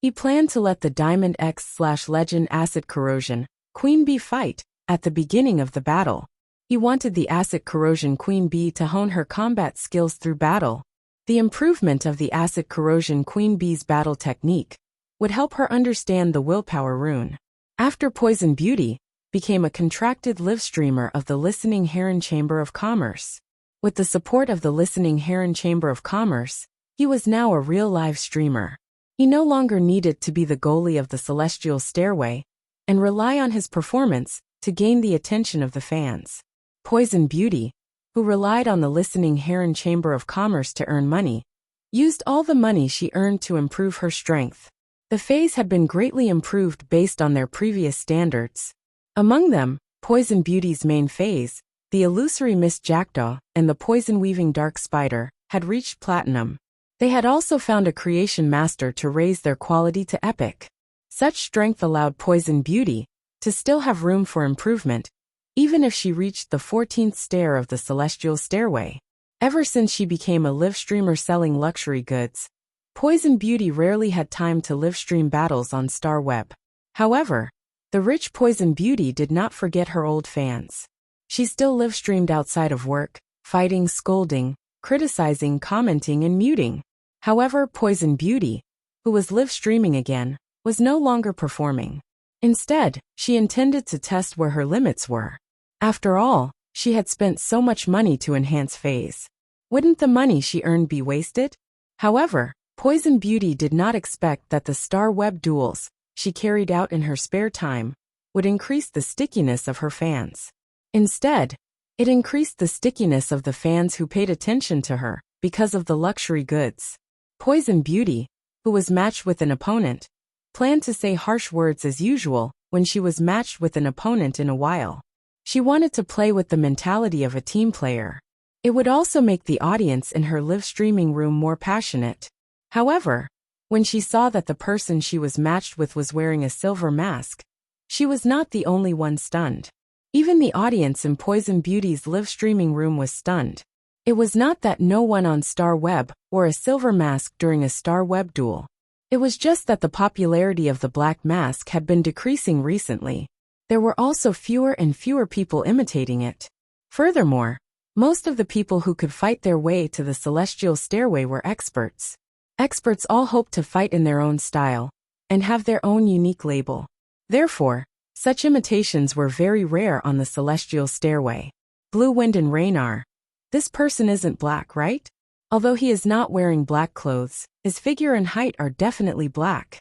He planned to let the Diamond X/Legend Acid Corrosion Queen Bee fight at the beginning of the battle. He wanted the Acid Corrosion Queen Bee to hone her combat skills through battle. The improvement of the Acid Corrosion Queen Bee's battle technique would help her understand the Willpower Rune. After Poison Beauty became a contracted live streamer of the Listening Heron Chamber of Commerce. With the support of the Listening Heron Chamber of Commerce, he was now a real live streamer. He no longer needed to be the goalie of the Celestial Stairway and rely on his performance to gain the attention of the fans. Poison Beauty, who relied on the Listening Heron Chamber of Commerce to earn money, used all the money she earned to improve her strength. The Faes had been greatly improved based on their previous standards. Among them, Poison Beauty's main Faes, the Illusory Mist Jackdaw and the Poison-Weaving Dark Spider, had reached Platinum. They had also found a Creation Master to raise their quality to Epic. Such strength allowed Poison Beauty to still have room for improvement, even if she reached the 14th stair of the Celestial Stairway. Ever since she became a live streamer selling luxury goods, Poison Beauty rarely had time to live stream battles on Star Web. However, the rich Poison Beauty did not forget her old fans. She still live streamed outside of work, fighting, scolding, criticizing, commenting, and muting. However, Poison Beauty, who was live streaming again, was no longer performing. Instead, she intended to test where her limits were. After all, she had spent so much money to enhance Faes. Wouldn't the money she earned be wasted? However, Poison Beauty did not expect that the Star Web duels she carried out in her spare time would increase the stickiness of her fans. Instead, it increased the stickiness of the fans who paid attention to her because of the luxury goods. Poison Beauty, who was matched with an opponent, planned to say harsh words as usual when she was matched with an opponent in a while. She wanted to play with the mentality of a team player. It would also make the audience in her live streaming room more passionate. However, when she saw that the person she was matched with was wearing a silver mask, she was not the only one stunned. Even the audience in Poison Beauty's live streaming room was stunned. It was not that no one on Star Web wore a silver mask during a Star Web duel. It was just that the popularity of the black mask had been decreasing recently. There were also fewer and fewer people imitating it. Furthermore, most of the people who could fight their way to the celestial stairway were experts. Experts all hoped to fight in their own style and have their own unique label. Therefore, such imitations were very rare on the celestial stairway. Blue Wind and Raynar. This person isn't black, right? Although he is not wearing black clothes, his figure and height are definitely black.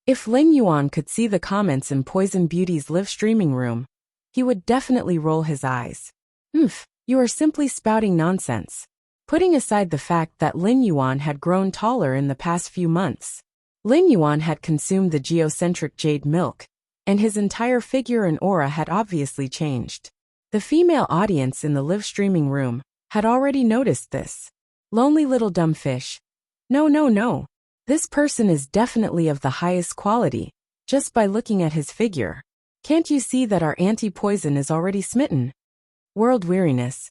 If Lin Yuan could see the comments in Poison Beauty's live streaming room, he would definitely roll his eyes. You are simply spouting nonsense. Putting aside the fact that Lin Yuan had grown taller in the past few months, Lin Yuan had consumed the geocentric jade milk, and his entire figure and aura had obviously changed. The female audience in the live streaming room had already noticed this. Lonely little dumb fish. No. This person is definitely of the highest quality, just by looking at his figure. Can't you see that our anti-poison is already smitten? World weariness.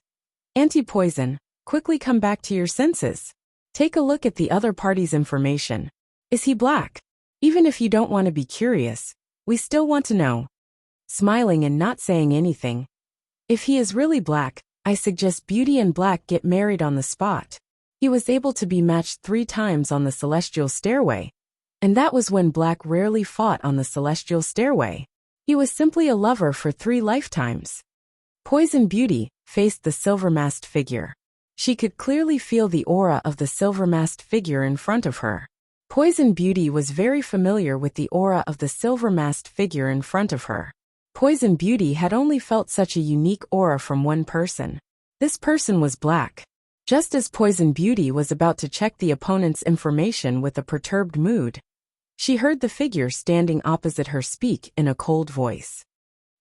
Anti-poison, quickly come back to your senses. Take a look at the other party's information. Is he black? Even if you don't want to be curious, we still want to know. Smiling and not saying anything. If he is really black, I suggest Beauty and Black get married on the spot. He was able to be matched 3 times on the celestial stairway, and that was when Black rarely fought on the celestial stairway. He was simply a lover for 3 lifetimes. Poison Beauty faced the silver-masked figure. She could clearly feel the aura of the silver-masked figure in front of her. Poison Beauty was very familiar with the aura of the silver-masked figure in front of her. Poison Beauty had only felt such a unique aura from one person. This person was Black. Just as Poison Beauty was about to check the opponent's information with a perturbed mood, she heard the figure standing opposite her speak in a cold voice.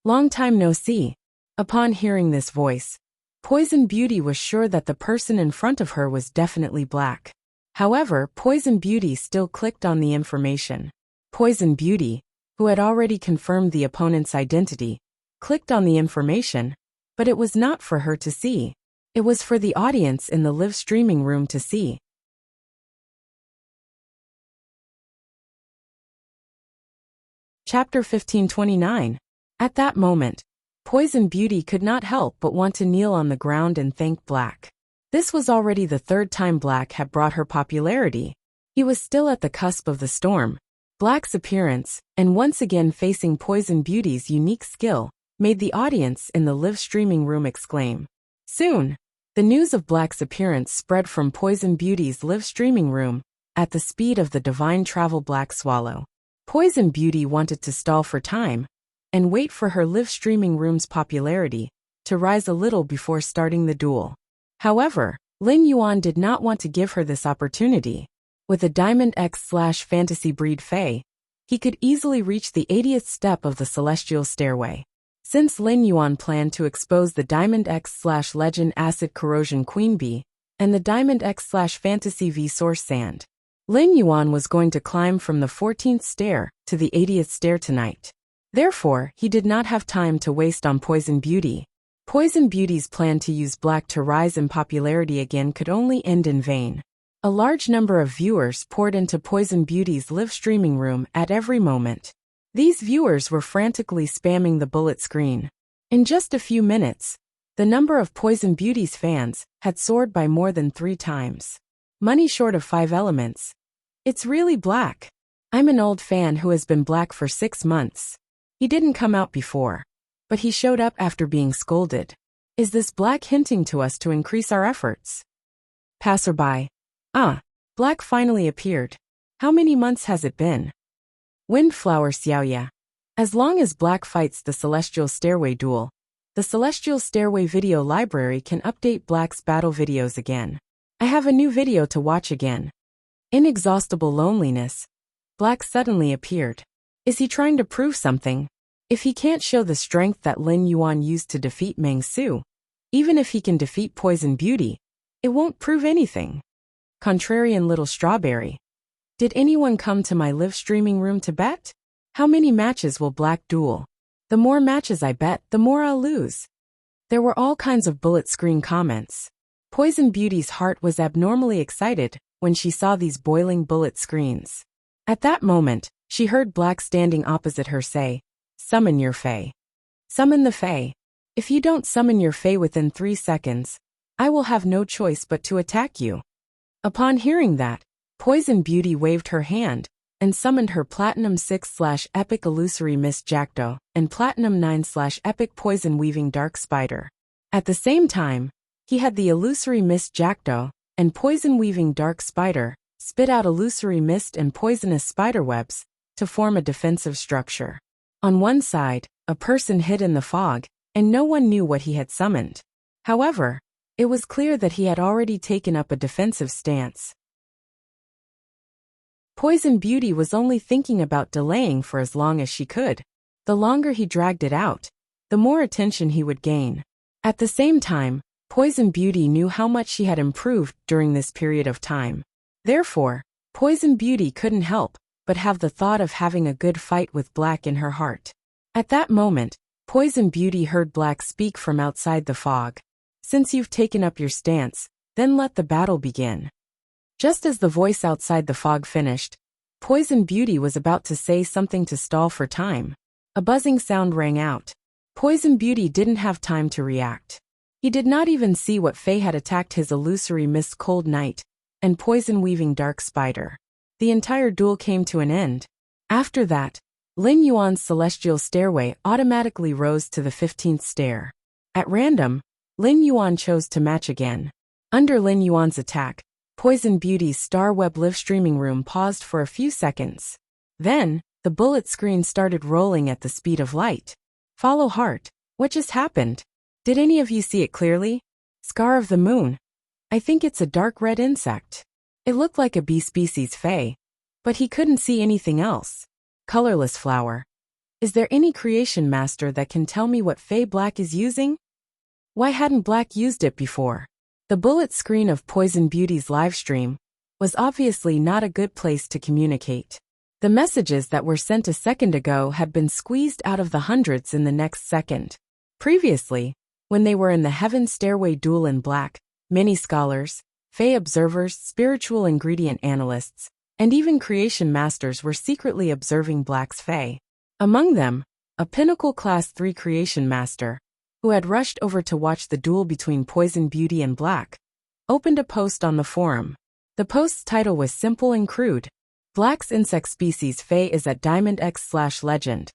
Long time no see. Upon hearing this voice, Poison Beauty was sure that the person in front of her was definitely Black. However, Poison Beauty still clicked on the information. Poison Beauty, who had already confirmed the opponent's identity, clicked on the information, but it was not for her to see. It was for the audience in the live streaming room to see. Chapter 1529. At that moment, Poison Beauty could not help but want to kneel on the ground and thank Black. This was already the 3rd time Black had brought her popularity. He was still at the cusp of the storm. Black's appearance, and once again facing Poison Beauty's unique skill, made the audience in the live streaming room exclaim. Soon, the news of Black's appearance spread from Poison Beauty's live streaming room at the speed of the divine travel Black Swallow. Poison Beauty wanted to stall for time and wait for her live streaming room's popularity to rise a little before starting the duel. However, Lin Yuan did not want to give her this opportunity. With a Diamond X/Fantasy Breed Fae, he could easily reach the 80th step of the celestial stairway. Since Lin Yuan planned to expose the Diamond X/Legend Acid Corrosion Queen Bee and the Diamond X/Fantasy V Source Sand, Lin Yuan was going to climb from the 14th stair to the 80th stair tonight. Therefore, he did not have time to waste on Poison Beauty. Poison Beauty's plan to use Black to rise in popularity again could only end in vain. A large number of viewers poured into Poison Beauty's live streaming room at every moment. These viewers were frantically spamming the bullet screen. In just a few minutes, the number of Poison Beauty's fans had soared by more than 3 times. Money short of 5 elements. It's really Black. I'm an old fan who has been Black for 6 months. He didn't come out before, but he showed up after being scolded. Is this Black hinting to us to increase our efforts? Passerby. Black finally appeared. How many months has it been? Windflower Xiaoya. As long as Black fights the Celestial Stairway duel, the Celestial Stairway video library can update Black's battle videos again. I have a new video to watch again. Inexhaustible loneliness. Black suddenly appeared. Is he trying to prove something? If he can't show the strength that Lin Yuan used to defeat Meng Su, even if he can defeat Poison Beauty, it won't prove anything. Contrarian little strawberry. Did anyone come to my live streaming room to bet? How many matches will Black duel? The more matches I bet, the more I'll lose. There were all kinds of bullet screen comments. Poison Beauty's heart was abnormally excited when she saw these boiling bullet screens. At that moment, She heard Black standing opposite her say, "Summon your fae. Summon the fae. If you don't summon your fae within 3 seconds, I will have no choice but to attack you." Upon hearing that, Poison Beauty waved her hand and summoned her Platinum 6/Epic Illusory Mist Jackdaw and Platinum 9/Epic Poison Weaving Dark Spider. At the same time, he had the Illusory Mist Jackdaw and Poison Weaving Dark Spider spit out illusory mist and poisonous spiderwebs to form a defensive structure. On one side, a person hid in the fog, and no one knew what he had summoned. However, it was clear that he had already taken up a defensive stance. Poison Beauty was only thinking about delaying for as long as she could. The longer he dragged it out, the more attention he would gain. At the same time, Poison Beauty knew how much she had improved during this period of time. Therefore, Poison Beauty couldn't help but have the thought of having a good fight with Black in her heart. At that moment, Poison Beauty heard Black speak from outside the fog. "Since you've taken up your stance, then let the battle begin." Just as the voice outside the fog finished, Poison Beauty was about to say something to stall for time. A buzzing sound rang out. Poison Beauty didn't have time to react. He did not even see what fae had attacked his Illusory Mist Cold Night and Poison Weaving Dark Spider. The entire duel came to an end. After that, Lin Yuan's celestial stairway automatically rose to the 15th stair. At random, Lin Yuan chose to match again. Under Lin Yuan's attack, Poison Beauty's Star Web live streaming room paused for a few seconds. Then, the bullet screen started rolling at the speed of light. Follow heart. What just happened? Did any of you see it clearly? Scar of the Moon. I think it's a dark red insect. It looked like a bee species fae, but he couldn't see anything else. Colorless flower. Is there any creation master that can tell me what fae Black is using? Why hadn't Black used it before? The bullet screen of Poison Beauty's livestream was obviously not a good place to communicate. The messages that were sent a second ago had been squeezed out of the hundreds in the next second. Previously, when they were in the Heaven Stairway duel in Black, many scholars, fae observers, spiritual ingredient analysts, and even creation masters were secretly observing Black's fae. Among them, a Pinnacle Class 3 creation master, who had rushed over to watch the duel between Poison Beauty and Black, opened a post on the forum. The post's title was simple and crude. Black's insect species fae is at Diamond X/Legend.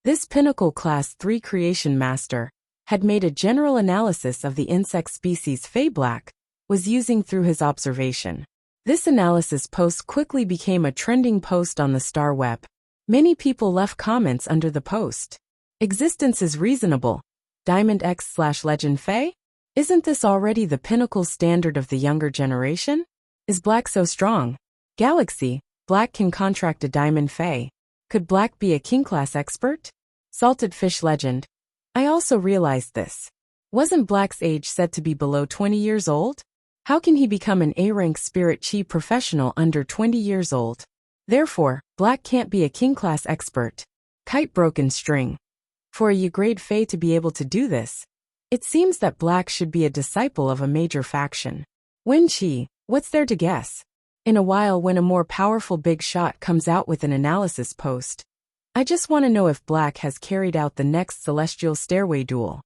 This Pinnacle Class 3 creation master had made a general analysis of the insect species fae Black was using through his observation. This analysis post quickly became a trending post on the Star Web. Many people left comments under the post. Existence is reasonable. Diamond X/Legend fae? Isn't this already the pinnacle standard of the younger generation? Is Black so strong? Galaxy, Black can contract a diamond fae. Could Black be a king class expert? Salted Fish Legend. I also realized this. Wasn't Black's age said to be below 20 years old? How can he become an A-rank spirit chi professional under 20 years old? Therefore, Black can't be a king class expert. Kite Broken String. For a U-grade fae to be able to do this, it seems that Black should be a disciple of a major faction. Wen Chi, what's there to guess? In a while, when a more powerful big shot comes out with an analysis post, I just want to know if Black has carried out the next Celestial Stairway duel.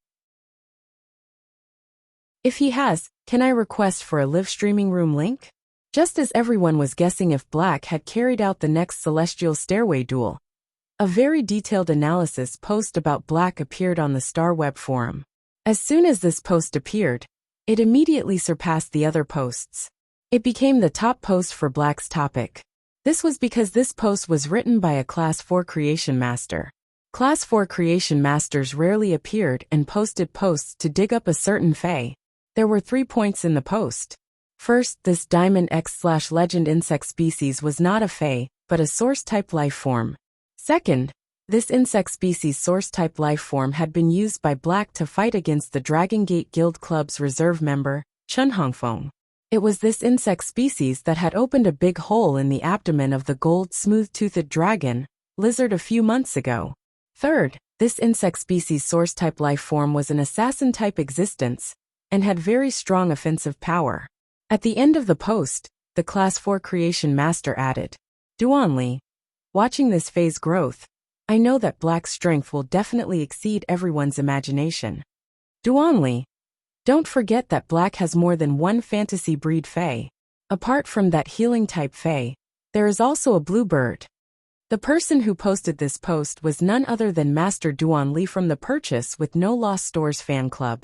If he has, can I request for a live streaming room link? Just as everyone was guessing if Black had carried out the next Celestial Stairway duel, a very detailed analysis post about Black appeared on the Star Web forum. As soon as this post appeared, it immediately surpassed the other posts. It became the top post for Black's topic. This was because this post was written by a Class 4 creation master. Class 4 creation masters rarely appeared and posted posts to dig up a certain fae. There were 3 points in the post. First, this Diamond X/Legend insect species was not a fae, but a source-type life form. Second, this insect species source-type life form had been used by Black to fight against the Dragon Gate Guild Club's reserve member, Chun Hongfeng. It was this insect species that had opened a big hole in the abdomen of the gold smooth-toothed dragon, lizard a few months ago. Third, this insect species source-type life form was an assassin-type existence, and had very strong offensive power. At the end of the post, the Class 4 creation master added, Duanli, Watching this phase growth, I know that Black's strength will definitely exceed everyone's imagination. Duanli, don't forget that Black has more than one fantasy breed fae. Apart from that healing type fae, there is also a blue bird. The person who posted this post was none other than Master Duanli from the Purchase with No Lost Stores fan club.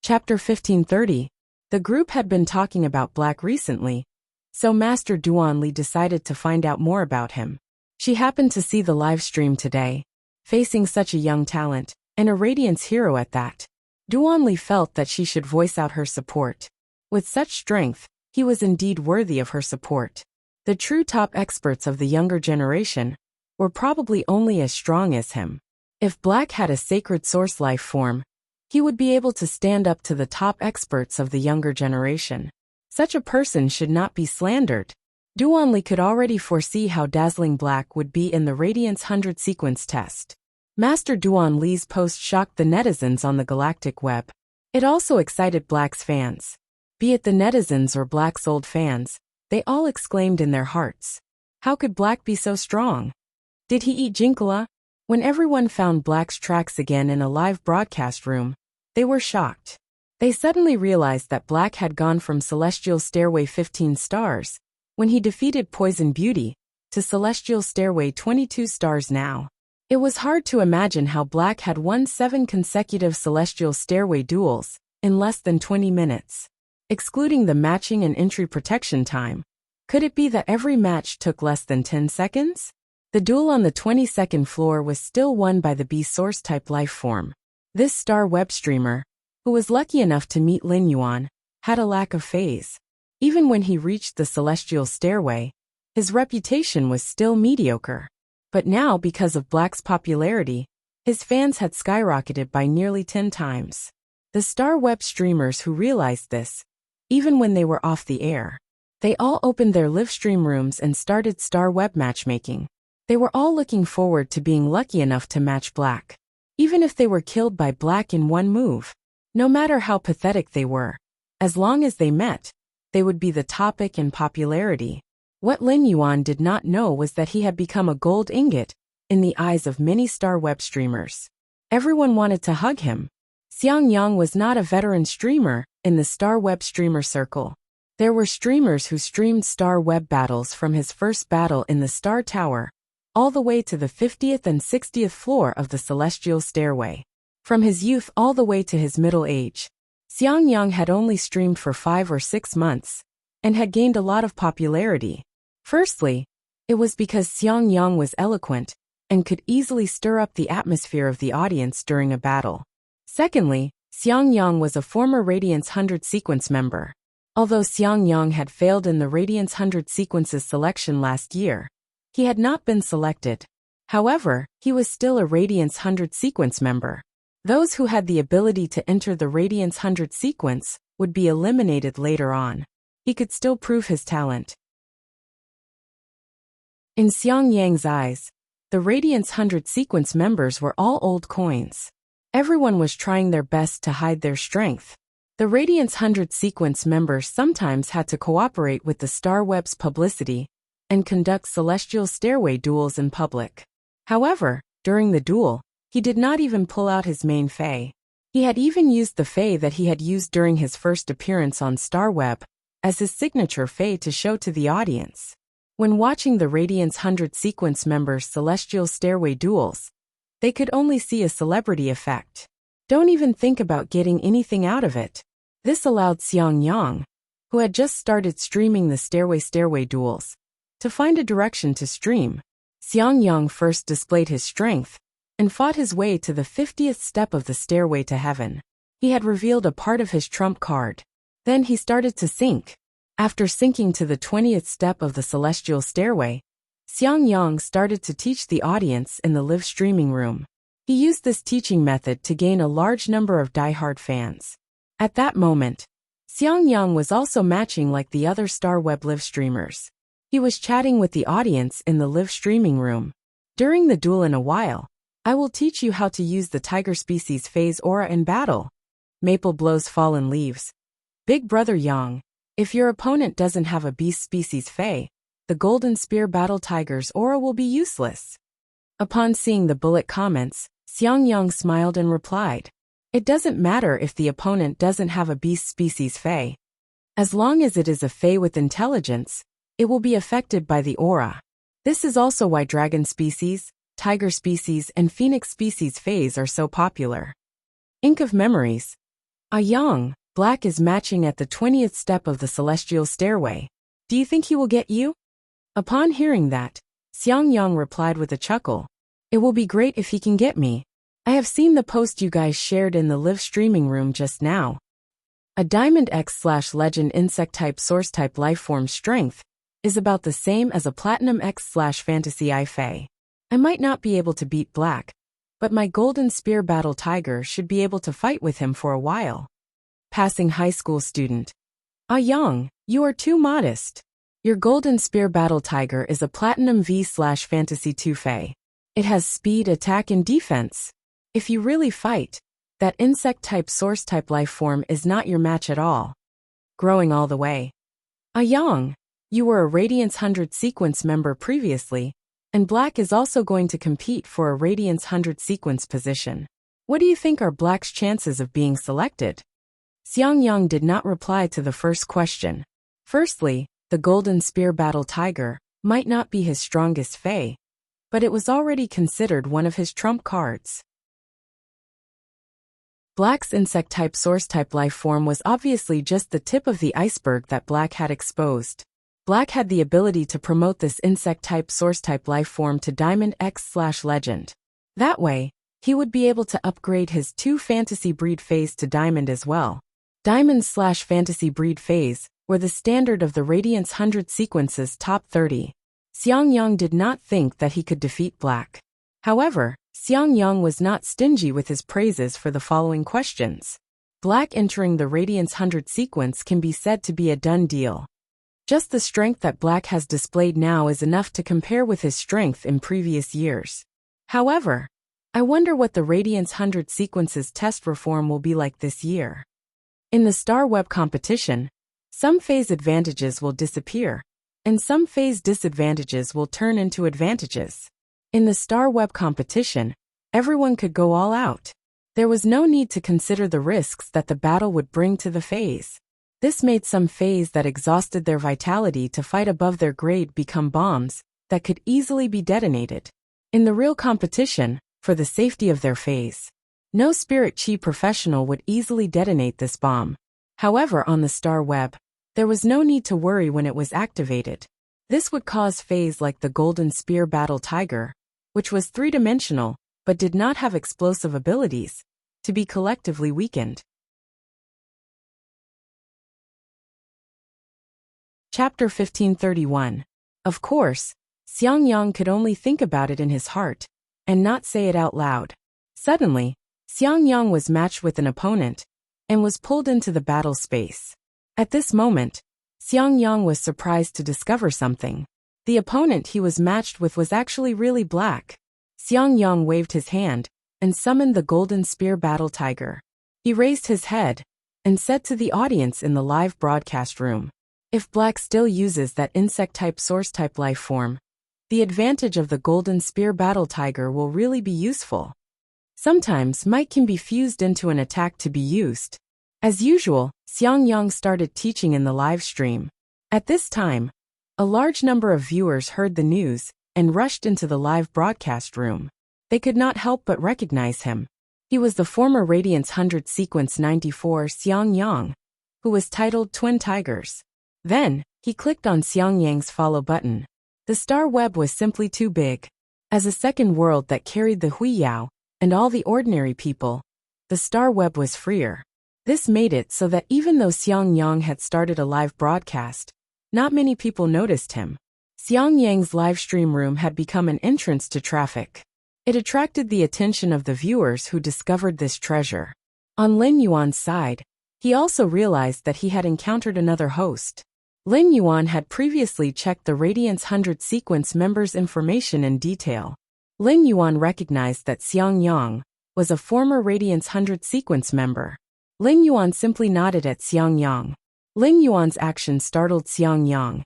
Chapter 1530. The group had been talking about Black recently, so Master Duanli decided to find out more about him. She happened to see the live stream today, facing such a young talent, and a Radiance hero at that. Duanli felt that she should voice out her support. With such strength, he was indeed worthy of her support. The true top experts of the younger generation were probably only as strong as him. If Black had a sacred source life form, he would be able to stand up to the top experts of the younger generation. Such a person should not be slandered. Duanli could already foresee how dazzling Black would be in the Radiance 100 sequence test. Master Duanli's post shocked the netizens on the galactic web. It also excited Black's fans. Be it the netizens or Black's old fans, they all exclaimed in their hearts. How could Black be so strong? Did he eat Jinkala? When everyone found Black's tracks again in a live broadcast room, they were shocked. They suddenly realized that Black had gone from Celestial Stairway 15 stars, when he defeated Poison Beauty, to Celestial Stairway 22 stars now. It was hard to imagine how Black had won 7 consecutive Celestial Stairway duels in less than 20 minutes. Excluding the matching and entry protection time, could it be that every match took less than 10 seconds? The duel on the 22nd floor was still won by the B-Source type life form. This star web streamer, who was lucky enough to meet Lin Yuan, had a lack of phase. Even when he reached the Celestial Stairway, his reputation was still mediocre. But now, because of Black's popularity, his fans had skyrocketed by nearly 10 times. The star web streamers who realized this, even when they were off the air, they all opened their live stream rooms and started star web matchmaking. They were all looking forward to being lucky enough to match Black. Even if they were killed by Black in one move, no matter how pathetic they were, as long as they met, they would be the topic in popularity. What Lin Yuan did not know was that he had become a gold ingot in the eyes of many star web streamers. Everyone wanted to hug him. Xiang Yang was not a veteran streamer in the star web streamer circle. There were streamers who streamed star web battles from his first battle in the Star Tower, all the way to the 50th and 60th floor of the Celestial Stairway. From his youth all the way to his middle age, Xiang Yang had only streamed for 5 or 6 months, and had gained a lot of popularity. Firstly, it was because Xiang Yang was eloquent, and could easily stir up the atmosphere of the audience during a battle. Secondly, Xiang Yang was a former Radiance 100 sequence member. Although Xiang Yang had failed in the Radiance 100 sequences selection last year, he had not been selected. However, he was still a Radiance 100 sequence member. Those who had the ability to enter the Radiance 100 sequence would be eliminated later on. He could still prove his talent. In Xiang Yang's eyes, the Radiance 100 sequence members were all old coins. Everyone was trying their best to hide their strength. The Radiance 100 sequence members sometimes had to cooperate with the Star Web's publicity and conduct Celestial Stairway duels in public. However, during the duel, he did not even pull out his main fae. He had even used the fae that he had used during his first appearance on Star Web as his signature fae to show to the audience. When watching the Radiance 100 sequence members' Celestial Stairway duels, they could only see a celebrity effect. Don't even think about getting anything out of it. This allowed Xiang Yang, who had just started streaming the Stairway duels, to find a direction to stream. Xiang Yang first displayed his strength and fought his way to the 50th step of the Stairway to Heaven. He had revealed a part of his trump card. Then he started to sink. After sinking to the 20th step of the Celestial Stairway, Xiang Yang started to teach the audience in the live streaming room. He used this teaching method to gain a large number of diehard fans. At that moment, Xiang Yang was also matching like the other Star Web live streamers. He was chatting with the audience in the live streaming room. During the duel in a while, I will teach you how to use the tiger species phase aura in battle. Maple blows fallen leaves. Big Brother Yang, If your opponent doesn't have a beast species Fae, the Golden Spear Battle Tiger's aura will be useless. Upon seeing the bullet comments, Xiangyang smiled and replied, "It doesn't matter if the opponent doesn't have a beast species Fae. As long as it is a Fae with intelligence, it will be affected by the aura. This is also why dragon species, tiger species and phoenix species Faes are so popular." Ink of Memories. Yang, Black is matching at the 20th step of the celestial stairway. Do you think he will get you? Upon hearing that, Xiangyang replied with a chuckle, "It will be great if he can get me. I have seen the post you guys shared in the live streaming room just now. A Diamond X/Legend insect type source type lifeform strength is about the same as a Platinum X/Fantasy I Fae. I might not be able to beat Black, but my Golden Spear Battle Tiger should be able to fight with him for a while." Passing high school student. Yang, you are too modest. Your Golden Spear Battle Tiger is a Platinum V/Fantasy 2 Fae. It has speed, attack, and defense. If you really fight, that insect type source type life form is not your match at all. Growing all the way. Yang, you were a Radiance 100 sequence member previously, and Black is also going to compete for a Radiance 100 sequence position. What do you think are Black's chances of being selected? Xiangyang did not reply to the first question. Firstly, the Golden Spear Battle Tiger might not be his strongest Fae, but it was already considered one of his trump cards. Black's insect-type source-type life form was obviously just the tip of the iceberg that Black had exposed. Black had the ability to promote this insect-type source-type life form to Diamond X/Legend. That way, he would be able to upgrade his 2 fantasy breed Faes to Diamond as well. Diamond/Fantasy breed Faes were the standard of the Radiance 100 sequence's top 30. Xiangyang did not think that he could defeat Black. However, Xiangyang was not stingy with his praises for the following questions. Black entering the Radiance 100 sequence can be said to be a done deal. Just the strength that Black has displayed now is enough to compare with his strength in previous years. However, I wonder what the Radiance 100 sequence's test reform will be like this year. In the Star Web competition, some phase advantages will disappear, and some phase disadvantages will turn into advantages. In the Star Web competition, everyone could go all out. There was no need to consider the risks that the battle would bring to the phase. This made some phase that exhausted their vitality to fight above their grade become bombs that could easily be detonated. In the real competition, for the safety of their phase, no Spirit Chi professional would easily detonate this bomb. However, on the Star Web, there was no need to worry when it was activated. This would cause phase like the Golden Spear Battle Tiger, which was 3-dimensional but did not have explosive abilities, to be collectively weakened. Chapter 1531. Of course, Xiangyang could only think about it in his heart, and not say it out loud. Suddenly, Xiangyang was matched with an opponent, and was pulled into the battle space. At this moment, Xiangyang was surprised to discover something. The opponent he was matched with was actually really Black. Xiangyang waved his hand, and summoned the Golden Spear Battle Tiger. He raised his head, and said to the audience in the live broadcast room, "If Black still uses that insect-type source-type life form, the advantage of the Golden Spear Battle Tiger will really be useful. Sometimes might can be fused into an attack to be used." As usual, Xiangyang started teaching in the live stream. At this time, a large number of viewers heard the news and rushed into the live broadcast room. They could not help but recognize him. He was the former Radiance 100 Sequence 94 Xiangyang, who was titled Twin Tigers. Then, he clicked on Xiangyang's follow button. The Star Web was simply too big. As a second world that carried the Huiyao and all the ordinary people, the Star Web was freer. This made it so that even though Xiangyang had started a live broadcast, not many people noticed him. Xiangyang's live stream room had become an entrance to traffic. It attracted the attention of the viewers who discovered this treasure. On Lin Yuan's side, he also realized that he had encountered another host. Lin Yuan had previously checked the Radiance 100 sequence members' information in detail. Lin Yuan recognized that Xiangyang was a former Radiance 100 sequence member. Lin Yuan simply nodded at Xiangyang. Lin Yuan's action startled Xiang Yang,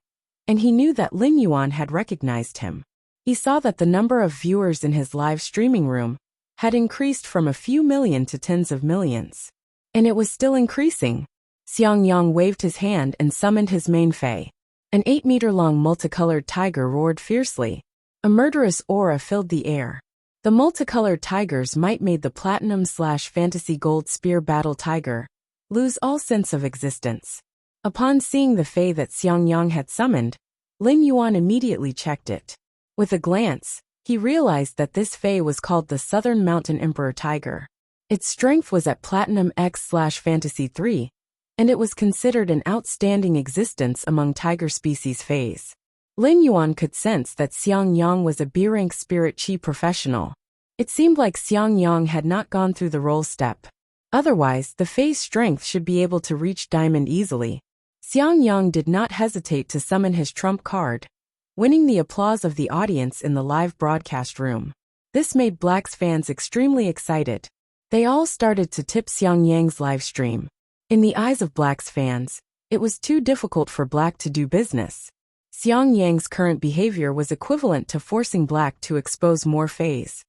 and he knew that Lin Yuan had recognized him. He saw that the number of viewers in his live streaming room had increased from a few million to tens of millions. And it was still increasing. Xiang Yang waved his hand and summoned his main fei. An 8-meter-long multicolored tiger roared fiercely. A murderous aura filled the air. The multicolored tiger's might made the platinum/fantasy gold spear battle tiger lose all sense of existence. Upon seeing the fei that Xiang Yang had summoned, Lin Yuan immediately checked it. With a glance, he realized that this fei was called the Southern Mountain Emperor Tiger. Its strength was at Platinum X/Fantasy 3, and it was considered an outstanding existence among tiger species feis. Lin Yuan could sense that Xiang Yang was a B-rank spirit chi professional. It seemed like Xiang Yang had not gone through the roll step. Otherwise, the fei's strength should be able to reach diamond easily. Xiang Yang did not hesitate to summon his trump card, winning the applause of the audience in the live broadcast room. This made Black's fans extremely excited. They all started to tip Xiang Yang's live stream. In the eyes of Black's fans, it was too difficult for Black to do business. Xiang Yang's current behavior was equivalent to forcing Black to expose more feis.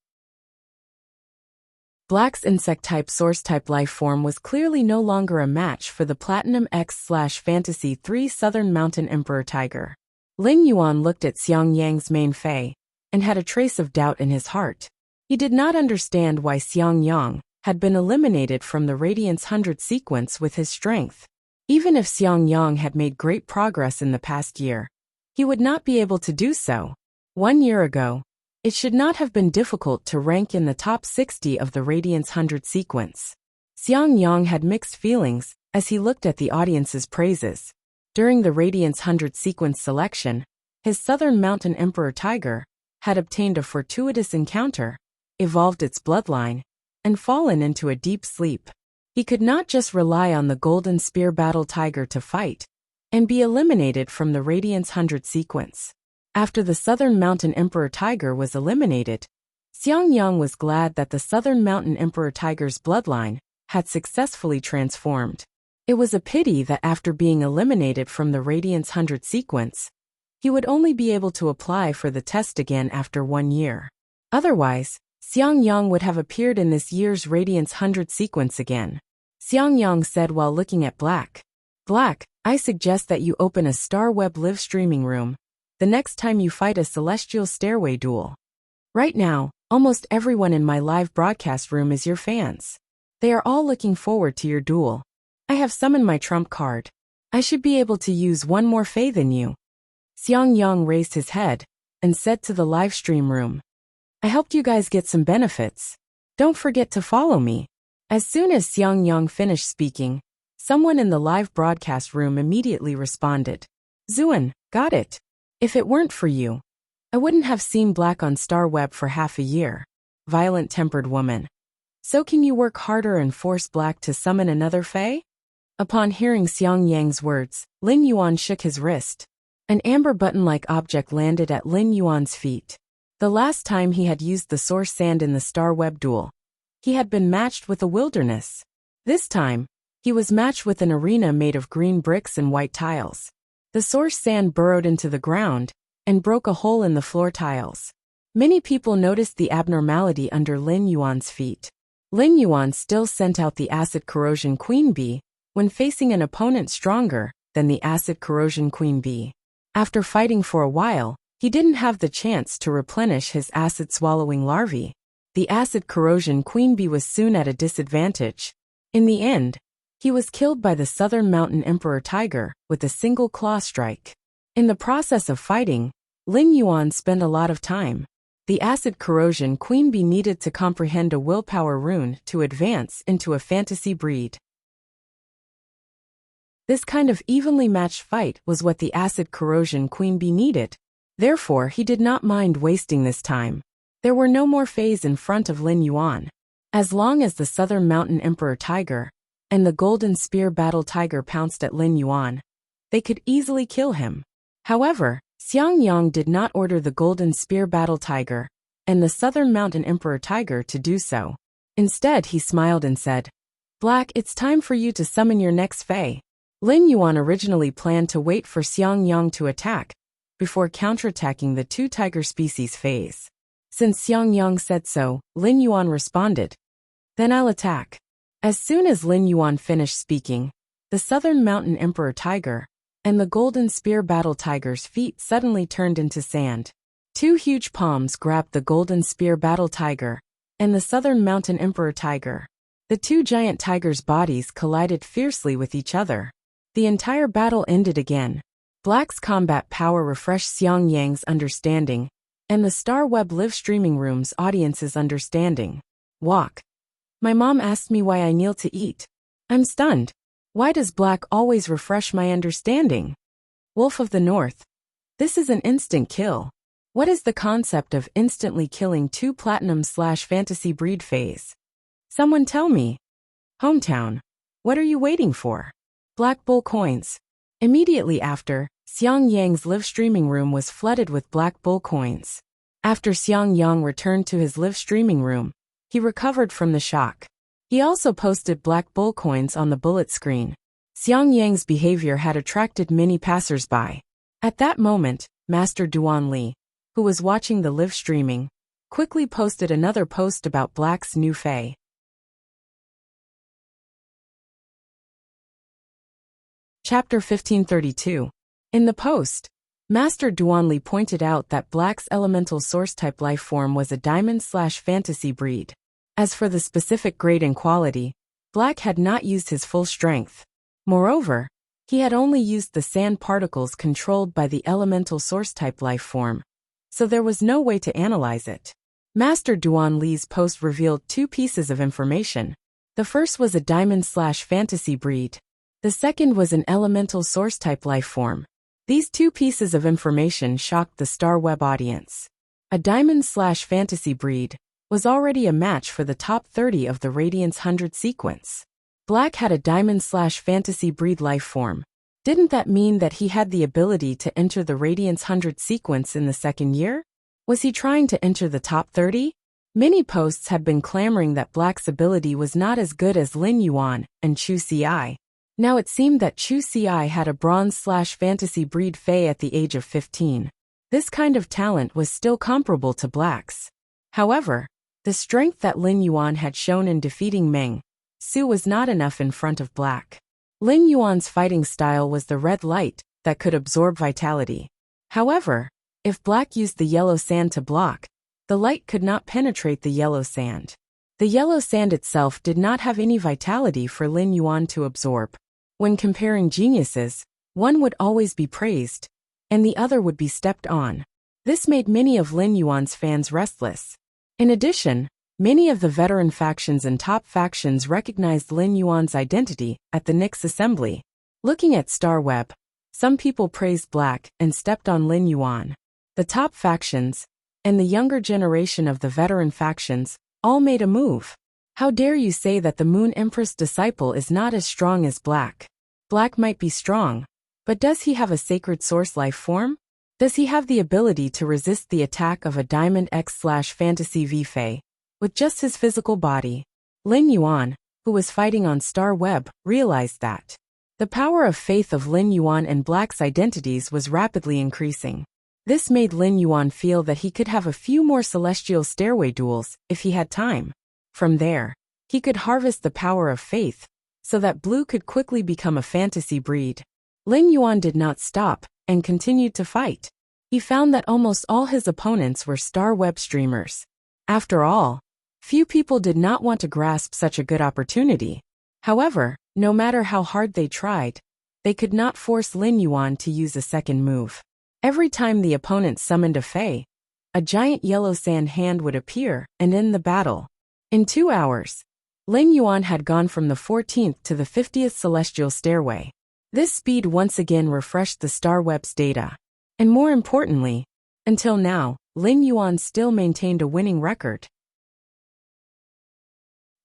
Black's insect-type source-type life form was clearly no longer a match for the Platinum X/Fantasy 3 Southern Mountain Emperor Tiger. Lin Yuan looked at Xiang Yang's main fei, and had a trace of doubt in his heart. He did not understand why Xiang Yang had been eliminated from the Radiance 100 sequence with his strength. Even if Xiang Yang had made great progress in the past year, he would not be able to do so. 1 year ago, it should not have been difficult to rank in the top 60 of the Radiance 100 sequence. Xiang Yang had mixed feelings as he looked at the audience's praises. During the Radiance 100 sequence selection, his Southern Mountain Emperor Tiger had obtained a fortuitous encounter, evolved its bloodline, and fallen into a deep sleep. He could not just rely on the Golden Spear Battle Tiger to fight and be eliminated from the Radiance 100 sequence. After the Southern Mountain Emperor Tiger was eliminated, Xiang Yang was glad that the Southern Mountain Emperor Tiger's bloodline had successfully transformed. It was a pity that after being eliminated from the Radiance 100 sequence, he would only be able to apply for the test again after 1 year. Otherwise, Xiang Yang would have appeared in this year's Radiance 100 sequence again. Xiang Yang said while looking at Black. Black, I suggest that you open a Star Web live streaming room the next time you fight a Celestial Stairway duel. Right now, almost everyone in my live broadcast room is your fans. They are all looking forward to your duel. I have summoned my trump card. I should be able to use one more fei than you. Xiang Yang raised his head and said to the live stream room, I helped you guys get some benefits. Don't forget to follow me. As soon as Xiang Yang finished speaking, someone in the live broadcast room immediately responded. Zuan, got it. If it weren't for you, I wouldn't have seen Black on Star Web for half a year. Violent-tempered woman. So can you work harder and force Black to summon another fei? Upon hearing Xiang Yang's words, Lin Yuan shook his wrist. An amber button-like object landed at Lin Yuan's feet. The last time he had used the source sand in the Star Web duel, he had been matched with a wilderness. This time, he was matched with an arena made of green bricks and white tiles. The source sand burrowed into the ground and broke a hole in the floor tiles. Many people noticed the abnormality under Lin Yuan's feet. Lin Yuan still sent out the Acid Corrosion Queen Bee when facing an opponent stronger than the Acid Corrosion Queen Bee. After fighting for a while, he didn't have the chance to replenish his acid-swallowing larvae. The Acid Corrosion Queen Bee was soon at a disadvantage. In the end, he was killed by the Southern Mountain Emperor Tiger with a single claw strike. In the process of fighting, Lin Yuan spent a lot of time. The Acid Corrosion Queen Bee needed to comprehend a willpower rune to advance into a fantasy breed. This kind of evenly matched fight was what the Acid Corrosion Queen Bee needed. Therefore, he did not mind wasting this time. There were no more feis in front of Lin Yuan. As long as the Southern Mountain Emperor Tiger and the Golden Spear Battle Tiger pounced at Lin Yuan, they could easily kill him. However, Xiang Yang did not order the Golden Spear Battle Tiger and the Southern Mountain Emperor Tiger to do so. Instead, he smiled and said, Black, it's time for you to summon your next fei. Lin Yuan originally planned to wait for Xiang Yang to attack, before counterattacking the two tiger species phase. Since Xiang Yang said so, Lin Yuan responded, "Then I'll attack." As soon as Lin Yuan finished speaking, the Southern Mountain Emperor Tiger and the Golden Spear Battle Tiger's feet suddenly turned into sand. Two huge palms grabbed the Golden Spear Battle Tiger and the Southern Mountain Emperor Tiger. The two giant tigers' bodies collided fiercely with each other. The entire battle ended again. Black's combat power refreshed Xiang Yang's understanding, and the Star Web live streaming room's audience's understanding. Walk. My mom asked me why I kneel to eat. I'm stunned. Why does Black always refresh my understanding? Wolf of the North. This is an instant kill. What is the concept of instantly killing two platinum/fantasy breed phase? Someone tell me. Hometown. What are you waiting for? Black Bull coins. Immediately after, Xiang Yang's live streaming room was flooded with Black Bull coins. After Xiang Yang returned to his live streaming room, he recovered from the shock. He also posted Black Bull coins on the bullet screen. Xiang Yang's behavior had attracted many passersby. At that moment, Master Duan Li, who was watching the live streaming, quickly posted another post about Black's new Fei. Chapter 1532. In the post, Master Duan Li pointed out that Black's elemental source-type life form was a diamond/fantasy breed. As for the specific grade and quality, Black had not used his full strength. Moreover, he had only used the sand particles controlled by the elemental source-type life form, so there was no way to analyze it. Master Duan Li's post revealed two pieces of information. The first was a diamond/fantasy breed. The second was an elemental source-type life form. These two pieces of information shocked the Star Web audience. A diamond/fantasy breed was already a match for the top 30 of the Radiance 100 sequence. Black had a diamond/fantasy breed life form. Didn't that mean that he had the ability to enter the Radiance 100 sequence in the second year? Was he trying to enter the top 30? Many posts had been clamoring that Black's ability was not as good as Lin Yuan and Chu Ci. Now it seemed that Chu Ci had a bronze/fantasy breed Fei at the age of 15. This kind of talent was still comparable to Black's. However, the strength that Lin Yuan had shown in defeating Meng Su was not enough in front of Black. Lin Yuan's fighting style was the red light that could absorb vitality. However, if Black used the yellow sand to block, the light could not penetrate the yellow sand. The yellow sand itself did not have any vitality for Lin Yuan to absorb. When comparing geniuses, one would always be praised, and the other would be stepped on. This made many of Lin Yuan's fans restless. In addition, many of the veteran factions and top factions recognized Lin Yuan's identity at the Nyx assembly. Looking at Star Web, some people praised Black and stepped on Lin Yuan. The top factions, and the younger generation of the veteran factions, all made a move. How dare you say that the Moon Empress disciple is not as strong as Black? Black might be strong, but does he have a sacred source life form? Does he have the ability to resist the attack of a Diamond X/Fantasy V Fei with just his physical body? Lin Yuan, who was fighting on Star Web, realized that the power of faith of Lin Yuan and Black's identities was rapidly increasing. This made Lin Yuan feel that he could have a few more celestial stairway duels if he had time. From there, he could harvest the power of faith, so that Blue could quickly become a fantasy breed. Lin Yuan did not stop, and continued to fight. He found that almost all his opponents were Star Web streamers. After all, few people did not want to grasp such a good opportunity. However, no matter how hard they tried, they could not force Lin Yuan to use a second move. Every time the opponent summoned a Fei, a giant yellow sand hand would appear and end the battle. In 2 hours, Lin Yuan had gone from the 14th to the 50th celestial stairway. This speed once again refreshed the Star Web's data. And more importantly, until now, Lin Yuan still maintained a winning record.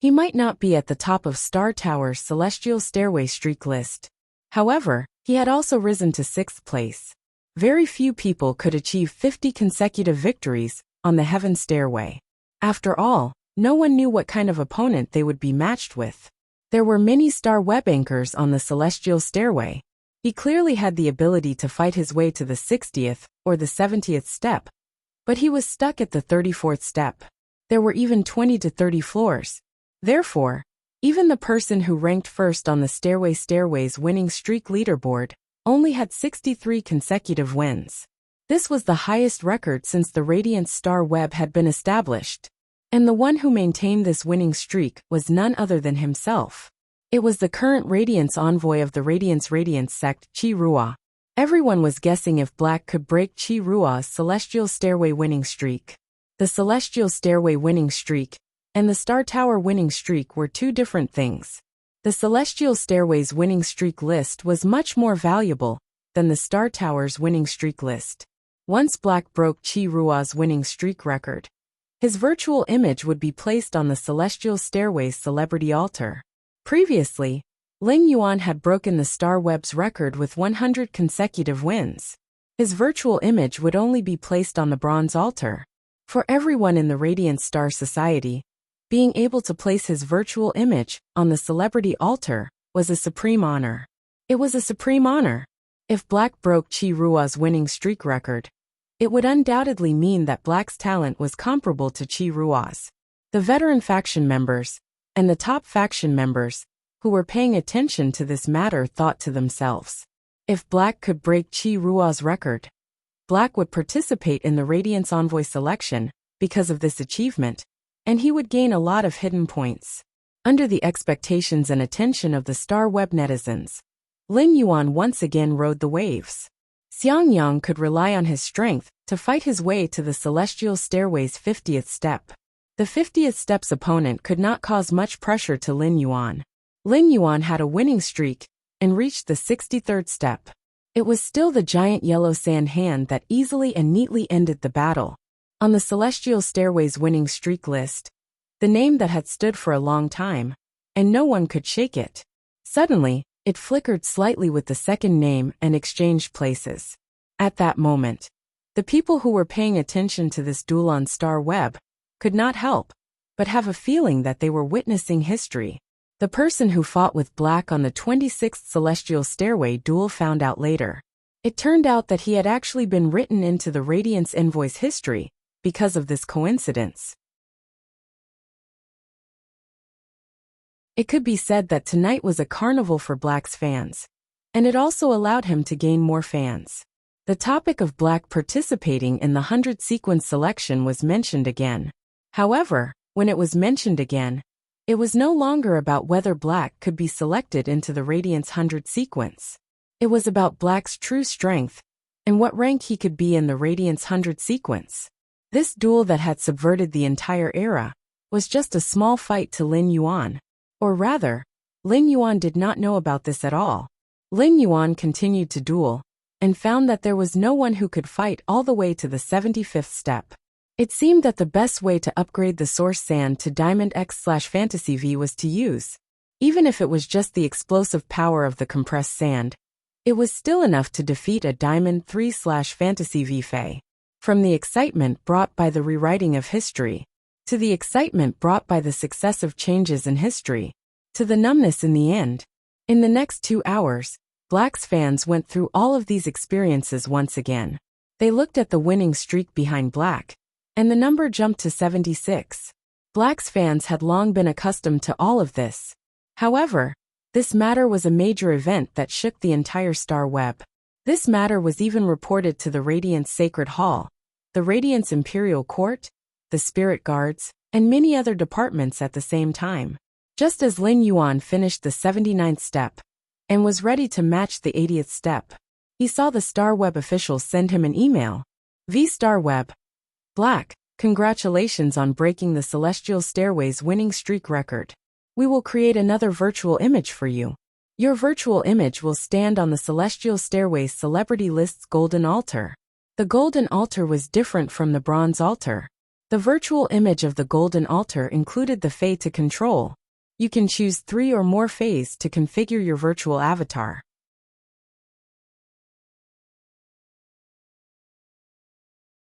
He might not be at the top of Star Tower's celestial stairway streak list. However, he had also risen to 6th place. Very few people could achieve 50 consecutive victories on the Heaven Stairway. After all, no one knew what kind of opponent they would be matched with. There were many star web anchors on the celestial stairway. He clearly had the ability to fight his way to the 60th or the 70th step, but he was stuck at the 34th step. There were even 20 to 30 floors. Therefore, even the person who ranked first on the Stairway's winning streak leaderboard only had 63 consecutive wins. This was the highest record since the Radiance Star Web had been established. And the one who maintained this winning streak was none other than himself. It was the current Radiance envoy of the Radiance sect, Chi Rua. Everyone was guessing if Black could break Chi Rua's Celestial Stairway winning streak. The Celestial Stairway winning streak and the Star Tower winning streak were two different things. The Celestial Stairway's winning streak list was much more valuable than the Star Tower's winning streak list. Once Black broke Chi Rua's winning streak record, his virtual image would be placed on the Celestial Stairway's celebrity altar. Previously, Lin Yuan had broken the Star Web's record with 100 consecutive wins. His virtual image would only be placed on the bronze altar. For everyone in the Radiant Star Society, being able to place his virtual image on the celebrity altar was a supreme honor. It was a supreme honor. If Black broke Chi Rua's winning streak record, it would undoubtedly mean that Black's talent was comparable to Chi Rua's. The veteran faction members and the top faction members who were paying attention to this matter thought to themselves, if Black could break Chi Rua's record, Black would participate in the Radiance Envoy selection because of this achievement, and he would gain a lot of hidden points. Under the expectations and attention of the Star Web netizens, Lin Yuan once again rode the waves. Xiang Yang could rely on his strength to fight his way to the Celestial Stairway's 50th step. The 50th step's opponent could not cause much pressure to Lin Yuan. Lin Yuan had a winning streak and reached the 63rd step. It was still the giant yellow sand hand that easily and neatly ended the battle. On the Celestial Stairway's winning streak list, the name that had stood for a long time, and no one could shake it. Suddenly, it flickered slightly with the second name and exchanged places. At that moment, the people who were paying attention to this duel on Star Web could not help but have a feeling that they were witnessing history. The person who fought with Black on the 26th Celestial Stairway duel found out later. It turned out that he had actually been written into the Radiance Envoy's history because of this coincidence. It could be said that tonight was a carnival for Black's fans, and it also allowed him to gain more fans. The topic of Black participating in the 100 sequence selection was mentioned again. However, when it was mentioned again, it was no longer about whether Black could be selected into the Radiance 100 sequence. It was about Black's true strength and what rank he could be in the Radiance 100 sequence. This duel that had subverted the entire era was just a small fight to Lin Yuan. Or rather, Lin Yuan did not know about this at all. Lin Yuan continued to duel and found that there was no one who could fight all the way to the 75th step. It seemed that the best way to upgrade the Source Sand to Diamond X/Fantasy V was to use, even if it was just the explosive power of the compressed sand, it was still enough to defeat a Diamond 3/Fantasy V Fae. From the excitement brought by the rewriting of history, to the excitement brought by the successive changes in history, to the numbness in the end. In the next 2 hours, Black's fans went through all of these experiences once again. They looked at the winning streak behind Black, and the number jumped to 76. Black's fans had long been accustomed to all of this. However, this matter was a major event that shook the entire Star Web. This matter was even reported to the Radiance Sacred Hall, the Radiance Imperial Court, the Spirit Guards, and many other departments at the same time. Just as Lin Yuan finished the 79th step and was ready to match the 80th step, he saw the Star Web officials send him an email. V Star Web. Black, congratulations on breaking the Celestial Stairway's winning streak record. We will create another virtual image for you. Your virtual image will stand on the Celestial Stairway's celebrity list's golden altar. The golden altar was different from the bronze altar. The virtual image of the golden altar included the Fae to control. You can choose 3 or more Faes to configure your virtual avatar.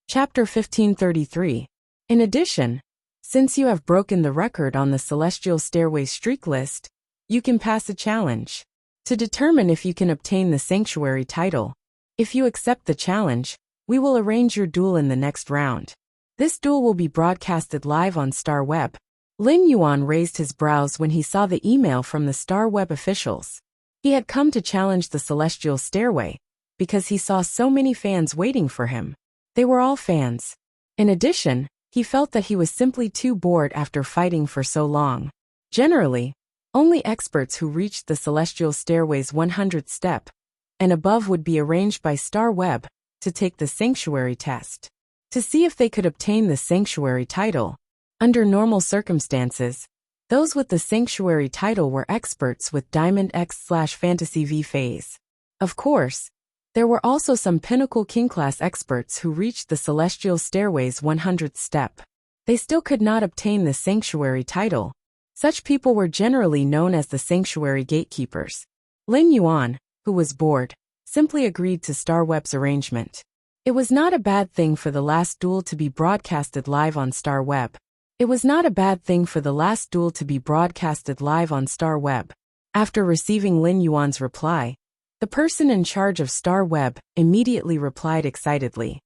Chapter 1533. In addition, since you have broken the record on the Celestial Stairway streak list, you can pass a challenge. To determine if you can obtain the sanctuary title, if you accept the challenge, we will arrange your duel in the next round. This duel will be broadcasted live on Star Web. Lin Yuan raised his brows when he saw the email from the Star Web officials. He had come to challenge the Celestial Stairway because he saw so many fans waiting for him. They were all fans. In addition, he felt that he was simply too bored after fighting for so long. Generally, only experts who reached the Celestial Stairway's 100th step and above would be arranged by Star Web to take the Sanctuary test. To see if they could obtain the Sanctuary title, under normal circumstances, those with the Sanctuary title were experts with Diamond X/Fantasy V phase. Of course, there were also some Pinnacle King-class experts who reached the Celestial Stairway's 100th step. They still could not obtain the Sanctuary title. Such people were generally known as the Sanctuary Gatekeepers. Lin Yuan, who was bored, simply agreed to Star Web's arrangement. It was not a bad thing for the last duel to be broadcasted live on Star Web. After receiving Lin Yuan's reply, the person in charge of Star Web immediately replied excitedly.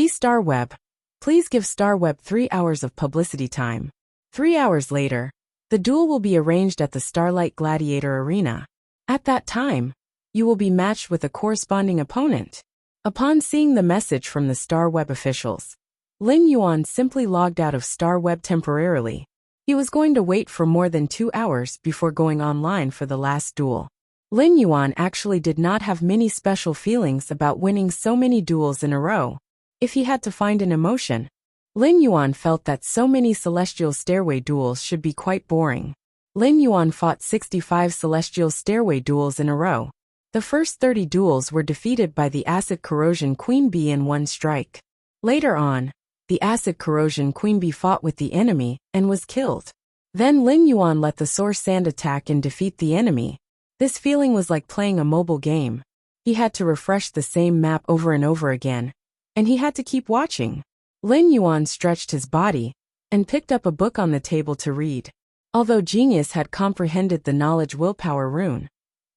Star Web, please give Star Web 3 hours of publicity time. 3 hours later, the duel will be arranged at the Starlight Gladiator Arena. At that time, you will be matched with a corresponding opponent. Upon seeing the message from the Star Web officials, Lin Yuan simply logged out of Star Web temporarily. He was going to wait for more than 2 hours before going online for the last duel. Lin Yuan actually did not have many special feelings about winning so many duels in a row. If he had to find an emotion, Lin Yuan felt that so many Celestial Stairway duels should be quite boring. Lin Yuan fought 65 Celestial Stairway duels in a row. The first 30 duels were defeated by the Acid Corrosion Queen Bee in one strike. Later on, the Acid Corrosion Queen Bee fought with the enemy and was killed. Then Lin Yuan let the Source Sand attack and defeat the enemy. This feeling was like playing a mobile game. He had to refresh the same map over and over again, and he had to keep watching. Lin Yuan stretched his body and picked up a book on the table to read. Although Genius had comprehended the Knowledge Willpower rune,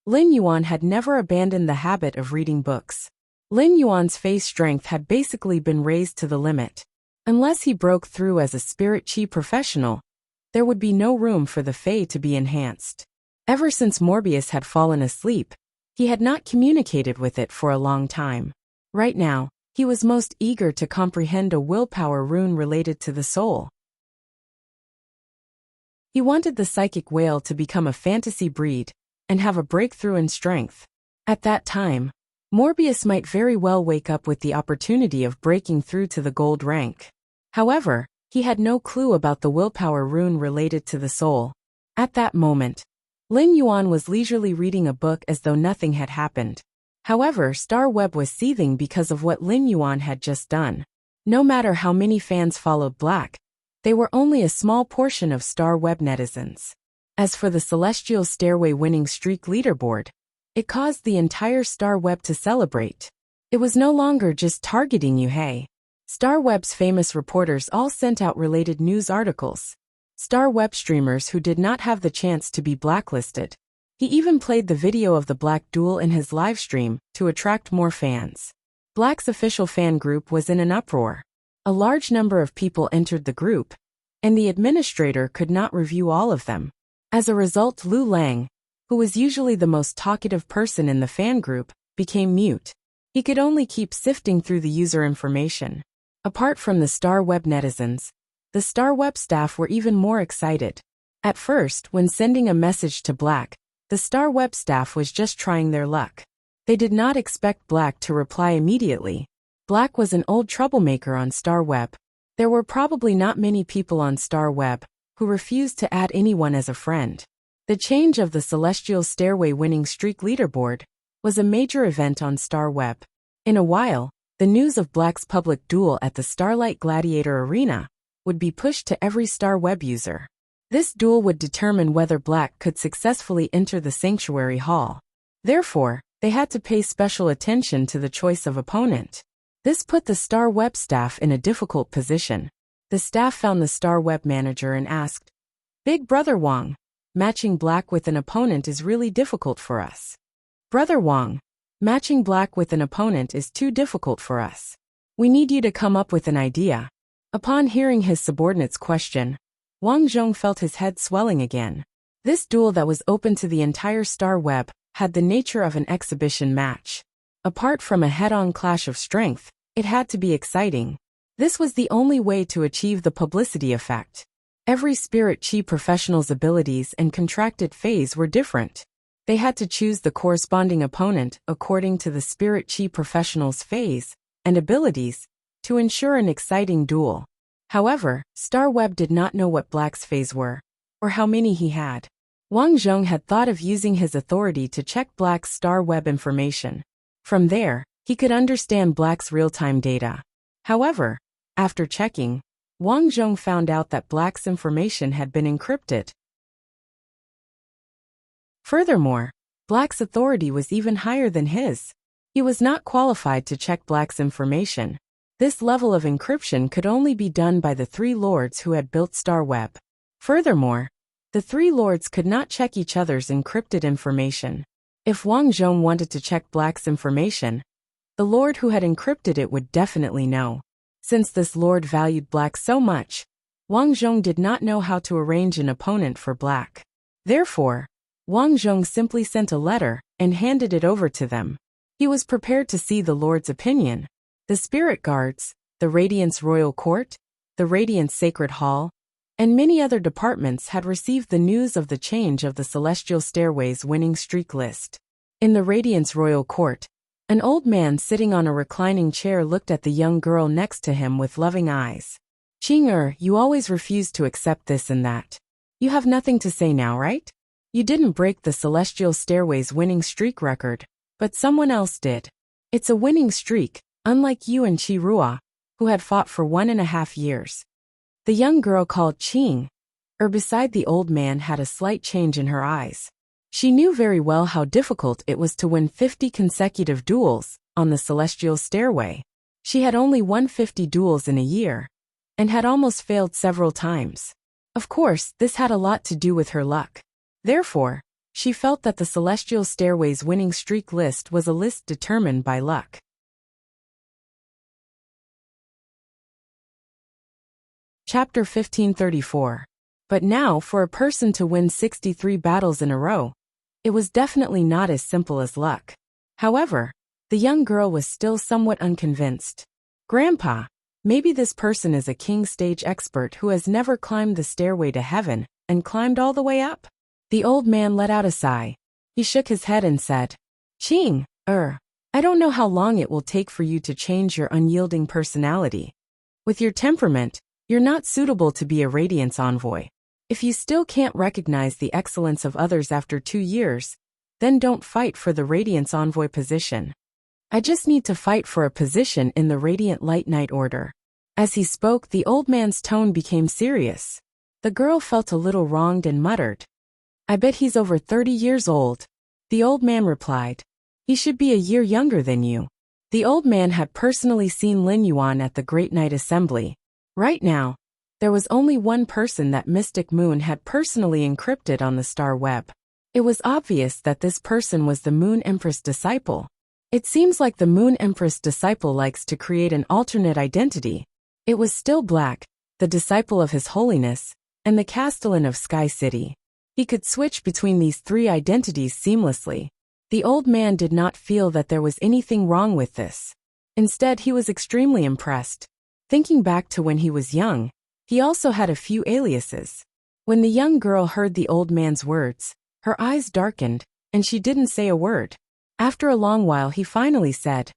Lin Yuan had never abandoned the habit of reading books. Lin Yuan's phase strength had basically been raised to the limit. Unless he broke through as a Spirit Chi professional, there would be no room for the Fae to be enhanced. Ever since Morbius had fallen asleep, he had not communicated with it for a long time. Right now, he was most eager to comprehend a willpower rune related to the soul. He wanted the psychic whale to become a fantasy breed and have a breakthrough in strength. At that time, Morbius might very well wake up with the opportunity of breaking through to the gold rank. However, he had no clue about the willpower rune related to the soul. At that moment, Lin Yuan was leisurely reading a book as though nothing had happened. However, Star Web was seething because of what Lin Yuan had just done. No matter how many fans followed Black, they were only a small portion of Star Web netizens. As for the Celestial Stairway winning streak leaderboard, it caused the entire Star Web to celebrate. It was no longer just targeting Yuhei. Star Web's famous reporters all sent out related news articles. Star Web streamers who did not have the chance to be blacklisted. He even played the video of the Black duel in his livestream to attract more fans. Black's official fan group was in an uproar. A large number of people entered the group, and the administrator could not review all of them. As a result, Lu Lang, who was usually the most talkative person in the fan group, became mute. He could only keep sifting through the user information. Apart from the Star Web netizens, the Star Web staff were even more excited. At first, when sending a message to Black, the Star Web staff was just trying their luck. They did not expect Black to reply immediately. Black was an old troublemaker on Star Web. There were probably not many people on Star Web who refused to add anyone as a friend. The change of the Celestial Stairway winning streak leaderboard was a major event on Star Web. In a while, the news of Black's public duel at the Starlight Gladiator Arena would be pushed to every Star Web user. This duel would determine whether Black could successfully enter the Sanctuary Hall. Therefore, they had to pay special attention to the choice of opponent. This put the Star Web staff in a difficult position. The staff found the Star Web manager and asked, "Big Brother Wang, matching black with an opponent is really difficult for us. Brother Wang, matching black with an opponent is too difficult for us. We need you to come up with an idea. Upon hearing his subordinate's question, Wang Zhong felt his head swelling again. This duel that was open to the entire star web had the nature of an exhibition match. Apart from a head-on clash of strength, it had to be exciting. This was the only way to achieve the publicity effect. Every spirit chi professional's abilities and contracted phase were different. They had to choose the corresponding opponent according to the spirit chi professional's phase and abilities to ensure an exciting duel. However, Star Web did not know what Black's phase were, or how many he had. Wang Zhong had thought of using his authority to check Black's Star Web information. From there, he could understand Black's real-time data. However, after checking, Wang Zhong found out that Black's information had been encrypted. Furthermore, Black's authority was even higher than his. He was not qualified to check Black's information. This level of encryption could only be done by the three lords who had built Star Web. Furthermore, the three lords could not check each other's encrypted information. If Wang Zhong wanted to check Black's information, the lord who had encrypted it would definitely know. Since this lord valued Black so much, Wang Zhong did not know how to arrange an opponent for Black. Therefore, Wang Zhong simply sent a letter and handed it over to them. He was prepared to see the lord's opinion. The Spirit Guards, the Radiance Royal Court, the Radiance Sacred Hall, and many other departments had received the news of the change of the Celestial Stairway's winning streak list. In the Radiance Royal Court, an old man sitting on a reclining chair looked at the young girl next to him with loving eyes. Qing, you always refuse to accept this and that. You have nothing to say now, right? You didn't break the Celestial Stairway's winning streak record, but someone else did. It's a winning streak, unlike you and Qi Rua, who had fought for 1.5 years. The young girl called Qing, beside the old man, had a slight change in her eyes. She knew very well how difficult it was to win 50 consecutive duels on the Celestial Stairway. She had only won 50 duels in a year, and had almost failed several times. Of course, this had a lot to do with her luck. Therefore, she felt that the Celestial Stairway's winning streak list was a list determined by luck. Chapter 1534. But now, for a person to win 63 battles in a row, it was definitely not as simple as luck. However, the young girl was still somewhat unconvinced. Grandpa, maybe this person is a king stage expert who has never climbed the stairway to heaven and climbed all the way up. The old man let out a sigh. He shook his head and said, Qing, I don't know how long it will take for you to change your unyielding personality. With your temperament, you're not suitable to be a Radiance envoy. If you still can't recognize the excellence of others after 2 years, then don't fight for the Radiance envoy position. I just need to fight for a position in the Radiant Light Knight Order. As he spoke, the old man's tone became serious. The girl felt a little wronged and muttered, I bet he's over 30 years old. The old man replied, He should be a year younger than you. The old man had personally seen Lin Yuan at the Great Night Assembly. Right now, there was only one person that Mystic Moon had personally encrypted on the Star Web. It was obvious that this person was the Moon Empress disciple. It seems like the Moon Empress disciple likes to create an alternate identity. It was still Black, the disciple of His Holiness, and the Castellan of Sky City. He could switch between these 3 identities seamlessly. The old man did not feel that there was anything wrong with this. Instead, he was extremely impressed. Thinking back to when he was young, he also had a few aliases. When the young girl heard the old man's words, her eyes darkened, and she didn't say a word. After a long while, he finally said,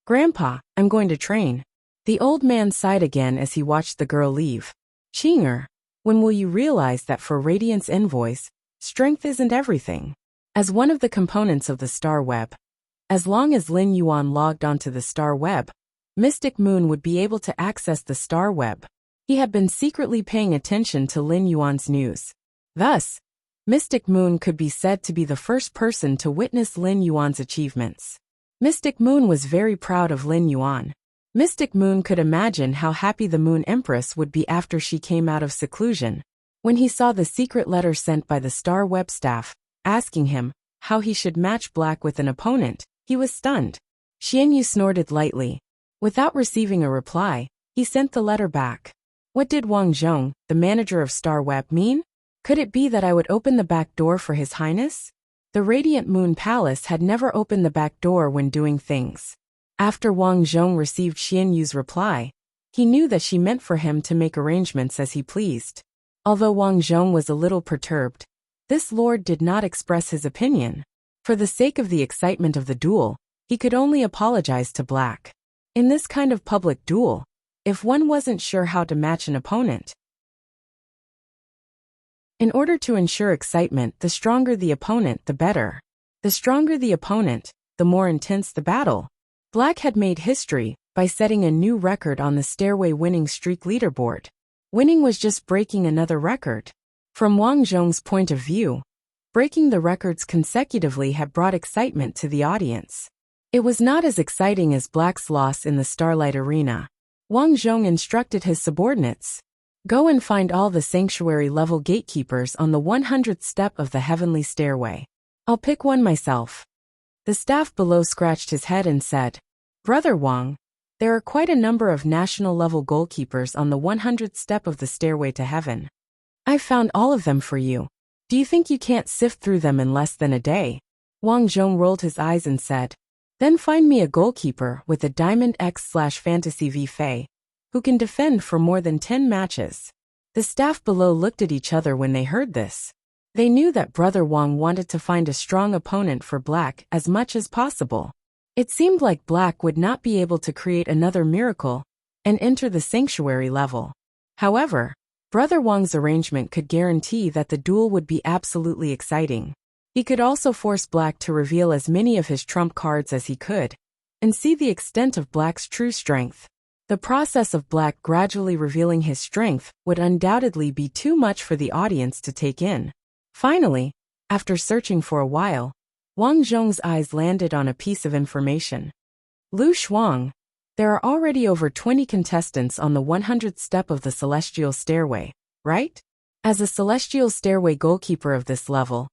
Grandpa, I'm going to train. The old man sighed again as he watched the girl leave. Qing, when will you realize that for Radiance envoys, strength isn't everything? As one of the components of the Star Web, as long as Lin Yuan logged onto the Star Web, Mystic Moon would be able to access the Star Web. He had been secretly paying attention to Lin Yuan's news. Thus, Mystic Moon could be said to be the first person to witness Lin Yuan's achievements. Mystic Moon was very proud of Lin Yuan. Mystic Moon could imagine how happy the Moon Empress would be after she came out of seclusion. When he saw the secret letter sent by the Star Web staff, asking him how he should match Black with an opponent, he was stunned. Xianyu snorted lightly. Without receiving a reply, he sent the letter back. What did Wang Zhong, the manager of Star Web, mean? Could it be that I would open the back door for His Highness? The Radiant Moon Palace had never opened the back door when doing things. After Wang Zhong received Xianyu's reply, he knew that she meant for him to make arrangements as he pleased. Although Wang Zhong was a little perturbed, this lord did not express his opinion. For the sake of the excitement of the duel, he could only apologize to Black. In this kind of public duel, if one wasn't sure how to match an opponent. In order to ensure excitement, the stronger the opponent, the better. The stronger the opponent, the more intense the battle. Black had made history by setting a new record on the Stairway winning streak leaderboard. Winning was just breaking another record. From Wang Zhong's point of view, breaking the records consecutively had brought excitement to the audience. It was not as exciting as Black's loss in the Starlight Arena. Wang Zhong instructed his subordinates, "Go and find all the sanctuary-level gatekeepers on the 100th step of the Heavenly Stairway. I'll pick one myself." The staff below scratched his head and said, "Brother Wang, there are quite a number of national-level goalkeepers on the 100th step of the Stairway to Heaven. I found all of them for you. Do you think you can't sift through them in less than a day?" Wang Zhong rolled his eyes and said, "Then find me a goalkeeper with a Diamond X/Fantasy V Fei, who can defend for more than 10 matches. The staff below looked at each other when they heard this. They knew that Brother Wang wanted to find a strong opponent for Black as much as possible. It seemed like Black would not be able to create another miracle and enter the sanctuary level. However, Brother Wang's arrangement could guarantee that the duel would be absolutely exciting. He could also force Black to reveal as many of his trump cards as he could, and see the extent of Black's true strength. The process of Black gradually revealing his strength would undoubtedly be too much for the audience to take in. Finally, after searching for a while, Wang Zhong's eyes landed on a piece of information. "Lu Shuang, there are already over 20 contestants on the 100th step of the Celestial Stairway, right?" As a Celestial Stairway goalkeeper of this level,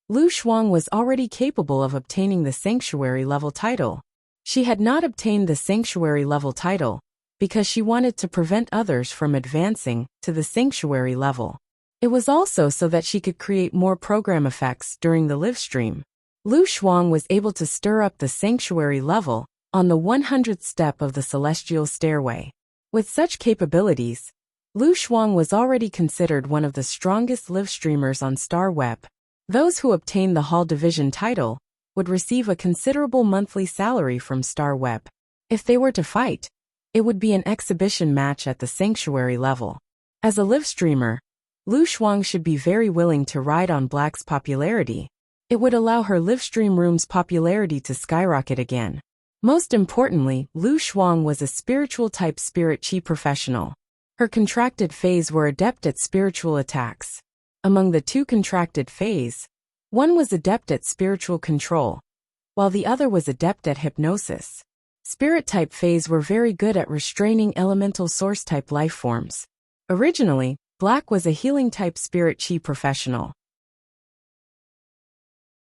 Lu Shuang was already capable of obtaining the Sanctuary level title. She had not obtained the Sanctuary level title because she wanted to prevent others from advancing to the Sanctuary level. It was also so that she could create more program effects during the live stream. Lu Shuang was able to stir up the Sanctuary level on the 100th step of the Celestial Stairway. With such capabilities, Lu Shuang was already considered one of the strongest live streamers on Star Web. Those who obtained the Hall Division title would receive a considerable monthly salary from Star Web. If they were to fight, it would be an exhibition match at the Sanctuary level. As a live streamer, Lu Shuang should be very willing to ride on Black's popularity. It would allow her live stream room's popularity to skyrocket again. Most importantly, Lu Shuang was a spiritual type spirit chi professional. Her contracted phase were adept at spiritual attacks. Among the two contracted phase, one was adept at spiritual control, while the other was adept at hypnosis. Spirit type phase were very good at restraining elemental source type life forms. Originally, Black was a healing type spirit chi professional.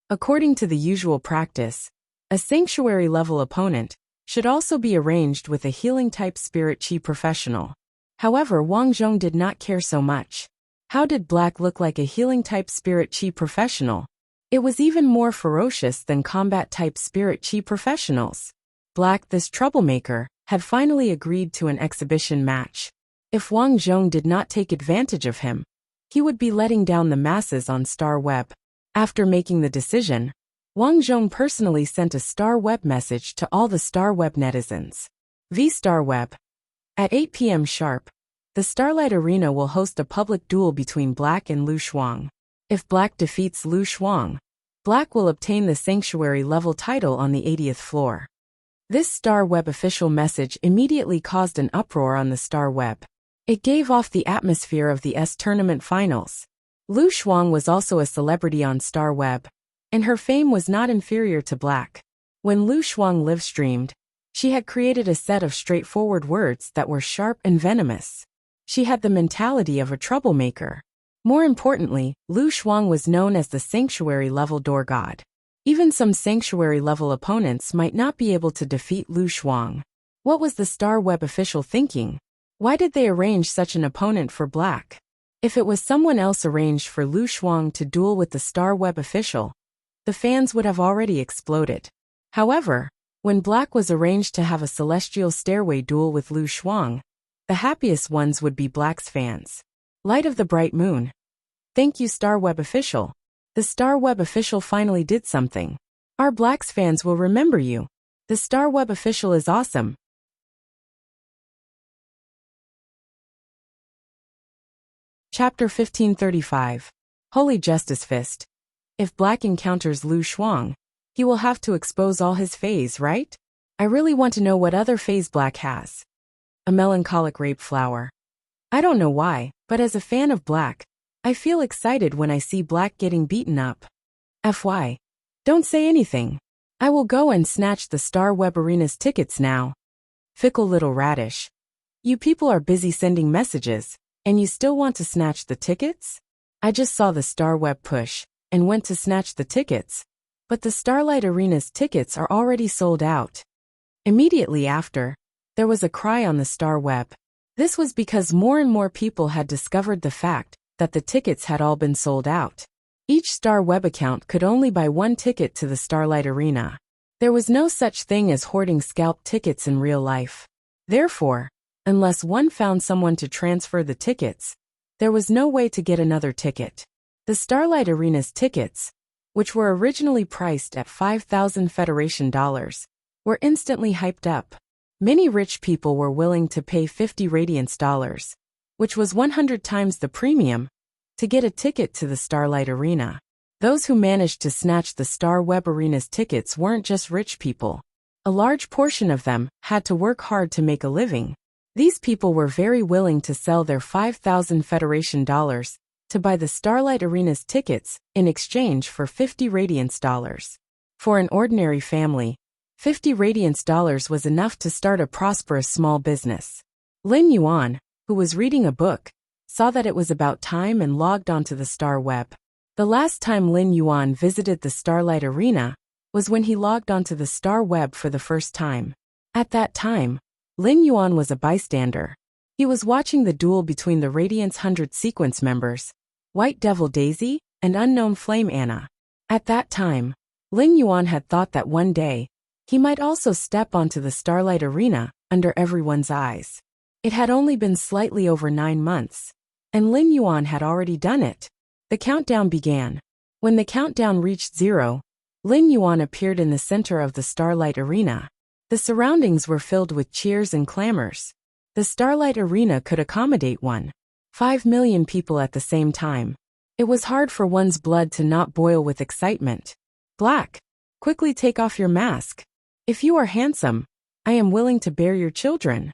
According to the usual practice, a sanctuary level opponent should also be arranged with a healing type spirit chi professional. However, Wang Zhong did not care so much. How did Black look like a healing type spirit chi professional? It was even more ferocious than combat type spirit chi professionals. Black, this troublemaker, had finally agreed to an exhibition match. If Wang Zhong did not take advantage of him, he would be letting down the masses on Star Web. After making the decision, Wang Zhong personally sent a Star Web message to all the Star Web netizens. V Star Web. At 8 p.m. sharp, the Starlight Arena will host a public duel between Black and Lu Shuang. If Black defeats Lu Shuang, Black will obtain the Sanctuary level title on the 80th floor. This Star Web official message immediately caused an uproar on the Star Web. It gave off the atmosphere of the tournament finals. Lu Shuang was also a celebrity on Star Web, and her fame was not inferior to Black. When Lu Shuang live streamed, she had created a set of straightforward words that were sharp and venomous. She had the mentality of a troublemaker. More importantly, Lu Shuang was known as the sanctuary-level door god. Even some sanctuary-level opponents might not be able to defeat Lu Shuang. What was the Star Web official thinking? Why did they arrange such an opponent for Black? If it was someone else arranged for Lu Shuang to duel with the Star Web official, the fans would have already exploded. However, when Black was arranged to have a celestial stairway duel with Lu Shuang, the happiest ones would be Black's fans. Light of the bright moon. Thank you, Star Web official. The Star Web official finally did something. Our Black's fans will remember you. The Star Web official is awesome. Chapter 1535. Holy Justice Fist. If Black encounters Lu Shuang, he will have to expose all his phase, right? I really want to know what other phase Black has. A melancholic rape flower. I don't know why, but as a fan of Black, I feel excited when I see Black getting beaten up. FY. Don't say anything. I will go and snatch the Star Web Arena's tickets now. Fickle little radish. You people are busy sending messages, and you still want to snatch the tickets? I just saw the Star Web push, and went to snatch the tickets, but the Starlight Arena's tickets are already sold out. Immediately after, there was a cry on the Star Web. This was because more and more people had discovered the fact that the tickets had all been sold out. Each Star Web account could only buy one ticket to the Starlight Arena. There was no such thing as hoarding scalped tickets in real life. Therefore, unless one found someone to transfer the tickets, there was no way to get another ticket. The Starlight Arena's tickets, which were originally priced at 5,000 Federation dollars, were instantly hyped up. Many rich people were willing to pay 50 Radiance dollars, which was 100 times the premium, to get a ticket to the Starlight Arena. Those who managed to snatch the Star Web Arena's tickets weren't just rich people. A large portion of them had to work hard to make a living. These people were very willing to sell their 5,000 Federation dollars to buy the Starlight Arena's tickets in exchange for 50 Radiance dollars. For an ordinary family, 50 Radiance dollars was enough to start a prosperous small business. Lin Yuan, who was reading a book, saw that it was about time and logged onto the Star Web. The last time Lin Yuan visited the Starlight Arena was when he logged onto the Star Web for the first time. At that time, Lin Yuan was a bystander. He was watching the duel between the Radiance 100 sequence members, White Devil Daisy and Unknown Flame Anna. At that time, Lin Yuan had thought that one day, he might also step onto the Starlight Arena under everyone's eyes. It had only been slightly over 9 months, and Lin Yuan had already done it. The countdown began. When the countdown reached 0, Lin Yuan appeared in the center of the Starlight Arena. The surroundings were filled with cheers and clamors. The Starlight Arena could accommodate 1.5 million people at the same time. It was hard for one's blood to not boil with excitement. Black, quickly take off your mask. If you are handsome, I am willing to bear your children.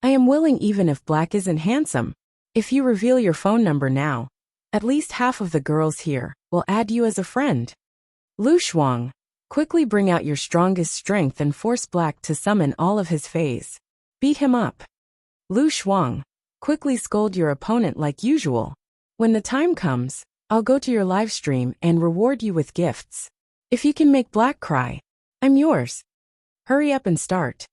I am willing even if Black isn't handsome. If you reveal your phone number now, at least half of the girls here will add you as a friend. Lu Shuang, quickly bring out your strongest strength and force Black to summon all of his phase. Beat him up. Lu Shuang, quickly scold your opponent like usual. When the time comes, I'll go to your live stream and reward you with gifts. If you can make Black cry, I'm yours. Hurry up and start.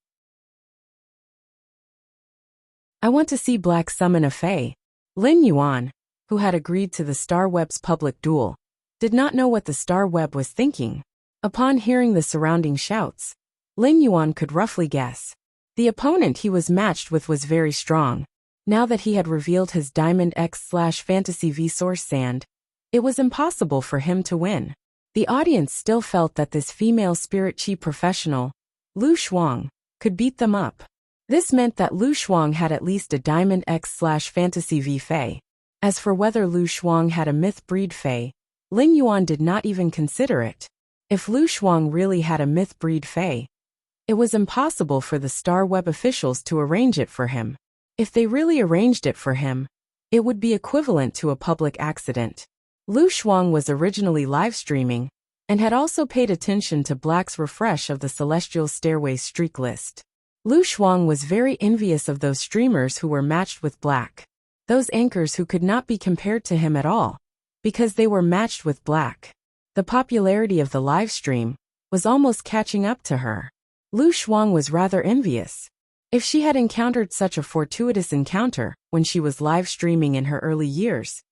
I want to see Black summon a Fae. Lin Yuan, who had agreed to the Star Web's public duel, did not know what the Star Web was thinking. Upon hearing the surrounding shouts, Lin Yuan could roughly guess. The opponent he was matched with was very strong. Now that he had revealed his Diamond X/Fantasy V Source Sand, it was impossible for him to win. The audience still felt that this female spirit chi professional, Lu Shuang, could beat them up. This meant that Lu Shuang had at least a Diamond X/Fantasy V Fae. As for whether Lu Shuang had a Myth Breed Fae, Lin Yuan did not even consider it. If Lu Shuang really had a Myth Breed Fae, it was impossible for the Star Web officials to arrange it for him. If they really arranged it for him, it would be equivalent to a public accident. Lu Shuang was originally live streaming, and had also paid attention to Black's refresh of the Celestial Stairway streak list. Lu Shuang was very envious of those streamers who were matched with Black. those anchors who could not be compared to him at all, because they were matched with Black. The popularity of the live stream was almost catching up to her. Lu Shuang was rather envious. If she had encountered such a fortuitous encounter when she was live streaming in her early years,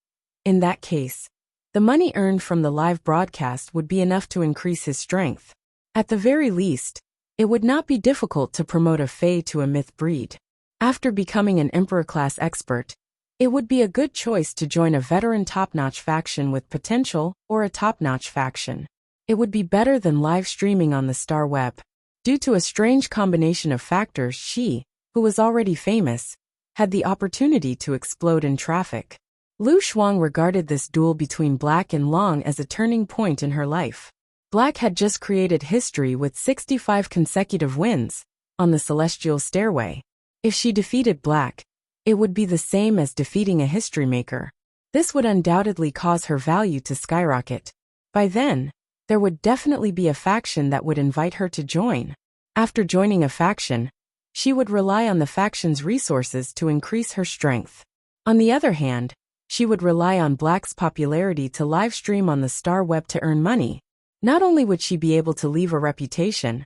in that case, the money earned from the live broadcast would be enough to increase his strength. At the very least, it would not be difficult to promote a Fae to a myth breed. After becoming an Emperor-class expert, it would be a good choice to join a veteran top-notch faction with potential or a top-notch faction. It would be better than live streaming on the Star Web. Due to a strange combination of factors, she, who was already famous, had the opportunity to explode in traffic. Lu Shuang regarded this duel between Black and Long as a turning point in her life. Black had just created history with 65 consecutive wins on the Celestial Stairway. If she defeated Black, it would be the same as defeating a history maker. This would undoubtedly cause her value to skyrocket. By then, there would definitely be a faction that would invite her to join. After joining a faction, she would rely on the faction's resources to increase her strength. On the other hand, she would rely on Black's popularity to live stream on the Star Web to earn money. Not only would she be able to leave a reputation,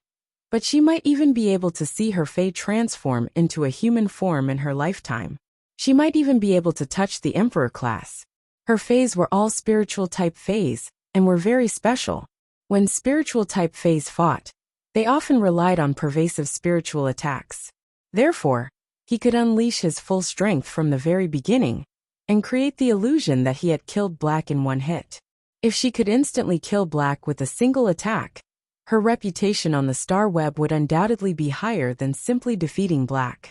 but she might even be able to see her Fae transform into a human form in her lifetime. She might even be able to touch the Emperor class. Her Faes were all spiritual type Faes, and were very special. When spiritual type Faes fought, they often relied on pervasive spiritual attacks. Therefore, he could unleash his full strength from the very beginning, and create the illusion that he had killed Black in one hit. If she could instantly kill Black with a single attack, her reputation on the Star Web would undoubtedly be higher than simply defeating Black.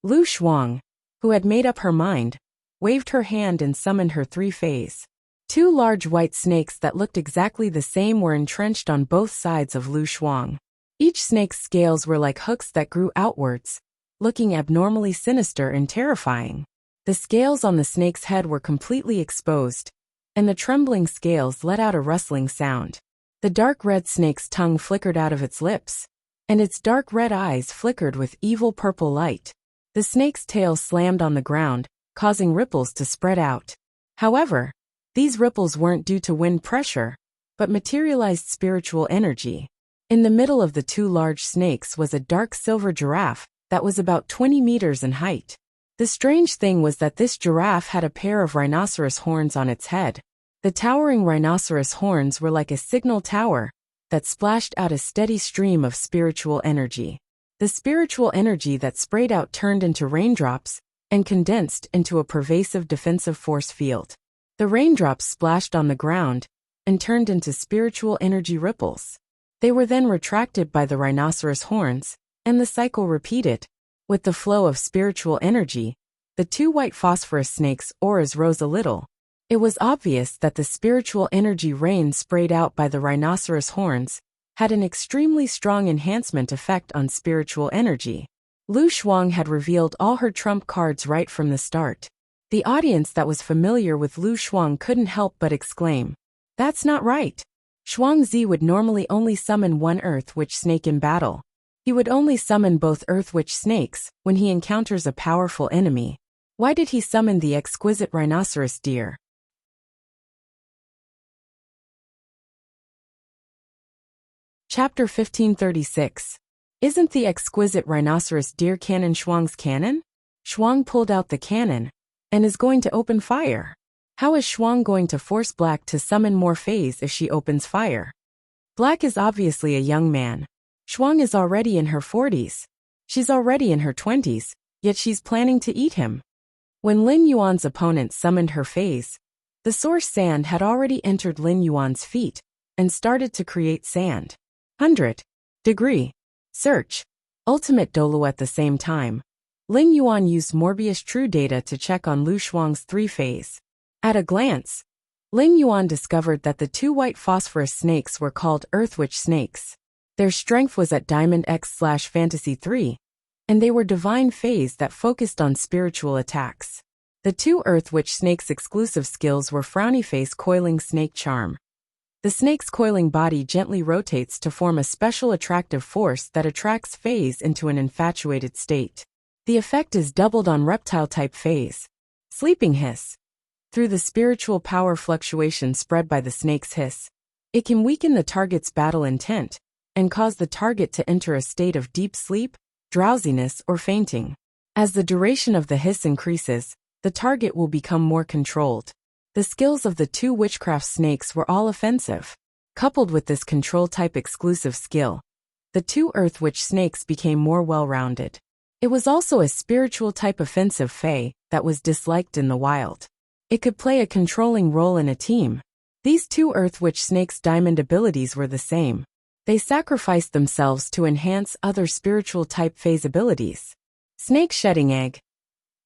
Lu Shuang, who had made up her mind, waved her hand and summoned her 3 Faes. 2 large white snakes that looked exactly the same were entrenched on both sides of Lu Shuang. Each snake's scales were like hooks that grew outwards, looking abnormally sinister and terrifying. The scales on the snake's head were completely exposed, and the trembling scales let out a rustling sound. The dark red snake's tongue flickered out of its lips, and its dark red eyes flickered with evil purple light. The snake's tail slammed on the ground, causing ripples to spread out. However, these ripples weren't due to wind pressure, but materialized spiritual energy. In the middle of the 2 large snakes was a dark silver giraffe that was about 20 meters in height. The strange thing was that this giraffe had a pair of rhinoceros horns on its head. The towering rhinoceros horns were like a signal tower that splashed out a steady stream of spiritual energy. The spiritual energy that sprayed out turned into raindrops and condensed into a pervasive defensive force field. The raindrops splashed on the ground and turned into spiritual energy ripples. They were then retracted by the rhinoceros horns, and the cycle repeated. With the flow of spiritual energy, the 2 white phosphorus snakes' auras rose a little. It was obvious that the spiritual energy rain sprayed out by the rhinoceros horns had an extremely strong enhancement effect on spiritual energy. Lu Shuang had revealed all her trump cards right from the start. The audience that was familiar with Lu Shuang couldn't help but exclaim, "That's not right." Shuangzi would normally only summon one Earth Witch snake in battle. He would only summon both Earth Witch snakes when he encounters a powerful enemy. Why did he summon the exquisite rhinoceros deer? Chapter 1536. Isn't the exquisite rhinoceros deer cannon Shuang's cannon? Shuang pulled out the cannon and is going to open fire. How is Shuang going to force Black to summon more Faes if she opens fire? Black is obviously a young man. Shuang is already in her 40s. She's already in her 20s, yet she's planning to eat him. When Lin Yuan's opponent summoned her Faes, the source sand had already entered Lin Yuan's feet and started to create sand. 100-degree search. Ultimate Dolo at the same time. Lin Yuan used Morbius True Data to check on Lu Shuang's 3 Faes. At a glance, Lin Yuan discovered that the 2 white phosphorus snakes were called Earth Witch snakes. Their strength was at Diamond X/Fantasy 3, and they were divine Faes that focused on spiritual attacks. The 2 Earth Witch snakes' exclusive skills were Frowny Face Coiling Snake Charm. The snake's coiling body gently rotates to form a special attractive force that attracts Faes into an infatuated state. The effect is doubled on reptile-type phase. Sleeping hiss. Through the spiritual power fluctuation spread by the snake's hiss, it can weaken the target's battle intent and cause the target to enter a state of deep sleep, drowsiness, or fainting. As the duration of the hiss increases, the target will become more controlled. The skills of the two witchcraft snakes were all offensive. Coupled with this control-type exclusive skill, the two Earth Witch snakes became more well-rounded. It was also a spiritual-type offensive fae that was disliked in the wild. It could play a controlling role in a team. These two Earth Witch snakes' diamond abilities were the same. They sacrificed themselves to enhance other spiritual-type phase abilities. Snake shedding egg.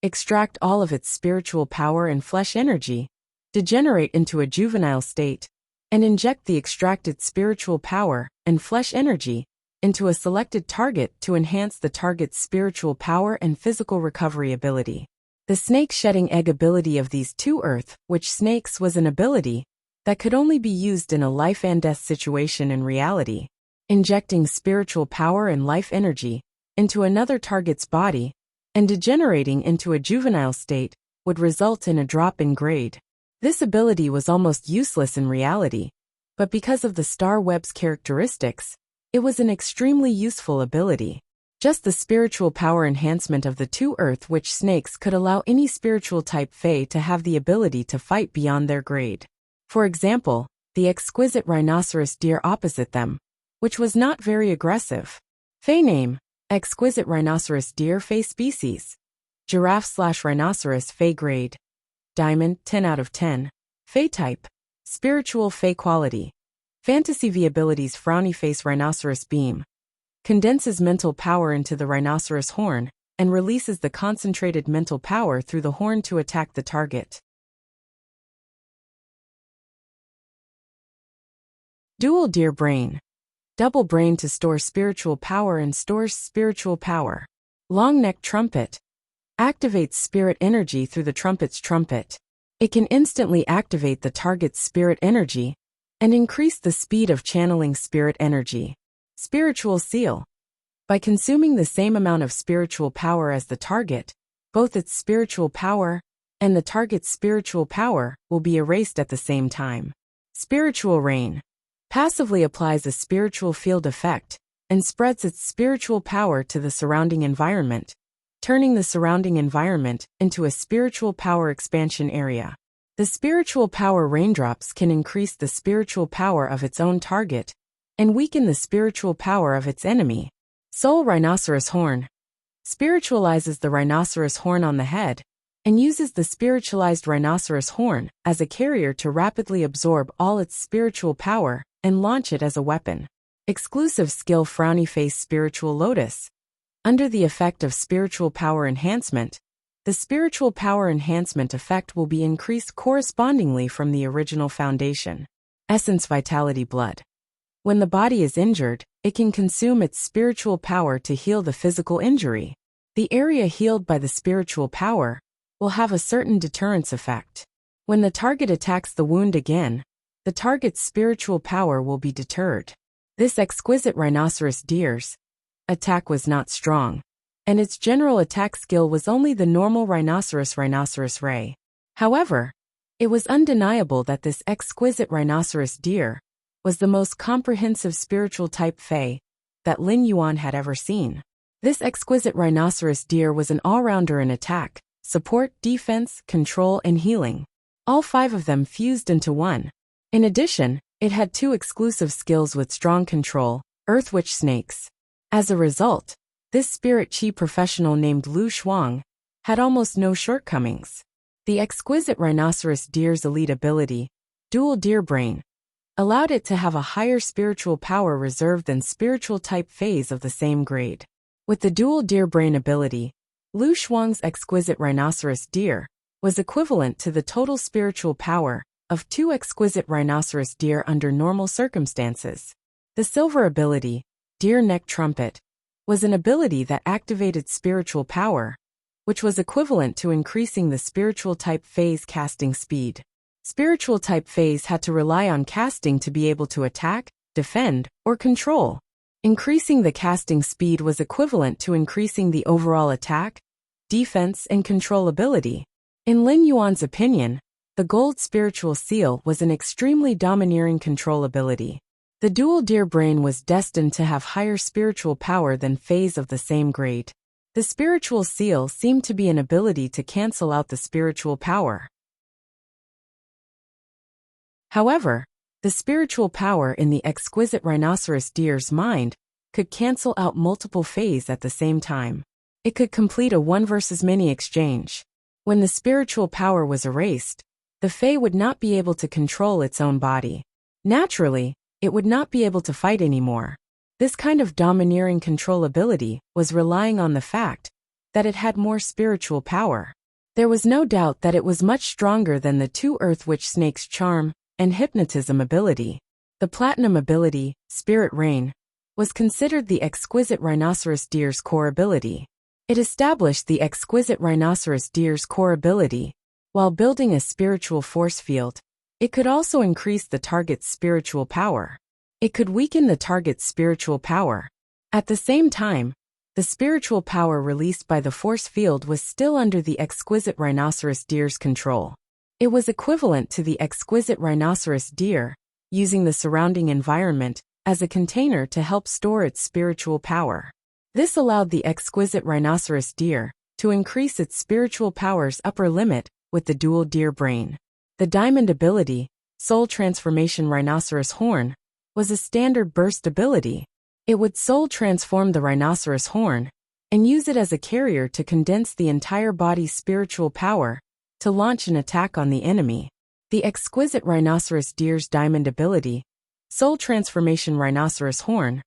Extract all of its spiritual power and flesh energy, degenerate into a juvenile state, and inject the extracted spiritual power and flesh energy into a selected target to enhance the target's spiritual power and physical recovery ability. The snake shedding egg ability of these two Earth Witch snakes was an ability that could only be used in a life and death situation in reality. Injecting spiritual power and life energy into another target's body and degenerating into a juvenile state would result in a drop in grade. This ability was almost useless in reality, but because of the star web's characteristics, it was an extremely useful ability. Just the spiritual power enhancement of the two Earth Witch snakes could allow any spiritual-type fae to have the ability to fight beyond their grade. For example, the exquisite rhinoceros deer opposite them, which was not very aggressive. Fae name: exquisite rhinoceros deer fae species. Giraffe/rhinoceros fae grade. Diamond 10 out of 10. Fae type: spiritual fae quality. Fantasy V abilities: frowny face rhinoceros beam. Condenses mental power into the rhinoceros horn and releases the concentrated mental power through the horn to attack the target. Dual deer brain. Double brain to store spiritual power and stores spiritual power. Long neck trumpet. Activates spirit energy through the trumpet's trumpet. It can instantly activate the target's spirit energy and increase the speed of channeling spirit energy. Spiritual seal. By consuming the same amount of spiritual power as the target, both its spiritual power and the target's spiritual power will be erased at the same time. Spiritual rain. Passively applies a spiritual field effect and spreads its spiritual power to the surrounding environment, turning the surrounding environment into a spiritual power expansion area. The spiritual power raindrops can increase the spiritual power of its own target and weaken the spiritual power of its enemy. Soul rhinoceros horn. Spiritualizes the rhinoceros horn on the head and uses the spiritualized rhinoceros horn as a carrier to rapidly absorb all its spiritual power and launch it as a weapon. Exclusive skill: frowny face spiritual lotus. Under the effect of spiritual power enhancement, the spiritual power enhancement effect will be increased correspondingly from the original foundation. Essence vitality blood. When the body is injured, it can consume its spiritual power to heal the physical injury. The area healed by the spiritual power will have a certain deterrence effect. When the target attacks the wound again, the target's spiritual power will be deterred. This exquisite rhinoceros deer's attack was not strong, and its general attack skill was only the normal rhinoceros ray. However, it was undeniable that this exquisite rhinoceros deer was the most comprehensive spiritual type fae that Lin Yuan had ever seen. This exquisite rhinoceros deer was an all-rounder in attack, support, defense, control, and healing. All 5 of them fused into one. In addition, it had 2 exclusive skills with strong control: Earth Witch snakes. As a result, this spirit chi professional named Lu Shuang had almost no shortcomings. The exquisite rhinoceros deer's elite ability, dual deer brain, allowed it to have a higher spiritual power reserve than spiritual type phase of the same grade. With the dual deer brain ability, Lu Shuang's exquisite rhinoceros deer was equivalent to the total spiritual power of 2 exquisite rhinoceros deer under normal circumstances. The silver ability, deer neck trumpet, was an ability that activated spiritual power, which was equivalent to increasing the spiritual type phase casting speed. Spiritual type phase had to rely on casting to be able to attack, defend, or control. Increasing the casting speed was equivalent to increasing the overall attack, defense, and controllability. In Lin Yuan's opinion, the gold spiritual seal was an extremely domineering controllability. The dual deer brain was destined to have higher spiritual power than Fays of the same grade. The spiritual seal seemed to be an ability to cancel out the spiritual power. However, the spiritual power in the exquisite rhinoceros deer's mind could cancel out multiple Fays at the same time. It could complete a one versus many exchange. When the spiritual power was erased, the Fae would not be able to control its own body. Naturally, it would not be able to fight anymore. This kind of domineering controllability was relying on the fact that it had more spiritual power. There was no doubt that it was much stronger than the two Earth Witch Snake's charm and hypnotism ability. The platinum ability, Spirit Rain, was considered the exquisite rhinoceros deer's core ability. It established the exquisite rhinoceros deer's core ability. While building a spiritual force field, it could also increase the target's spiritual power. It could weaken the target's spiritual power. At the same time, the spiritual power released by the force field was still under the exquisite rhinoceros deer's control. It was equivalent to the exquisite rhinoceros deer using the surrounding environment as a container to help store its spiritual power. This allowed the exquisite rhinoceros deer to increase its spiritual power's upper limit with the dual deer brain. The diamond ability, Soul Transformation Rhinoceros Horn, was a standard burst ability. It would soul transform the rhinoceros horn and use it as a carrier to condense the entire body's spiritual power to launch an attack on the enemy. The exquisite rhinoceros deer's diamond ability, Soul Transformation Rhinoceros Horn,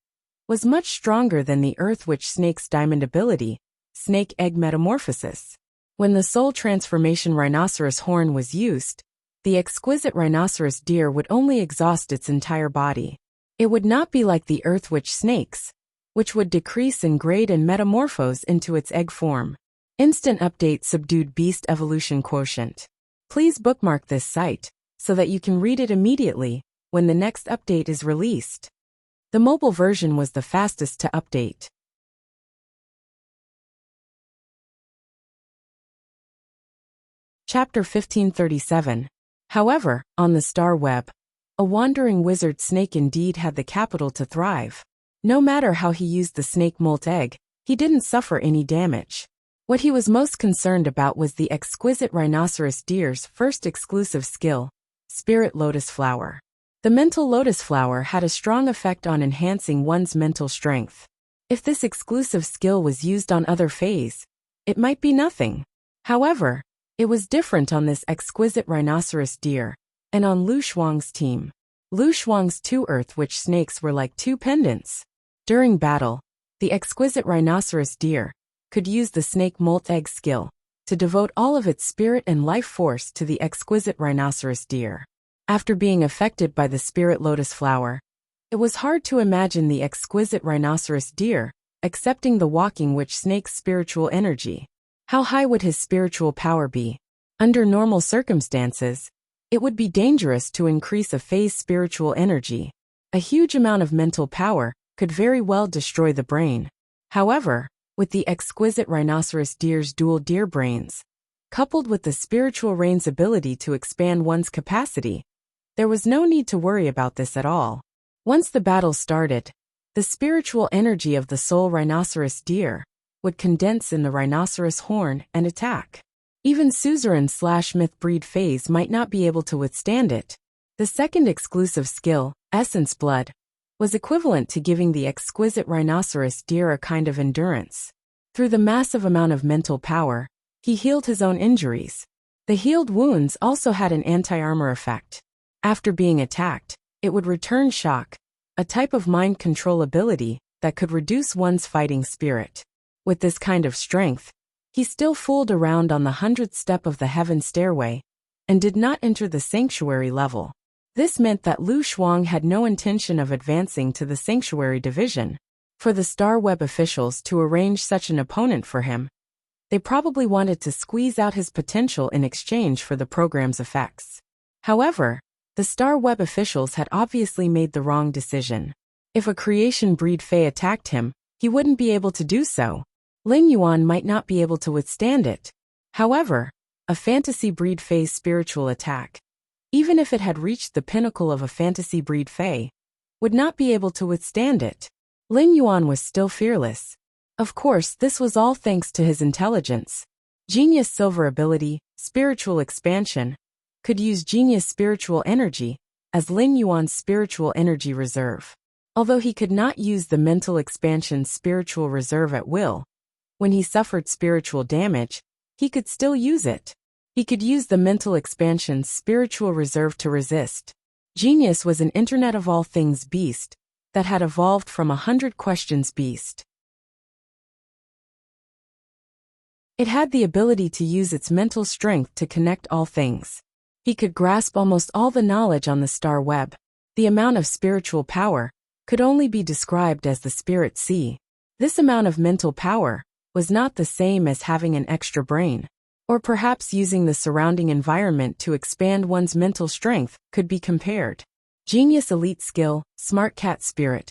was much stronger than the Earth Witch Snake's diamond ability, Snake Egg Metamorphosis. When the Soul Transformation Rhinoceros Horn was used, the exquisite rhinoceros deer would only exhaust its entire body. It would not be like the Earth Witch Snakes, which would decrease in grade and metamorphose into its egg form. Instant update subdued beast evolution quotient. Please bookmark this site so that you can read it immediately when the next update is released. The mobile version was the fastest to update. Chapter 1537. However, on the star web, a wandering wizard snake indeed had the capital to thrive. No matter how he used the snake molt egg, he didn't suffer any damage. What he was most concerned about was the exquisite rhinoceros deer's first exclusive skill, Spirit Lotus Flower. The mental lotus flower had a strong effect on enhancing one's mental strength. If this exclusive skill was used on other Fays, it might be nothing. However, it was different on this exquisite rhinoceros deer, and on Lu Shuang's team. Lu Shuang's two Earth Witch Snakes were like two pendants. During battle, the exquisite rhinoceros deer could use the snake molt egg skill to devote all of its spirit and life force to the exquisite rhinoceros deer. After being affected by the Spirit Lotus Flower, it was hard to imagine the exquisite rhinoceros deer accepting the walking witch snake's spiritual energy. How high would his spiritual power be? Under normal circumstances, it would be dangerous to increase a Fae's spiritual energy. A huge amount of mental power could very well destroy the brain. However, with the exquisite rhinoceros deer's dual deer brains, coupled with the spiritual rain's ability to expand one's capacity, there was no need to worry about this at all. Once the battle started, the spiritual energy of the soul rhinoceros deer would condense in the rhinoceros horn and attack. Even suzerain/myth breed Fays might not be able to withstand it. The second exclusive skill, Essence Blood, was equivalent to giving the exquisite rhinoceros deer a kind of endurance. Through the massive amount of mental power, he healed his own injuries. The healed wounds also had an anti-armor effect. After being attacked, it would return shock, a type of mind control ability that could reduce one's fighting spirit. With this kind of strength, he still fooled around on the 100th step of the heaven stairway and did not enter the sanctuary level. This meant that Lu Shuang had no intention of advancing to the sanctuary division. For the Star Web officials to arrange such an opponent for him, they probably wanted to squeeze out his potential in exchange for the program's effects. However, the Star Web officials had obviously made the wrong decision. If a creation breed Fae attacked him, he wouldn't be able to do so. Lin Yuan might not be able to withstand it. However, a fantasy breed Fae's spiritual attack, even if it had reached the pinnacle of a fantasy breed Fae, would not be able to withstand it. Lin Yuan was still fearless. Of course, this was all thanks to his intelligence. Genius Silver ability, spiritual expansion, could use genius spiritual energy as Lin Yuan's spiritual energy reserve. Although he could not use the mental expansion spiritual reserve at will, when he suffered spiritual damage, he could still use it. He could use the mental expansion spiritual reserve to resist. Genius was an Internet of All Things beast that had evolved from 100 Questions beast. It had the ability to use its mental strength to connect all things. He could grasp almost all the knowledge on the star web. The amount of spiritual power could only be described as the spirit sea. This amount of mental power was not the same as having an extra brain, or perhaps using the surrounding environment to expand one's mental strength could be compared. Genius elite skill, smart cat spirit,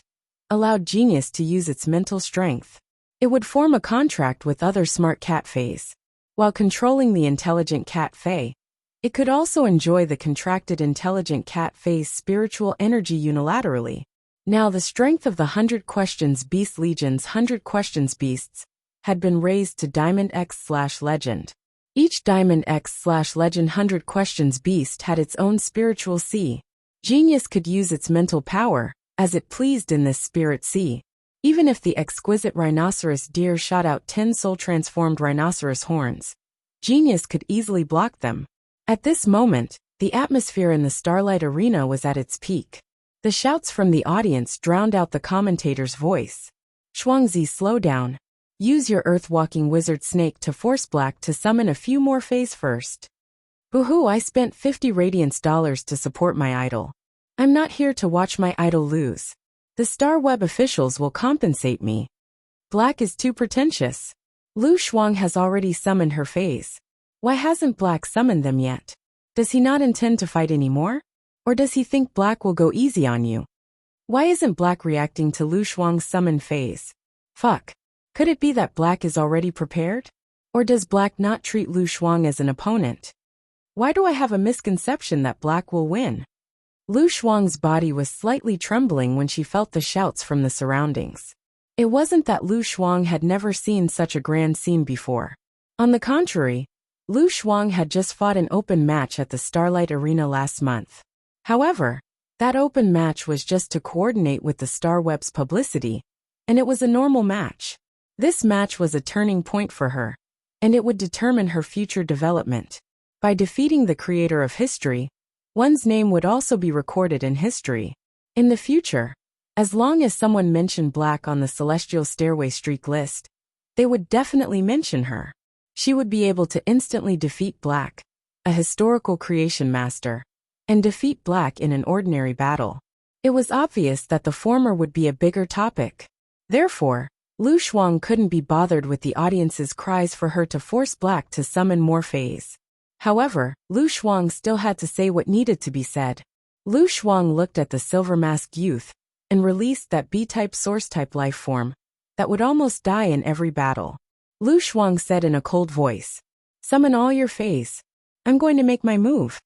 allowed genius to use its mental strength. It would form a contract with other smart cat fays. While controlling the intelligent cat fay, it could also enjoy the contracted intelligent cat fay's spiritual energy unilaterally. Now the strength of the 100 Questions Beast Legion's 100 Questions Beasts had been raised to Diamond X/Legend. Each Diamond X/Legend 100 Questions Beast had its own spiritual sea. Genius could use its mental power as it pleased in this spirit sea. Even if the exquisite rhinoceros deer shot out 10 soul-transformed rhinoceros horns, Genius could easily block them. At this moment, the atmosphere in the Starlight Arena was at its peak. The shouts from the audience drowned out the commentator's voice. Shuangzi, slow down. Use your earth-walking wizard snake to force Black to summon a few more fays first. Boo-hoo, I spent 50 Radiance dollars to support my idol. I'm not here to watch my idol lose. The Star Web officials will compensate me. Black is too pretentious. Lu Shuang has already summoned her fays. Why hasn't Black summoned them yet? Does he not intend to fight anymore? Or does he think Black will go easy on you? Why isn't Black reacting to Lu Shuang's summoned fays? Fuck. Could it be that Black is already prepared? Or does Black not treat Lu Shuang as an opponent? Why do I have a misconception that Black will win? Lu Shuang's body was slightly trembling when she felt the shouts from the surroundings. It wasn't that Lu Shuang had never seen such a grand scene before. On the contrary, Lu Shuang had just fought an open match at the Starlight Arena last month. However, that open match was just to coordinate with the Star Web's publicity, and it was a normal match. This match was a turning point for her, and it would determine her future development. By defeating the creator of history, one's name would also be recorded in history. In the future, as long as someone mentioned Black on the Celestial Stairway streak list, they would definitely mention her. She would be able to instantly defeat Black, a historical creation master, and defeat Black in an ordinary battle. It was obvious that the former would be a bigger topic. Therefore, Lu Shuang couldn't be bothered with the audience's cries for her to force Black to summon more fays. However, Lu Shuang still had to say what needed to be said. Lu Shuang looked at the silver-masked youth and released that B-type source-type life form that would almost die in every battle. Lu Shuang said in a cold voice, "Summon all your fays. I'm going to make my move."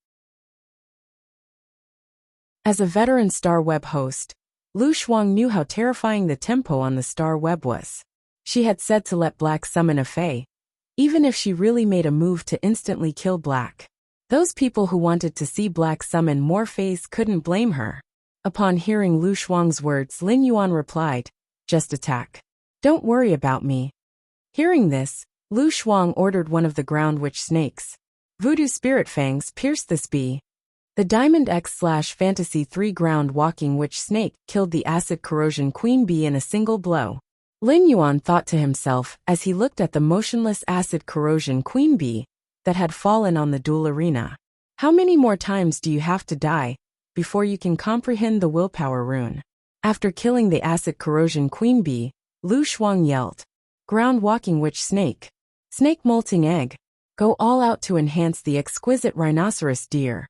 As a veteran Star Web host, Lu Shuang knew how terrifying the tempo on the Star Web was. She had said to let Black summon a fae, even if she really made a move to instantly kill Black. Those people who wanted to see Black summon more fays couldn't blame her. Upon hearing Lu Shuang's words, Lin Yuan replied, "Just attack. Don't worry about me." Hearing this, Lu Shuang ordered one of the ground witch snakes. Voodoo spirit fangs pierced this bee. The Diamond X/Fantasy 3 ground walking witch snake killed the acid corrosion queen bee in a single blow. Lin Yuan thought to himself as he looked at the motionless acid corrosion queen bee that had fallen on the duel arena. How many more times do you have to die before you can comprehend the willpower rune? After killing the acid corrosion queen bee, Lu Shuang yelled, "Ground walking witch snake. Snake molting egg. Go all out to enhance the exquisite rhinoceros deer."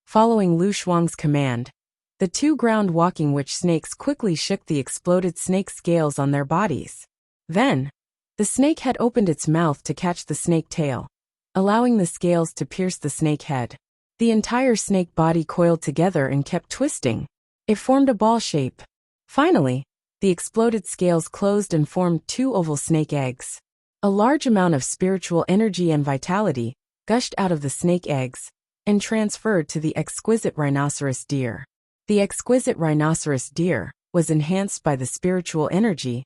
Following Lu Shuang's command, the two ground walking witch snakes quickly shook the exploded snake scales on their bodies. Then, The snake had opened its mouth to catch the snake tail, allowing the scales to pierce the snake head. The entire snake body coiled together and kept twisting. It formed a ball shape. Finally, the exploded scales closed and formed 2 oval snake eggs. A large amount of spiritual energy and vitality gushed out of the snake eggs and transferred to the exquisite rhinoceros deer. The exquisite rhinoceros deer was enhanced by the spiritual energy,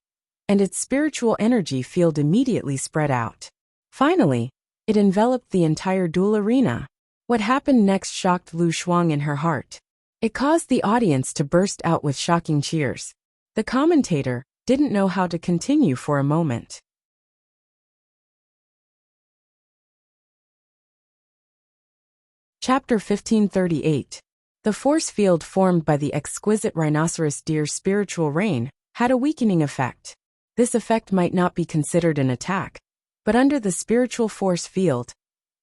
and its spiritual energy field immediately spread out. Finally, it enveloped the entire duel arena. What happened next shocked Lu Shuang in her heart. It caused the audience to burst out with shocking cheers. The commentator didn't know how to continue for a moment. Chapter 1538. The force field formed by the exquisite rhinoceros deer's spiritual rain had a weakening effect. This effect might not be considered an attack, but under the spiritual force field,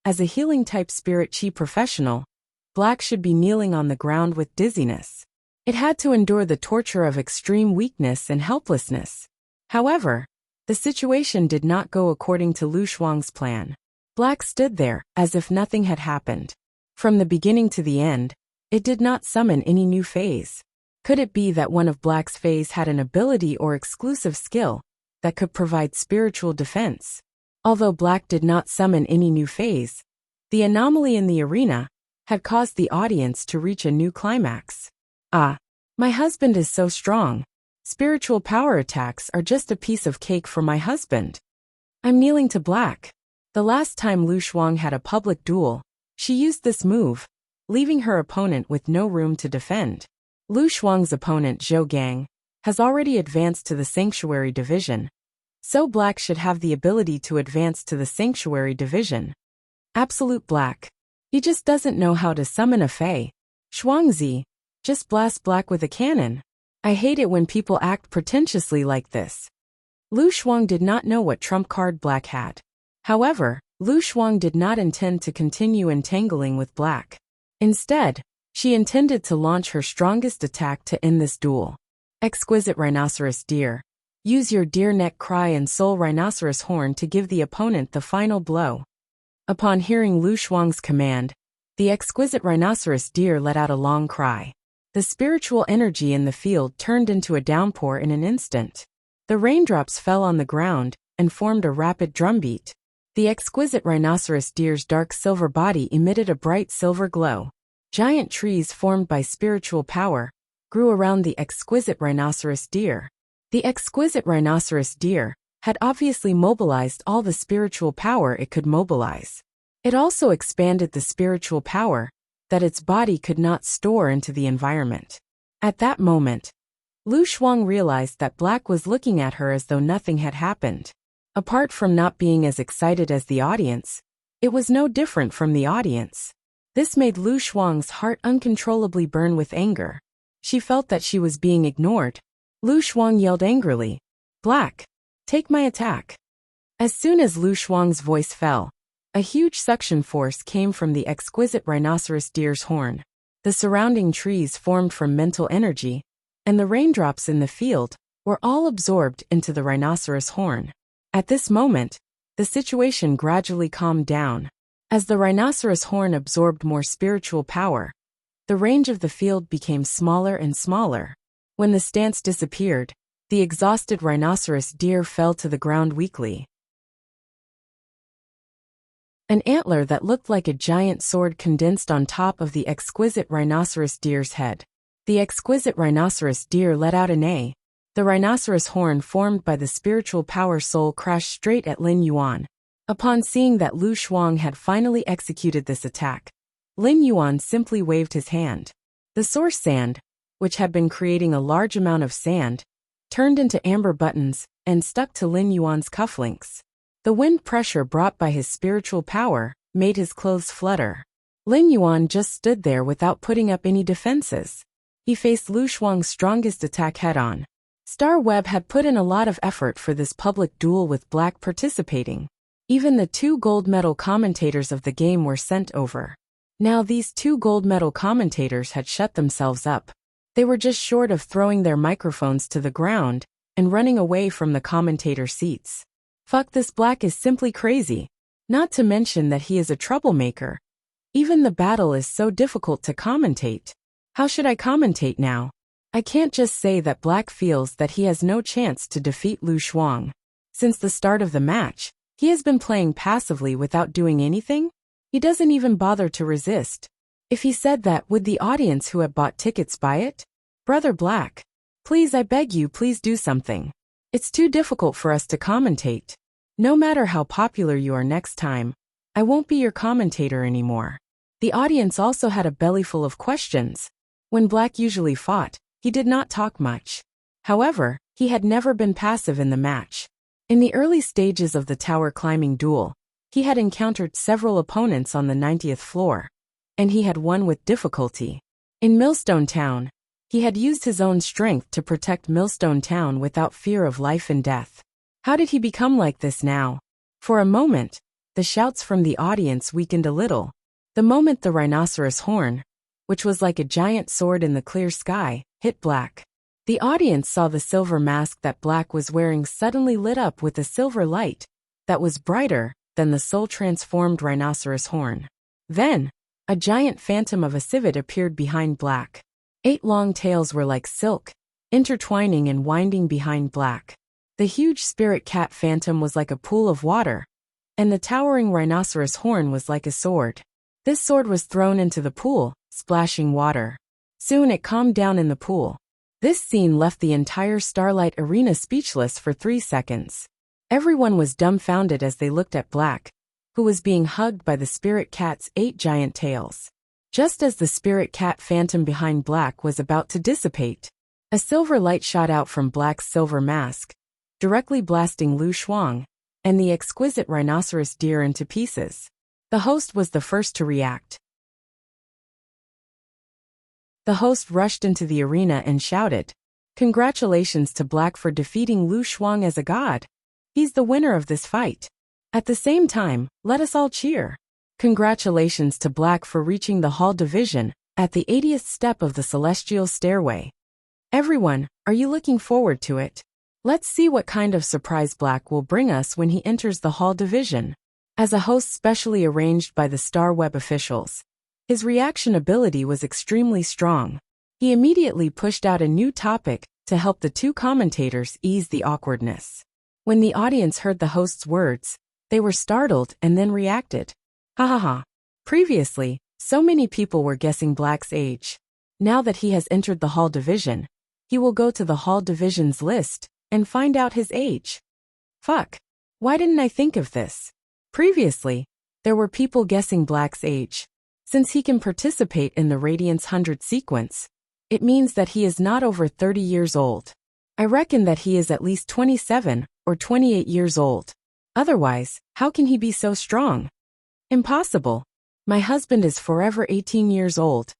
as a healing-type spirit chi professional, Black should be kneeling on the ground with dizziness. It had to endure the torture of extreme weakness and helplessness. However, the situation did not go according to Lu Shuang's plan. Black stood there as if nothing had happened. From the beginning to the end, it did not summon any new phase. Could it be that one of Black's phase had an ability or exclusive skill that could provide spiritual defense? Although Black did not summon any new phase, the anomaly in the arena had caused the audience to reach a new climax. Ah, my husband is so strong. Spiritual power attacks are just a piece of cake for my husband. I'm kneeling to Black. The last time Lu Shuang had a public duel, she used this move, leaving her opponent with no room to defend. Lu Shuang's opponent Zhou Gang has already advanced to the Sanctuary Division, so Black should have the ability to advance to the Sanctuary Division. Absolute Black. He just doesn't know how to summon a Fei. Shuangzi, just blast Black with a cannon. I hate it when people act pretentiously like this. Lu Shuang did not know what trump card Black had. However, Lu Shuang did not intend to continue entangling with Black. Instead, she intended to launch her strongest attack to end this duel. Exquisite Rhinoceros Deer. Use your deer neck cry and soul rhinoceros horn to give the opponent the final blow. Upon hearing Lu Shuang's command, the exquisite rhinoceros deer let out a long cry. The spiritual energy in the field turned into a downpour in an instant. The raindrops fell on the ground and formed a rapid drumbeat. The exquisite rhinoceros deer's dark silver body emitted a bright silver glow. Giant trees formed by spiritual power grew around the exquisite rhinoceros deer. The exquisite rhinoceros deer had obviously mobilized all the spiritual power it could mobilize. It also expanded the spiritual power that its body could not store into the environment. At that moment, Lu Shuang realized that Black was looking at her as though nothing had happened. Apart from not being as excited as the audience, it was no different from the audience. This made Lu Shuang's heart uncontrollably burn with anger. She felt that she was being ignored. Lu Shuang yelled angrily, "Black, take my attack." As soon as Lu Shuang's voice fell, a huge suction force came from the exquisite rhinoceros deer's horn. The surrounding trees formed from mental energy, and the raindrops in the field were all absorbed into the rhinoceros horn. At this moment, the situation gradually calmed down. As the rhinoceros horn absorbed more spiritual power, the range of the field became smaller and smaller. When the stance disappeared, the exhausted rhinoceros deer fell to the ground weakly. An antler that looked like a giant sword condensed on top of the exquisite rhinoceros deer's head. The exquisite rhinoceros deer let out a neigh. The rhinoceros horn formed by the spiritual power soul crashed straight at Lin Yuan. Upon seeing that Lu Shuang had finally executed this attack, Lin Yuan simply waved his hand. The source sand, which had been creating a large amount of sand, turned into amber buttons and stuck to Lin Yuan's cufflinks. The wind pressure brought by his spiritual power made his clothes flutter. Lin Yuan just stood there without putting up any defenses. He faced Lu Shuang's strongest attack head-on. Star Web had put in a lot of effort for this public duel with Black participating. Even the 2 gold medal commentators of the game were sent over. Now these 2 gold medal commentators had shut themselves up. They were just short of throwing their microphones to the ground and running away from the commentator seats. Fuck, this Black is simply crazy. Not to mention that he is a troublemaker. Even the battle is so difficult to commentate. How should I commentate now? I can't just say that Black feels that he has no chance to defeat Lu Shuang. Since the start of the match, he has been playing passively without doing anything. He doesn't even bother to resist. If he said that, would the audience who had bought tickets buy it? Brother Black, please, I beg you, please do something. It's too difficult for us to commentate. No matter how popular you are next time, I won't be your commentator anymore. The audience also had a bellyful of questions. When Black usually fought, he did not talk much. However, he had never been passive in the match. In the early stages of the tower climbing duel, he had encountered several opponents on the 90th floor, and he had won with difficulty. In Millstone Town, he had used his own strength to protect Millstone Town without fear of life and death. How did he become like this now? For a moment, the shouts from the audience weakened a little. The moment the rhinoceros horn, which was like a giant sword in the clear sky, hit Black, the audience saw the silver mask that Black was wearing suddenly lit up with a silver light that was brighter than the soul-transformed rhinoceros horn. Then, a giant phantom of a civet appeared behind Black. 8 long tails were like silk, intertwining and winding behind Black. The huge spirit cat phantom was like a pool of water, and the towering rhinoceros horn was like a sword. This sword was thrown into the pool, splashing water. Soon it calmed down in the pool. This scene left the entire Starlight Arena speechless for 3 seconds. Everyone was dumbfounded as they looked at Black, who was being hugged by the spirit cat's 8 giant tails. Just as the spirit cat phantom behind Black was about to dissipate, a silver light shot out from Black's silver mask, directly blasting Lu Shuang and the exquisite rhinoceros deer into pieces. The host was the first to react. The host rushed into the arena and shouted, "Congratulations to Black for defeating Lu Shuang as a god. He's the winner of this fight. At the same time, let us all cheer. Congratulations to Black for reaching the Hall Division at the 80th step of the Celestial Stairway. Everyone, are you looking forward to it? Let's see what kind of surprise Black will bring us when he enters the Hall Division." As a host specially arranged by the Star Web officials, his reaction ability was extremely strong. He immediately pushed out a new topic to help the 2 commentators ease the awkwardness. When the audience heard the host's words, they were startled and then reacted. Ha ha ha. Previously, so many people were guessing Black's age. Now that he has entered the Hall Division, he will go to the Hall Division's list and find out his age. Fuck. Why didn't I think of this? Previously, there were people guessing Black's age. Since he can participate in the Radiance 100 sequence, it means that he is not over 30 years old. I reckon that he is at least 27 or 28 years old. Otherwise, how can he be so strong? Impossible. My husband is forever 18 years old.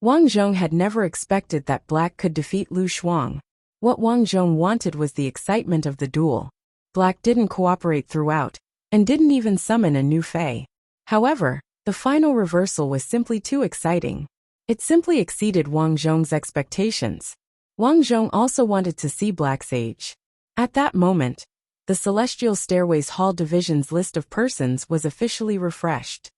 Wang Zhong had never expected that Black could defeat Lu Shuang. What Wang Zhong wanted was the excitement of the duel. Black didn't cooperate throughout, and didn't even summon a new Fei. However, the final reversal was simply too exciting. It simply exceeded Wang Zhong's expectations. Wang Zhong also wanted to see Black's age. At that moment, the Celestial Stairway's Hall Division's list of persons was officially refreshed.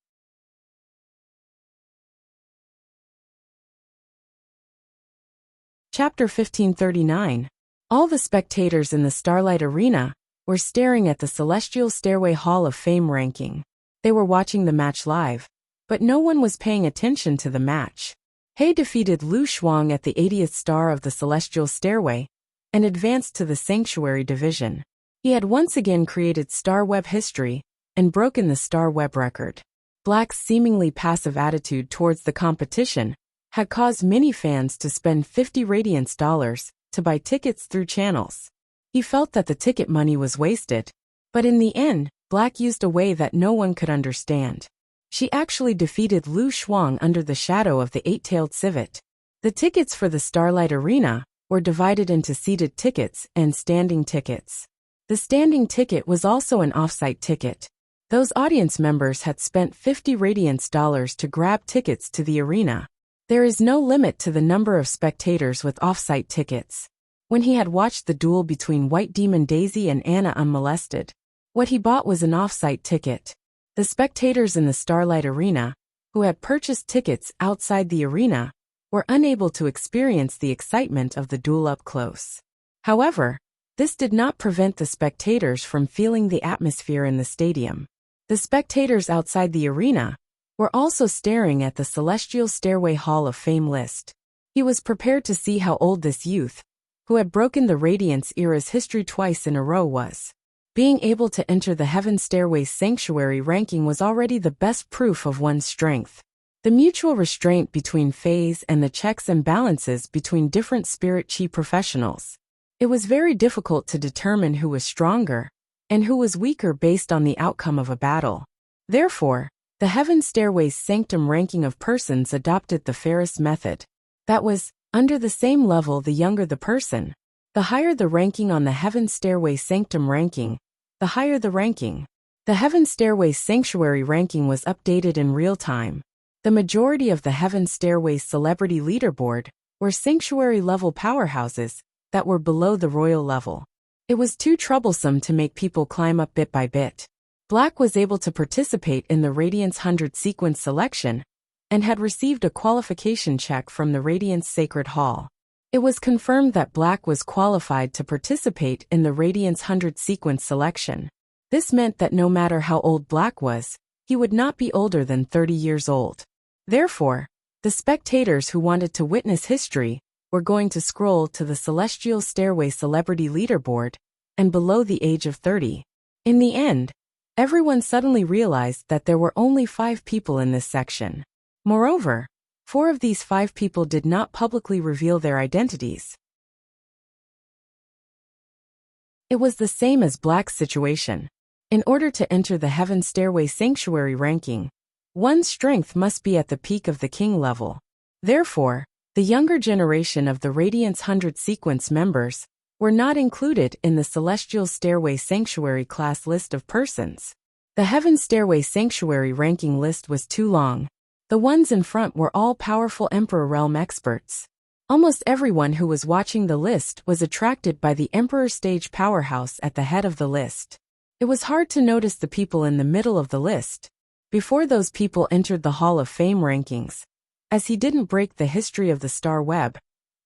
Chapter 1539. All the spectators in the Starlight Arena were staring at the Celestial Stairway Hall of Fame ranking. They were watching the match live, but no one was paying attention to the match. He defeated Lu Shuang at the 80th star of the Celestial Stairway and advanced to the Sanctuary Division. He had once again created Star Web history and broken the Star Web record. Black's seemingly passive attitude towards the competition had caused many fans to spend $50 Radiance to buy tickets through channels. He felt that the ticket money was wasted. But in the end, Black used a way that no one could understand. She actually defeated Lu Shuang under the shadow of the 8-tailed civet. The tickets for the Starlight Arena were divided into seated tickets and standing tickets. The standing ticket was also an off-site ticket. Those audience members had spent $50 Radiance to grab tickets to the arena. There is no limit to the number of spectators with off-site tickets. When he had watched the duel between White Demon Daisy and Anna unmolested, What he bought was an off-site ticket. The spectators in the Starlight Arena, who had purchased tickets outside the arena, were unable to experience the excitement of the duel up close. However, this did not prevent the spectators from feeling the atmosphere in the stadium. The spectators outside the arena were also staring at the Celestial Stairway Hall of Fame list. He was prepared to see how old this youth, who had broken the Radiance era's history twice in a row, was. Being able to enter the Heaven Stairway's sanctuary ranking was already the best proof of one's strength. The mutual restraint between phase and the checks and balances between different spirit chi professionals. It was very difficult to determine who was stronger and who was weaker based on the outcome of a battle. Therefore, the Heaven Stairway's sanctum ranking of persons adopted the fairest method. That was, under the same level the younger the person, the higher the ranking on the Heaven Stairway sanctum ranking, the higher the ranking. The Heaven Stairway sanctuary ranking was updated in real time. The majority of the Heaven Stairway celebrity leaderboard were sanctuary-level powerhouses that were below the royal level. It was too troublesome to make people climb up bit by bit. Black was able to participate in the Radiance 100 sequence selection and had received a qualification check from the Radiance Sacred Hall. It was confirmed that Black was qualified to participate in the Radiance 100 sequence selection. This meant that no matter how old Black was, he would not be older than 30 years old. Therefore, the spectators who wanted to witness history were going to scroll to the Celestial Stairway Celebrity Leaderboard and below the age of 30. In the end, everyone suddenly realized that there were only 5 people in this section. Moreover, 4 of these 5 people did not publicly reveal their identities. It was the same as Black's situation. In order to enter the Heaven Stairway Sanctuary ranking, one's strength must be at the peak of the king level. Therefore, the younger generation of the Radiance 100 sequence members were not included in the Celestial Stairway Sanctuary class list of persons. The Heaven Stairway Sanctuary ranking list was too long. The ones in front were all powerful Emperor Realm experts. Almost everyone who was watching the list was attracted by the Emperor Stage powerhouse at the head of the list. It was hard to notice the people in the middle of the list before those people entered the Hall of Fame rankings. As he didn't break the history of the star web,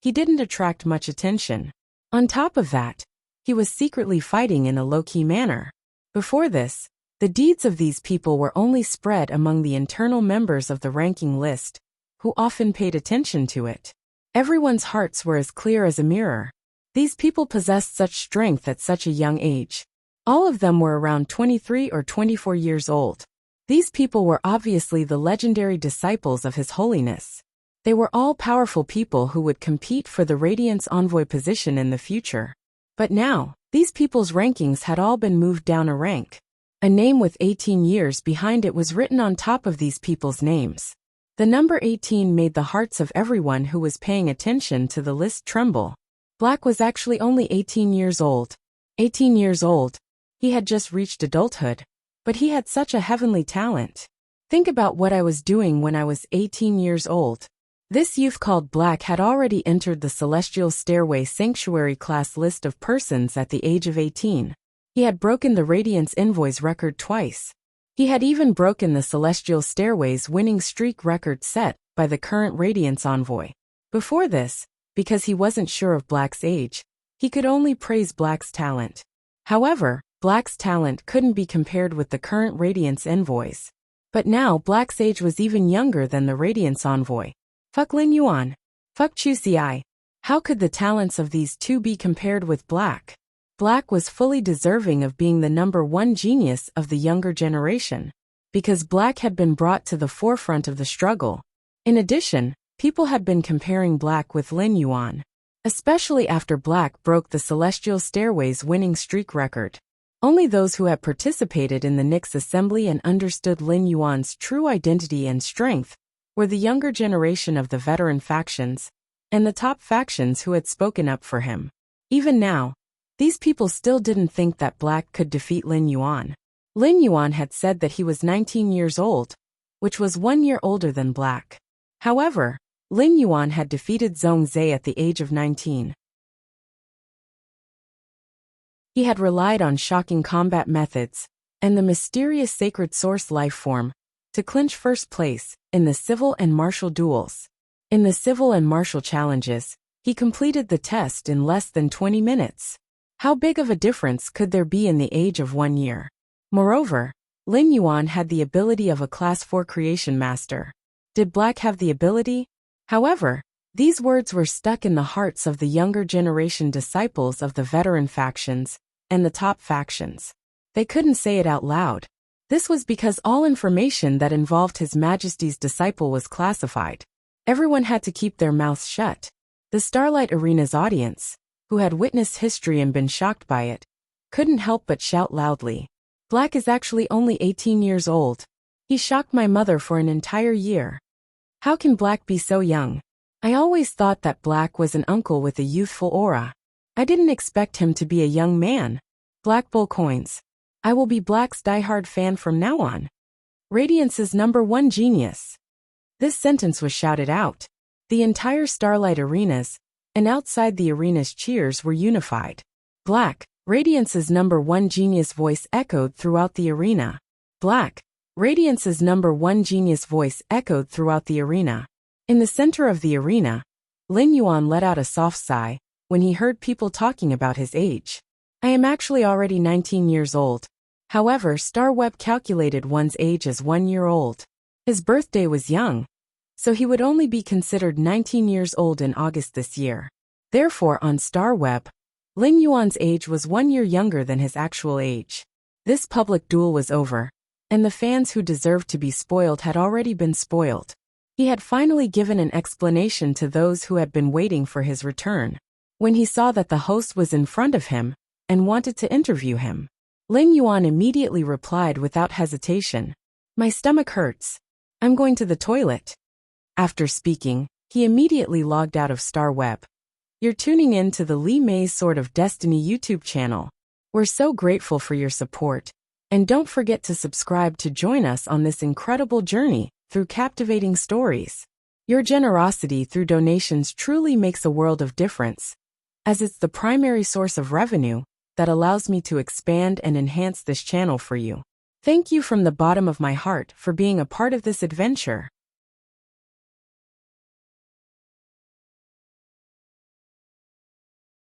he didn't attract much attention. On top of that, he was secretly fighting in a low-key manner. Before this, the deeds of these people were only spread among the internal members of the ranking list, who often paid attention to it. Everyone's hearts were as clear as a mirror. These people possessed such strength at such a young age. All of them were around 23 or 24 years old. These people were obviously the legendary disciples of His Holiness. They were all powerful people who would compete for the Radiance Envoy position in the future. But now, these people's rankings had all been moved down a rank. A name with 18 years behind it was written on top of these people's names. The number 18 made the hearts of everyone who was paying attention to the list tremble. Black was actually only 18 years old. 18 years old. He had just reached adulthood. But he had such a heavenly talent. Think about what I was doing when I was 18 years old. This youth called Black had already entered the Celestial Stairway Sanctuary class list of persons at the age of 18. He had broken the Radiance Envoy's record twice. He had even broken the Celestial Stairway's winning streak record set by the current Radiance Envoy. Before this, because he wasn't sure of Black's age, he could only praise Black's talent. However, Black's talent couldn't be compared with the current Radiance Envoys. But now Black's age was even younger than the Radiance Envoy. Fuck Lin Yuan. Fuck Chu Xiai. How could the talents of these two be compared with Black? Black was fully deserving of being the number 1 genius of the younger generation, because Black had been brought to the forefront of the struggle. In addition, people had been comparing Black with Lin Yuan, especially after Black broke the Celestial Stairway's winning streak record. Only those who had participated in the Nyx assembly and understood Lin Yuan's true identity and strength were the younger generation of the veteran factions and the top factions who had spoken up for him. Even now, these people still didn't think that Black could defeat Lin Yuan. Lin Yuan had said that he was 19 years old, which was 1 year older than Black. However, Lin Yuan had defeated Zhong Zhe at the age of 19. He had relied on shocking combat methods and the mysterious sacred source life form to clinch first place in the civil and martial duels. In the civil and martial challenges, he completed the test in less than 20 minutes. How big of a difference could there be in the age of 1 year? Moreover, Lin Yuan had the ability of a Class 4 creation master. Did Black have the ability? However, these words were stuck in the hearts of the younger generation disciples of the veteran factions and the top factions. They couldn't say it out loud. This was because all information that involved His Majesty's disciple was classified. Everyone had to keep their mouths shut. The Starlight Arena's audience, who had witnessed history and been shocked by it, couldn't help but shout loudly. Black is actually only 18 years old. He shocked my mother for an entire year. How can Black be so young? I always thought that Black was an uncle with a youthful aura. I didn't expect him to be a young man. Black Bull Coins. I will be Black's diehard fan from now on. Radiance's #1 genius. This sentence was shouted out. The entire Starlight Arenas, and outside the arena's cheers were unified. Black, Radiance's #1 genius voice echoed throughout the arena. Black, Radiance's #1 genius voice echoed throughout the arena. In the center of the arena, Lin Yuan let out a soft sigh when he heard people talking about his age. I am actually already 19 years old. However, StarWeb calculated one's age as 1 year old. His birthday was young, so he would only be considered 19 years old in August this year. Therefore, on StarWeb, Lin Yuan's age was 1 year younger than his actual age. This public duel was over, and the fans who deserved to be spoiled had already been spoiled. He had finally given an explanation to those who had been waiting for his return. When he saw that the host was in front of him and wanted to interview him, Lin Yuan immediately replied without hesitation. My stomach hurts. I'm going to the toilet. After speaking, he immediately logged out of StarWeb. You're tuning in to the Li Mei's Sword of Destiny YouTube channel. We're so grateful for your support, and don't forget to subscribe to join us on this incredible journey through captivating stories. Your generosity through donations truly makes a world of difference, as it's the primary source of revenue that allows me to expand and enhance this channel for you. Thank you from the bottom of my heart for being a part of this adventure.